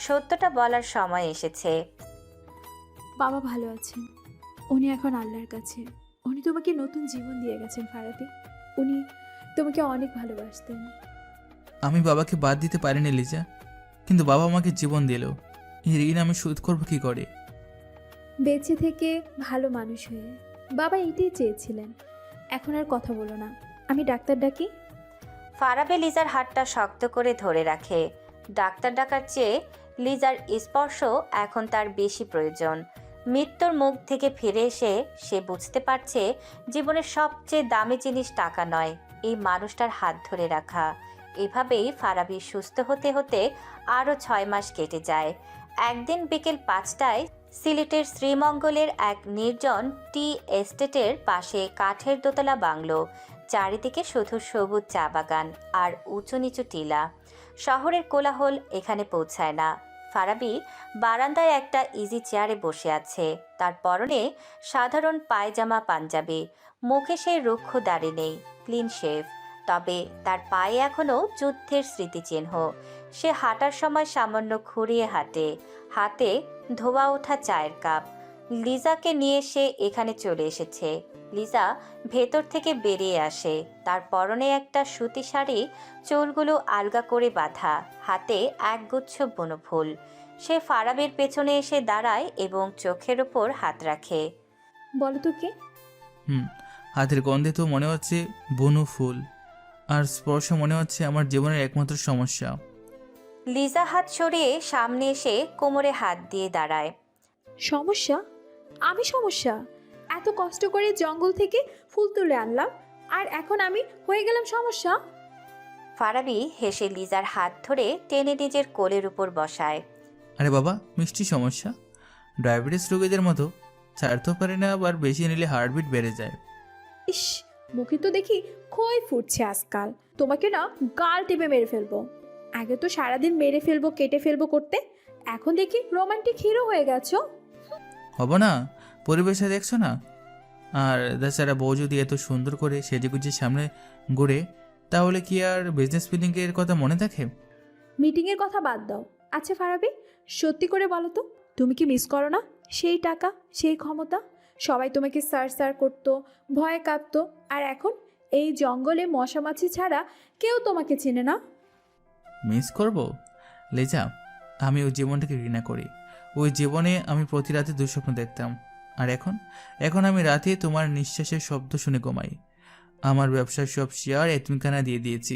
সত্যটা বলার সময় এসেছে। বাবা ভালো আছেন, উনি এখন আল্লাহর কাছে। উনি তোমাকে নতুন জীবন দিয়ে গেছেন ফারাবি। উনি তোমাকে অনেক ভালোবাসতেন। আমি বাবাকে বাদ দিতে পারিনি লিজা, কিন্তু বাবা আমাকে জীবন দিল। এই ঋণ আমি শোধ করবো কি করে? বেঁচে থেকে ভালো মানুষ হয়ে। বাবা এটাই চেয়েছিলেন। এখন আর কথা বলো না, আমি ডাক্তার ডাকি। ফারাবে লিজার হাতটা শক্ত করে ধরে রাখে। ডাক্তার ডাকার চেয়ে লিজার স্পর্শ এখন তার বেশি প্রয়োজন। মৃত্যুর মুখ থেকে ফিরে এসে সে বুঝতে পারছে জীবনের সবচেয়ে দামি জিনিস টাকা নয়, এই মানুষটার হাত ধরে রাখা। এভাবেই ফারাবি সুস্থ হতে হতে আরও 6 মাস কেটে যায়। একদিন বিকেল 5টায় সিলেটের শ্রীমঙ্গলের এক নির্জন টি এস্টেটের পাশে কাঠের দোতলা বাংলো। চারিদিকে শুধু সবুজ চা বাগান আর উঁচু নিচু টিলা। শহরের কোলাহল এখানে পৌঁছায় না। ফারাবি বারান্দায় একটা ইজি চেয়ারে বসে আছে। তার পরনে সাধারণ পায়জামা পাঞ্জাবি, মুখে সেই রুক্ষ দাড়ি নেই, ক্লিন শেভ। তবে তার পায়ে এখনও যুদ্ধের স্মৃতিচিহ্ন। সে হাঁটার সময় সামান্য খুঁড়িয়ে হাঁটে। হাতে ধোয়া ওঠা চায়ের কাপ। লিজাকে নিয়ে সে এখানে চলে এসেছে। লিজা ভেতর থেকে বেরিয়ে আসে। তার পরনে একটা সুতি শাড়ি, চুলগুলো আলগা করে বাঁধা, হাতে একগুচ্ছ বনফুল। সে ফারাবির পেছনে এসে দাঁড়ায় এবং চোখের ওপর হাত রাখে। বলো তো কে? হাতের গন্ধে তো মনে হচ্ছে বনু ফুল, আর স্পর্শ মনে হচ্ছে আমার জীবনের একমাত্র সমস্যা। লিজা হাত সরিয়ে সামনে এসে কোমরে হাত দিয়ে দাঁড়ায়। সমস্যা? আমি সমস্যা? এত কষ্ট করে জঙ্গল থেকে ফুল তুলে আনলাম আর এখন আমি হয়ে গেলাম সমস্যা? ফারাবি হেসে লিজার হাত ধরে টেনে নিজের কোলের উপর বসায়। আরে বাবা, মিষ্টি সমস্যা। ডায়াবেটিস রোগীদের মতো ছাড়তেও পারে না, আবার বেশি নিলে হার্টবিট বেড়ে যায়। ইস, মুখে তো দেখি খই ফুটছে আজকাল। তোমাকে না গাল টিপে মেরে ফেলবো। আগে তো সারাদিন মেরে ফেলবো কেটে ফেলবো করতে, এখন দেখি রোমান্টিক হিরো হয়ে গেছো। হব না? পরিবেশে দেখছো না? আর তাছাড়া বউ যদি এত সুন্দর করে সেজেগুজে সামনে ঘুরে, তাহলে কি আর বিজনেস মিটিংয়ের কথা মনে থাকে? মিটিংয়ের কথা বাদ দাও। আচ্ছা ফারাবি, সত্যি করে বলো তো, তুমি কি মিস করো না সেই টাকা, সেই ক্ষমতা? সবাই তোমাকে স্যার স্যার করতো, ভয়ে কাঁপতো, আর এখন এই জঙ্গলে মশা মাছি ছাড়া কেউ তোমাকে চেনে না। মিস করব? লেজা, আমি ওই জীবনটাকে ঘৃণা করি। ওই জীবনে আমি প্রতি রাতে দুঃস্বপ্ন দেখতাম, আর এখন আমি রাতে তোমার নিঃশ্বাসের শব্দ শুনে ঘুমাই। আমার ব্যবসার সব শেয়ার এতিমখানা দিয়ে দিয়েছি।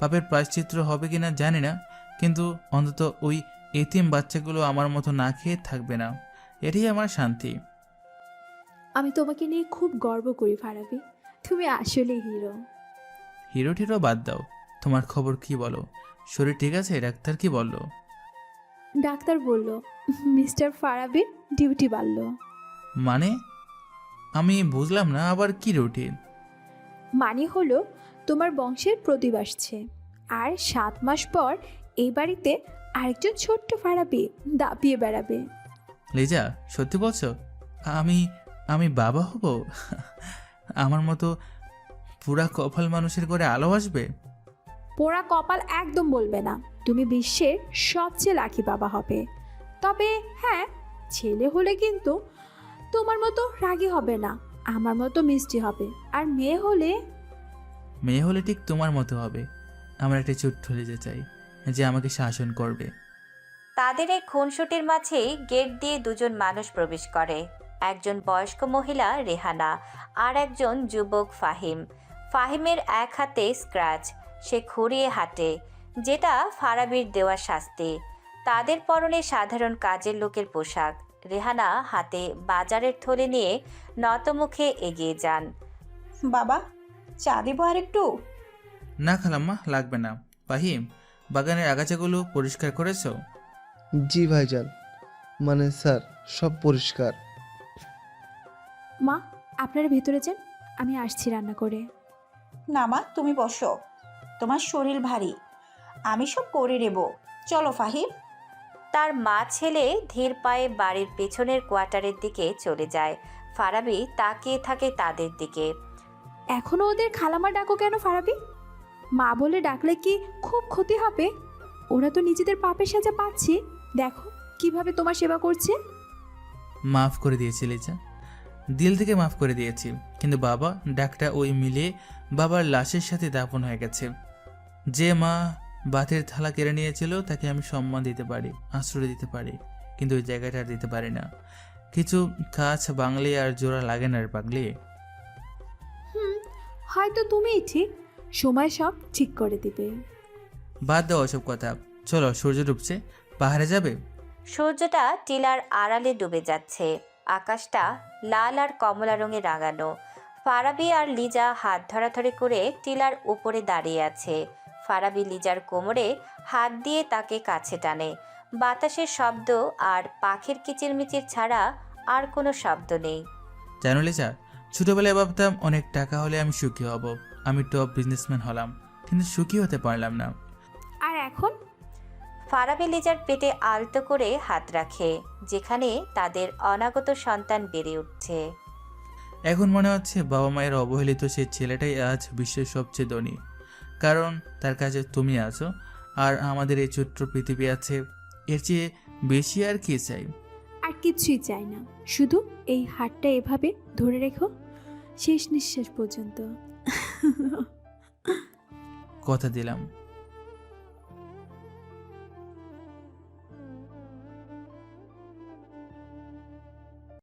পাপের প্রায়শ্চিত্ত হবে কিনা জানি না, কিন্তু অন্তত ওই এতিম বাচ্চাগুলো আমার মতো না খেয়ে থাকবে না, এটাই আমার শান্তি। আমি তোমাকে নিয়ে খুব গর্ব করি ফারাবি, তুমি আসলে হিরো। হিরো টিরো বাদ দাও, তোমার খবর কি বলো? শরীর ঠিক আছে? ডাক্তার কি বললো? ডাক্তার বলল মিস্টার ফারাবির ডিউটি বাড়ল। মানে? আমি বুঝলাম না, আবার কি রুটিন? মানে হলো তোমার বংশের প্রদীপ আসছে, আর 7 মাস পর এই বাড়িতে আরেকজন ছোট্ট ফারাবি দাপিয়ে বেড়াবে। লিজা, সত্যি বলছো? আমি বাবা হব? আমার মতো পুরা কপাল মানুষের করে আলো আসবে? পোড়া কপাল একদম বলবে না, তুমি বিশ্বের সবচেয়ে লাকি বাবা হবে। তবে হ্যাঁ, ছেলে হলে কিন্তু তোমার মতো রাগী হবে না, আমার মতো মিষ্টি হবে। আর মেয়ে হলে ঠিক তোমার মতো হবে। আমার একটা ছোট্ট লিজা চাই, যে আমাকে শাসন করবে। তাদের এই খুনসুটির মাঝে গেট দিয়ে দুজন মানুষ প্রবেশ করে। একজন বয়স্ক মহিলা রেহানা, আর একজন যুবক ফাহিম। ফাহিমের এক হাতে স্ক্র্যাচ, সে খুঁড়িয়ে হাঁটে, যেটা ফারাবির দেওয়া শাস্তি। তাদের পরনে সাধারণ কাজের লোকের পোশাক। রেহানা হাতে বাজারের থলে নিয়ে নতমুখে এগিয়ে যান। বাবা, চা দেবো আর একটু? না খালাম্মা, লাগবে না। ফাহিম, বাগানের আগাছাগুলো পরিষ্কার করেছো? জি ভাইজান, মানে স্যার, সব পরিষ্কার। মা, আপনারা ভেতরে যান, আমি আসছি রান্না করে। না মা, তুমি বসো, তোমার শরীর ভারী, আমি সব করে নেব। চলো ফাহিম। তার মা ছেলে ধীর পায়ে বাড়ির পেছনের কোয়ার্টারের দিকে চলে যায়। ফারাবি তাকিয়ে থাকে তাদের দিকে। এখনো ওদের খালামা ডাকো কেন ফারাবি? মা বলে ডাকলে কি খুব ক্ষতি হবে? ওরা তো নিজেদের পাপের সাজা পাচ্ছে, দেখো কিভাবে তোমার সেবা করছে। মাফ করে দিয়েছি লিজা, দিল থেকে মাফ করে দিয়েছি, কিন্তু বাবা ডাকটা ওই মিলে বাবার লাশের সাথে দাফন হয়ে গেছে। যে মা বাতের থালা কেড়ে নিয়েছিল তাকে আমি সম্মান দিতে পারি, আশ্রয় দিতে পারি, কিন্তু ওই জায়গাটা আর দিতে পারি না। কিছু কাজ বাংলি আর জোড়া লাগে না রে পাগলি। হয়তো তুমিই ঠিক, সময় সব ঠিক করে দিবে। বাদ দাও ওসব কথা, চলো, সূর্য ডুবছে, পাহাড়ে যাবে। সূর্যটা টিলার আড়ালে ডুবে যাচ্ছে, আকাশটা লাল আর কমলা রঙে রাঙানো। ফারাবি আর লিজা হাত ধরাধরি করে টিলার উপরে দাঁড়িয়ে আছে। ফারাবি লিজার কোমরে হাত দিয়ে তাকে কাছে টানে। বাতাসের শব্দ আর পাখির কিচিরমিচির ছাড়া আর কোনো শব্দ নেই। জানো লিজা, ছোটবেলায় ভাবতাম অনেক টাকা হলে আমি সুখী হব, আমি টপ বিজনেসম্যান হলাম, কিন্তু সুখী হতে পারলাম না। আর এখন? ফারাবি লিজার পেটে আলতো করে হাত রাখে, যেখানে তাদের অনাগত সন্তান বেড়ে উঠছে। এখন মনে হচ্ছে বাবা মায়ের অবহেলিত সেই ছেলেটাই আজ বিশ্বের সবচেয়ে ধনী, কারণ তার কাছে তুমি আছো আর আমাদের এই ছোট্ট পৃথিবী আছে। এর চেয়ে বেশি আর কি চাই? আর কিছুই চাই না, শুধু এই হাতটা এভাবে ধরে রেখো শেষ নিঃশ্বাস পর্যন্ত। কথা দিলাম।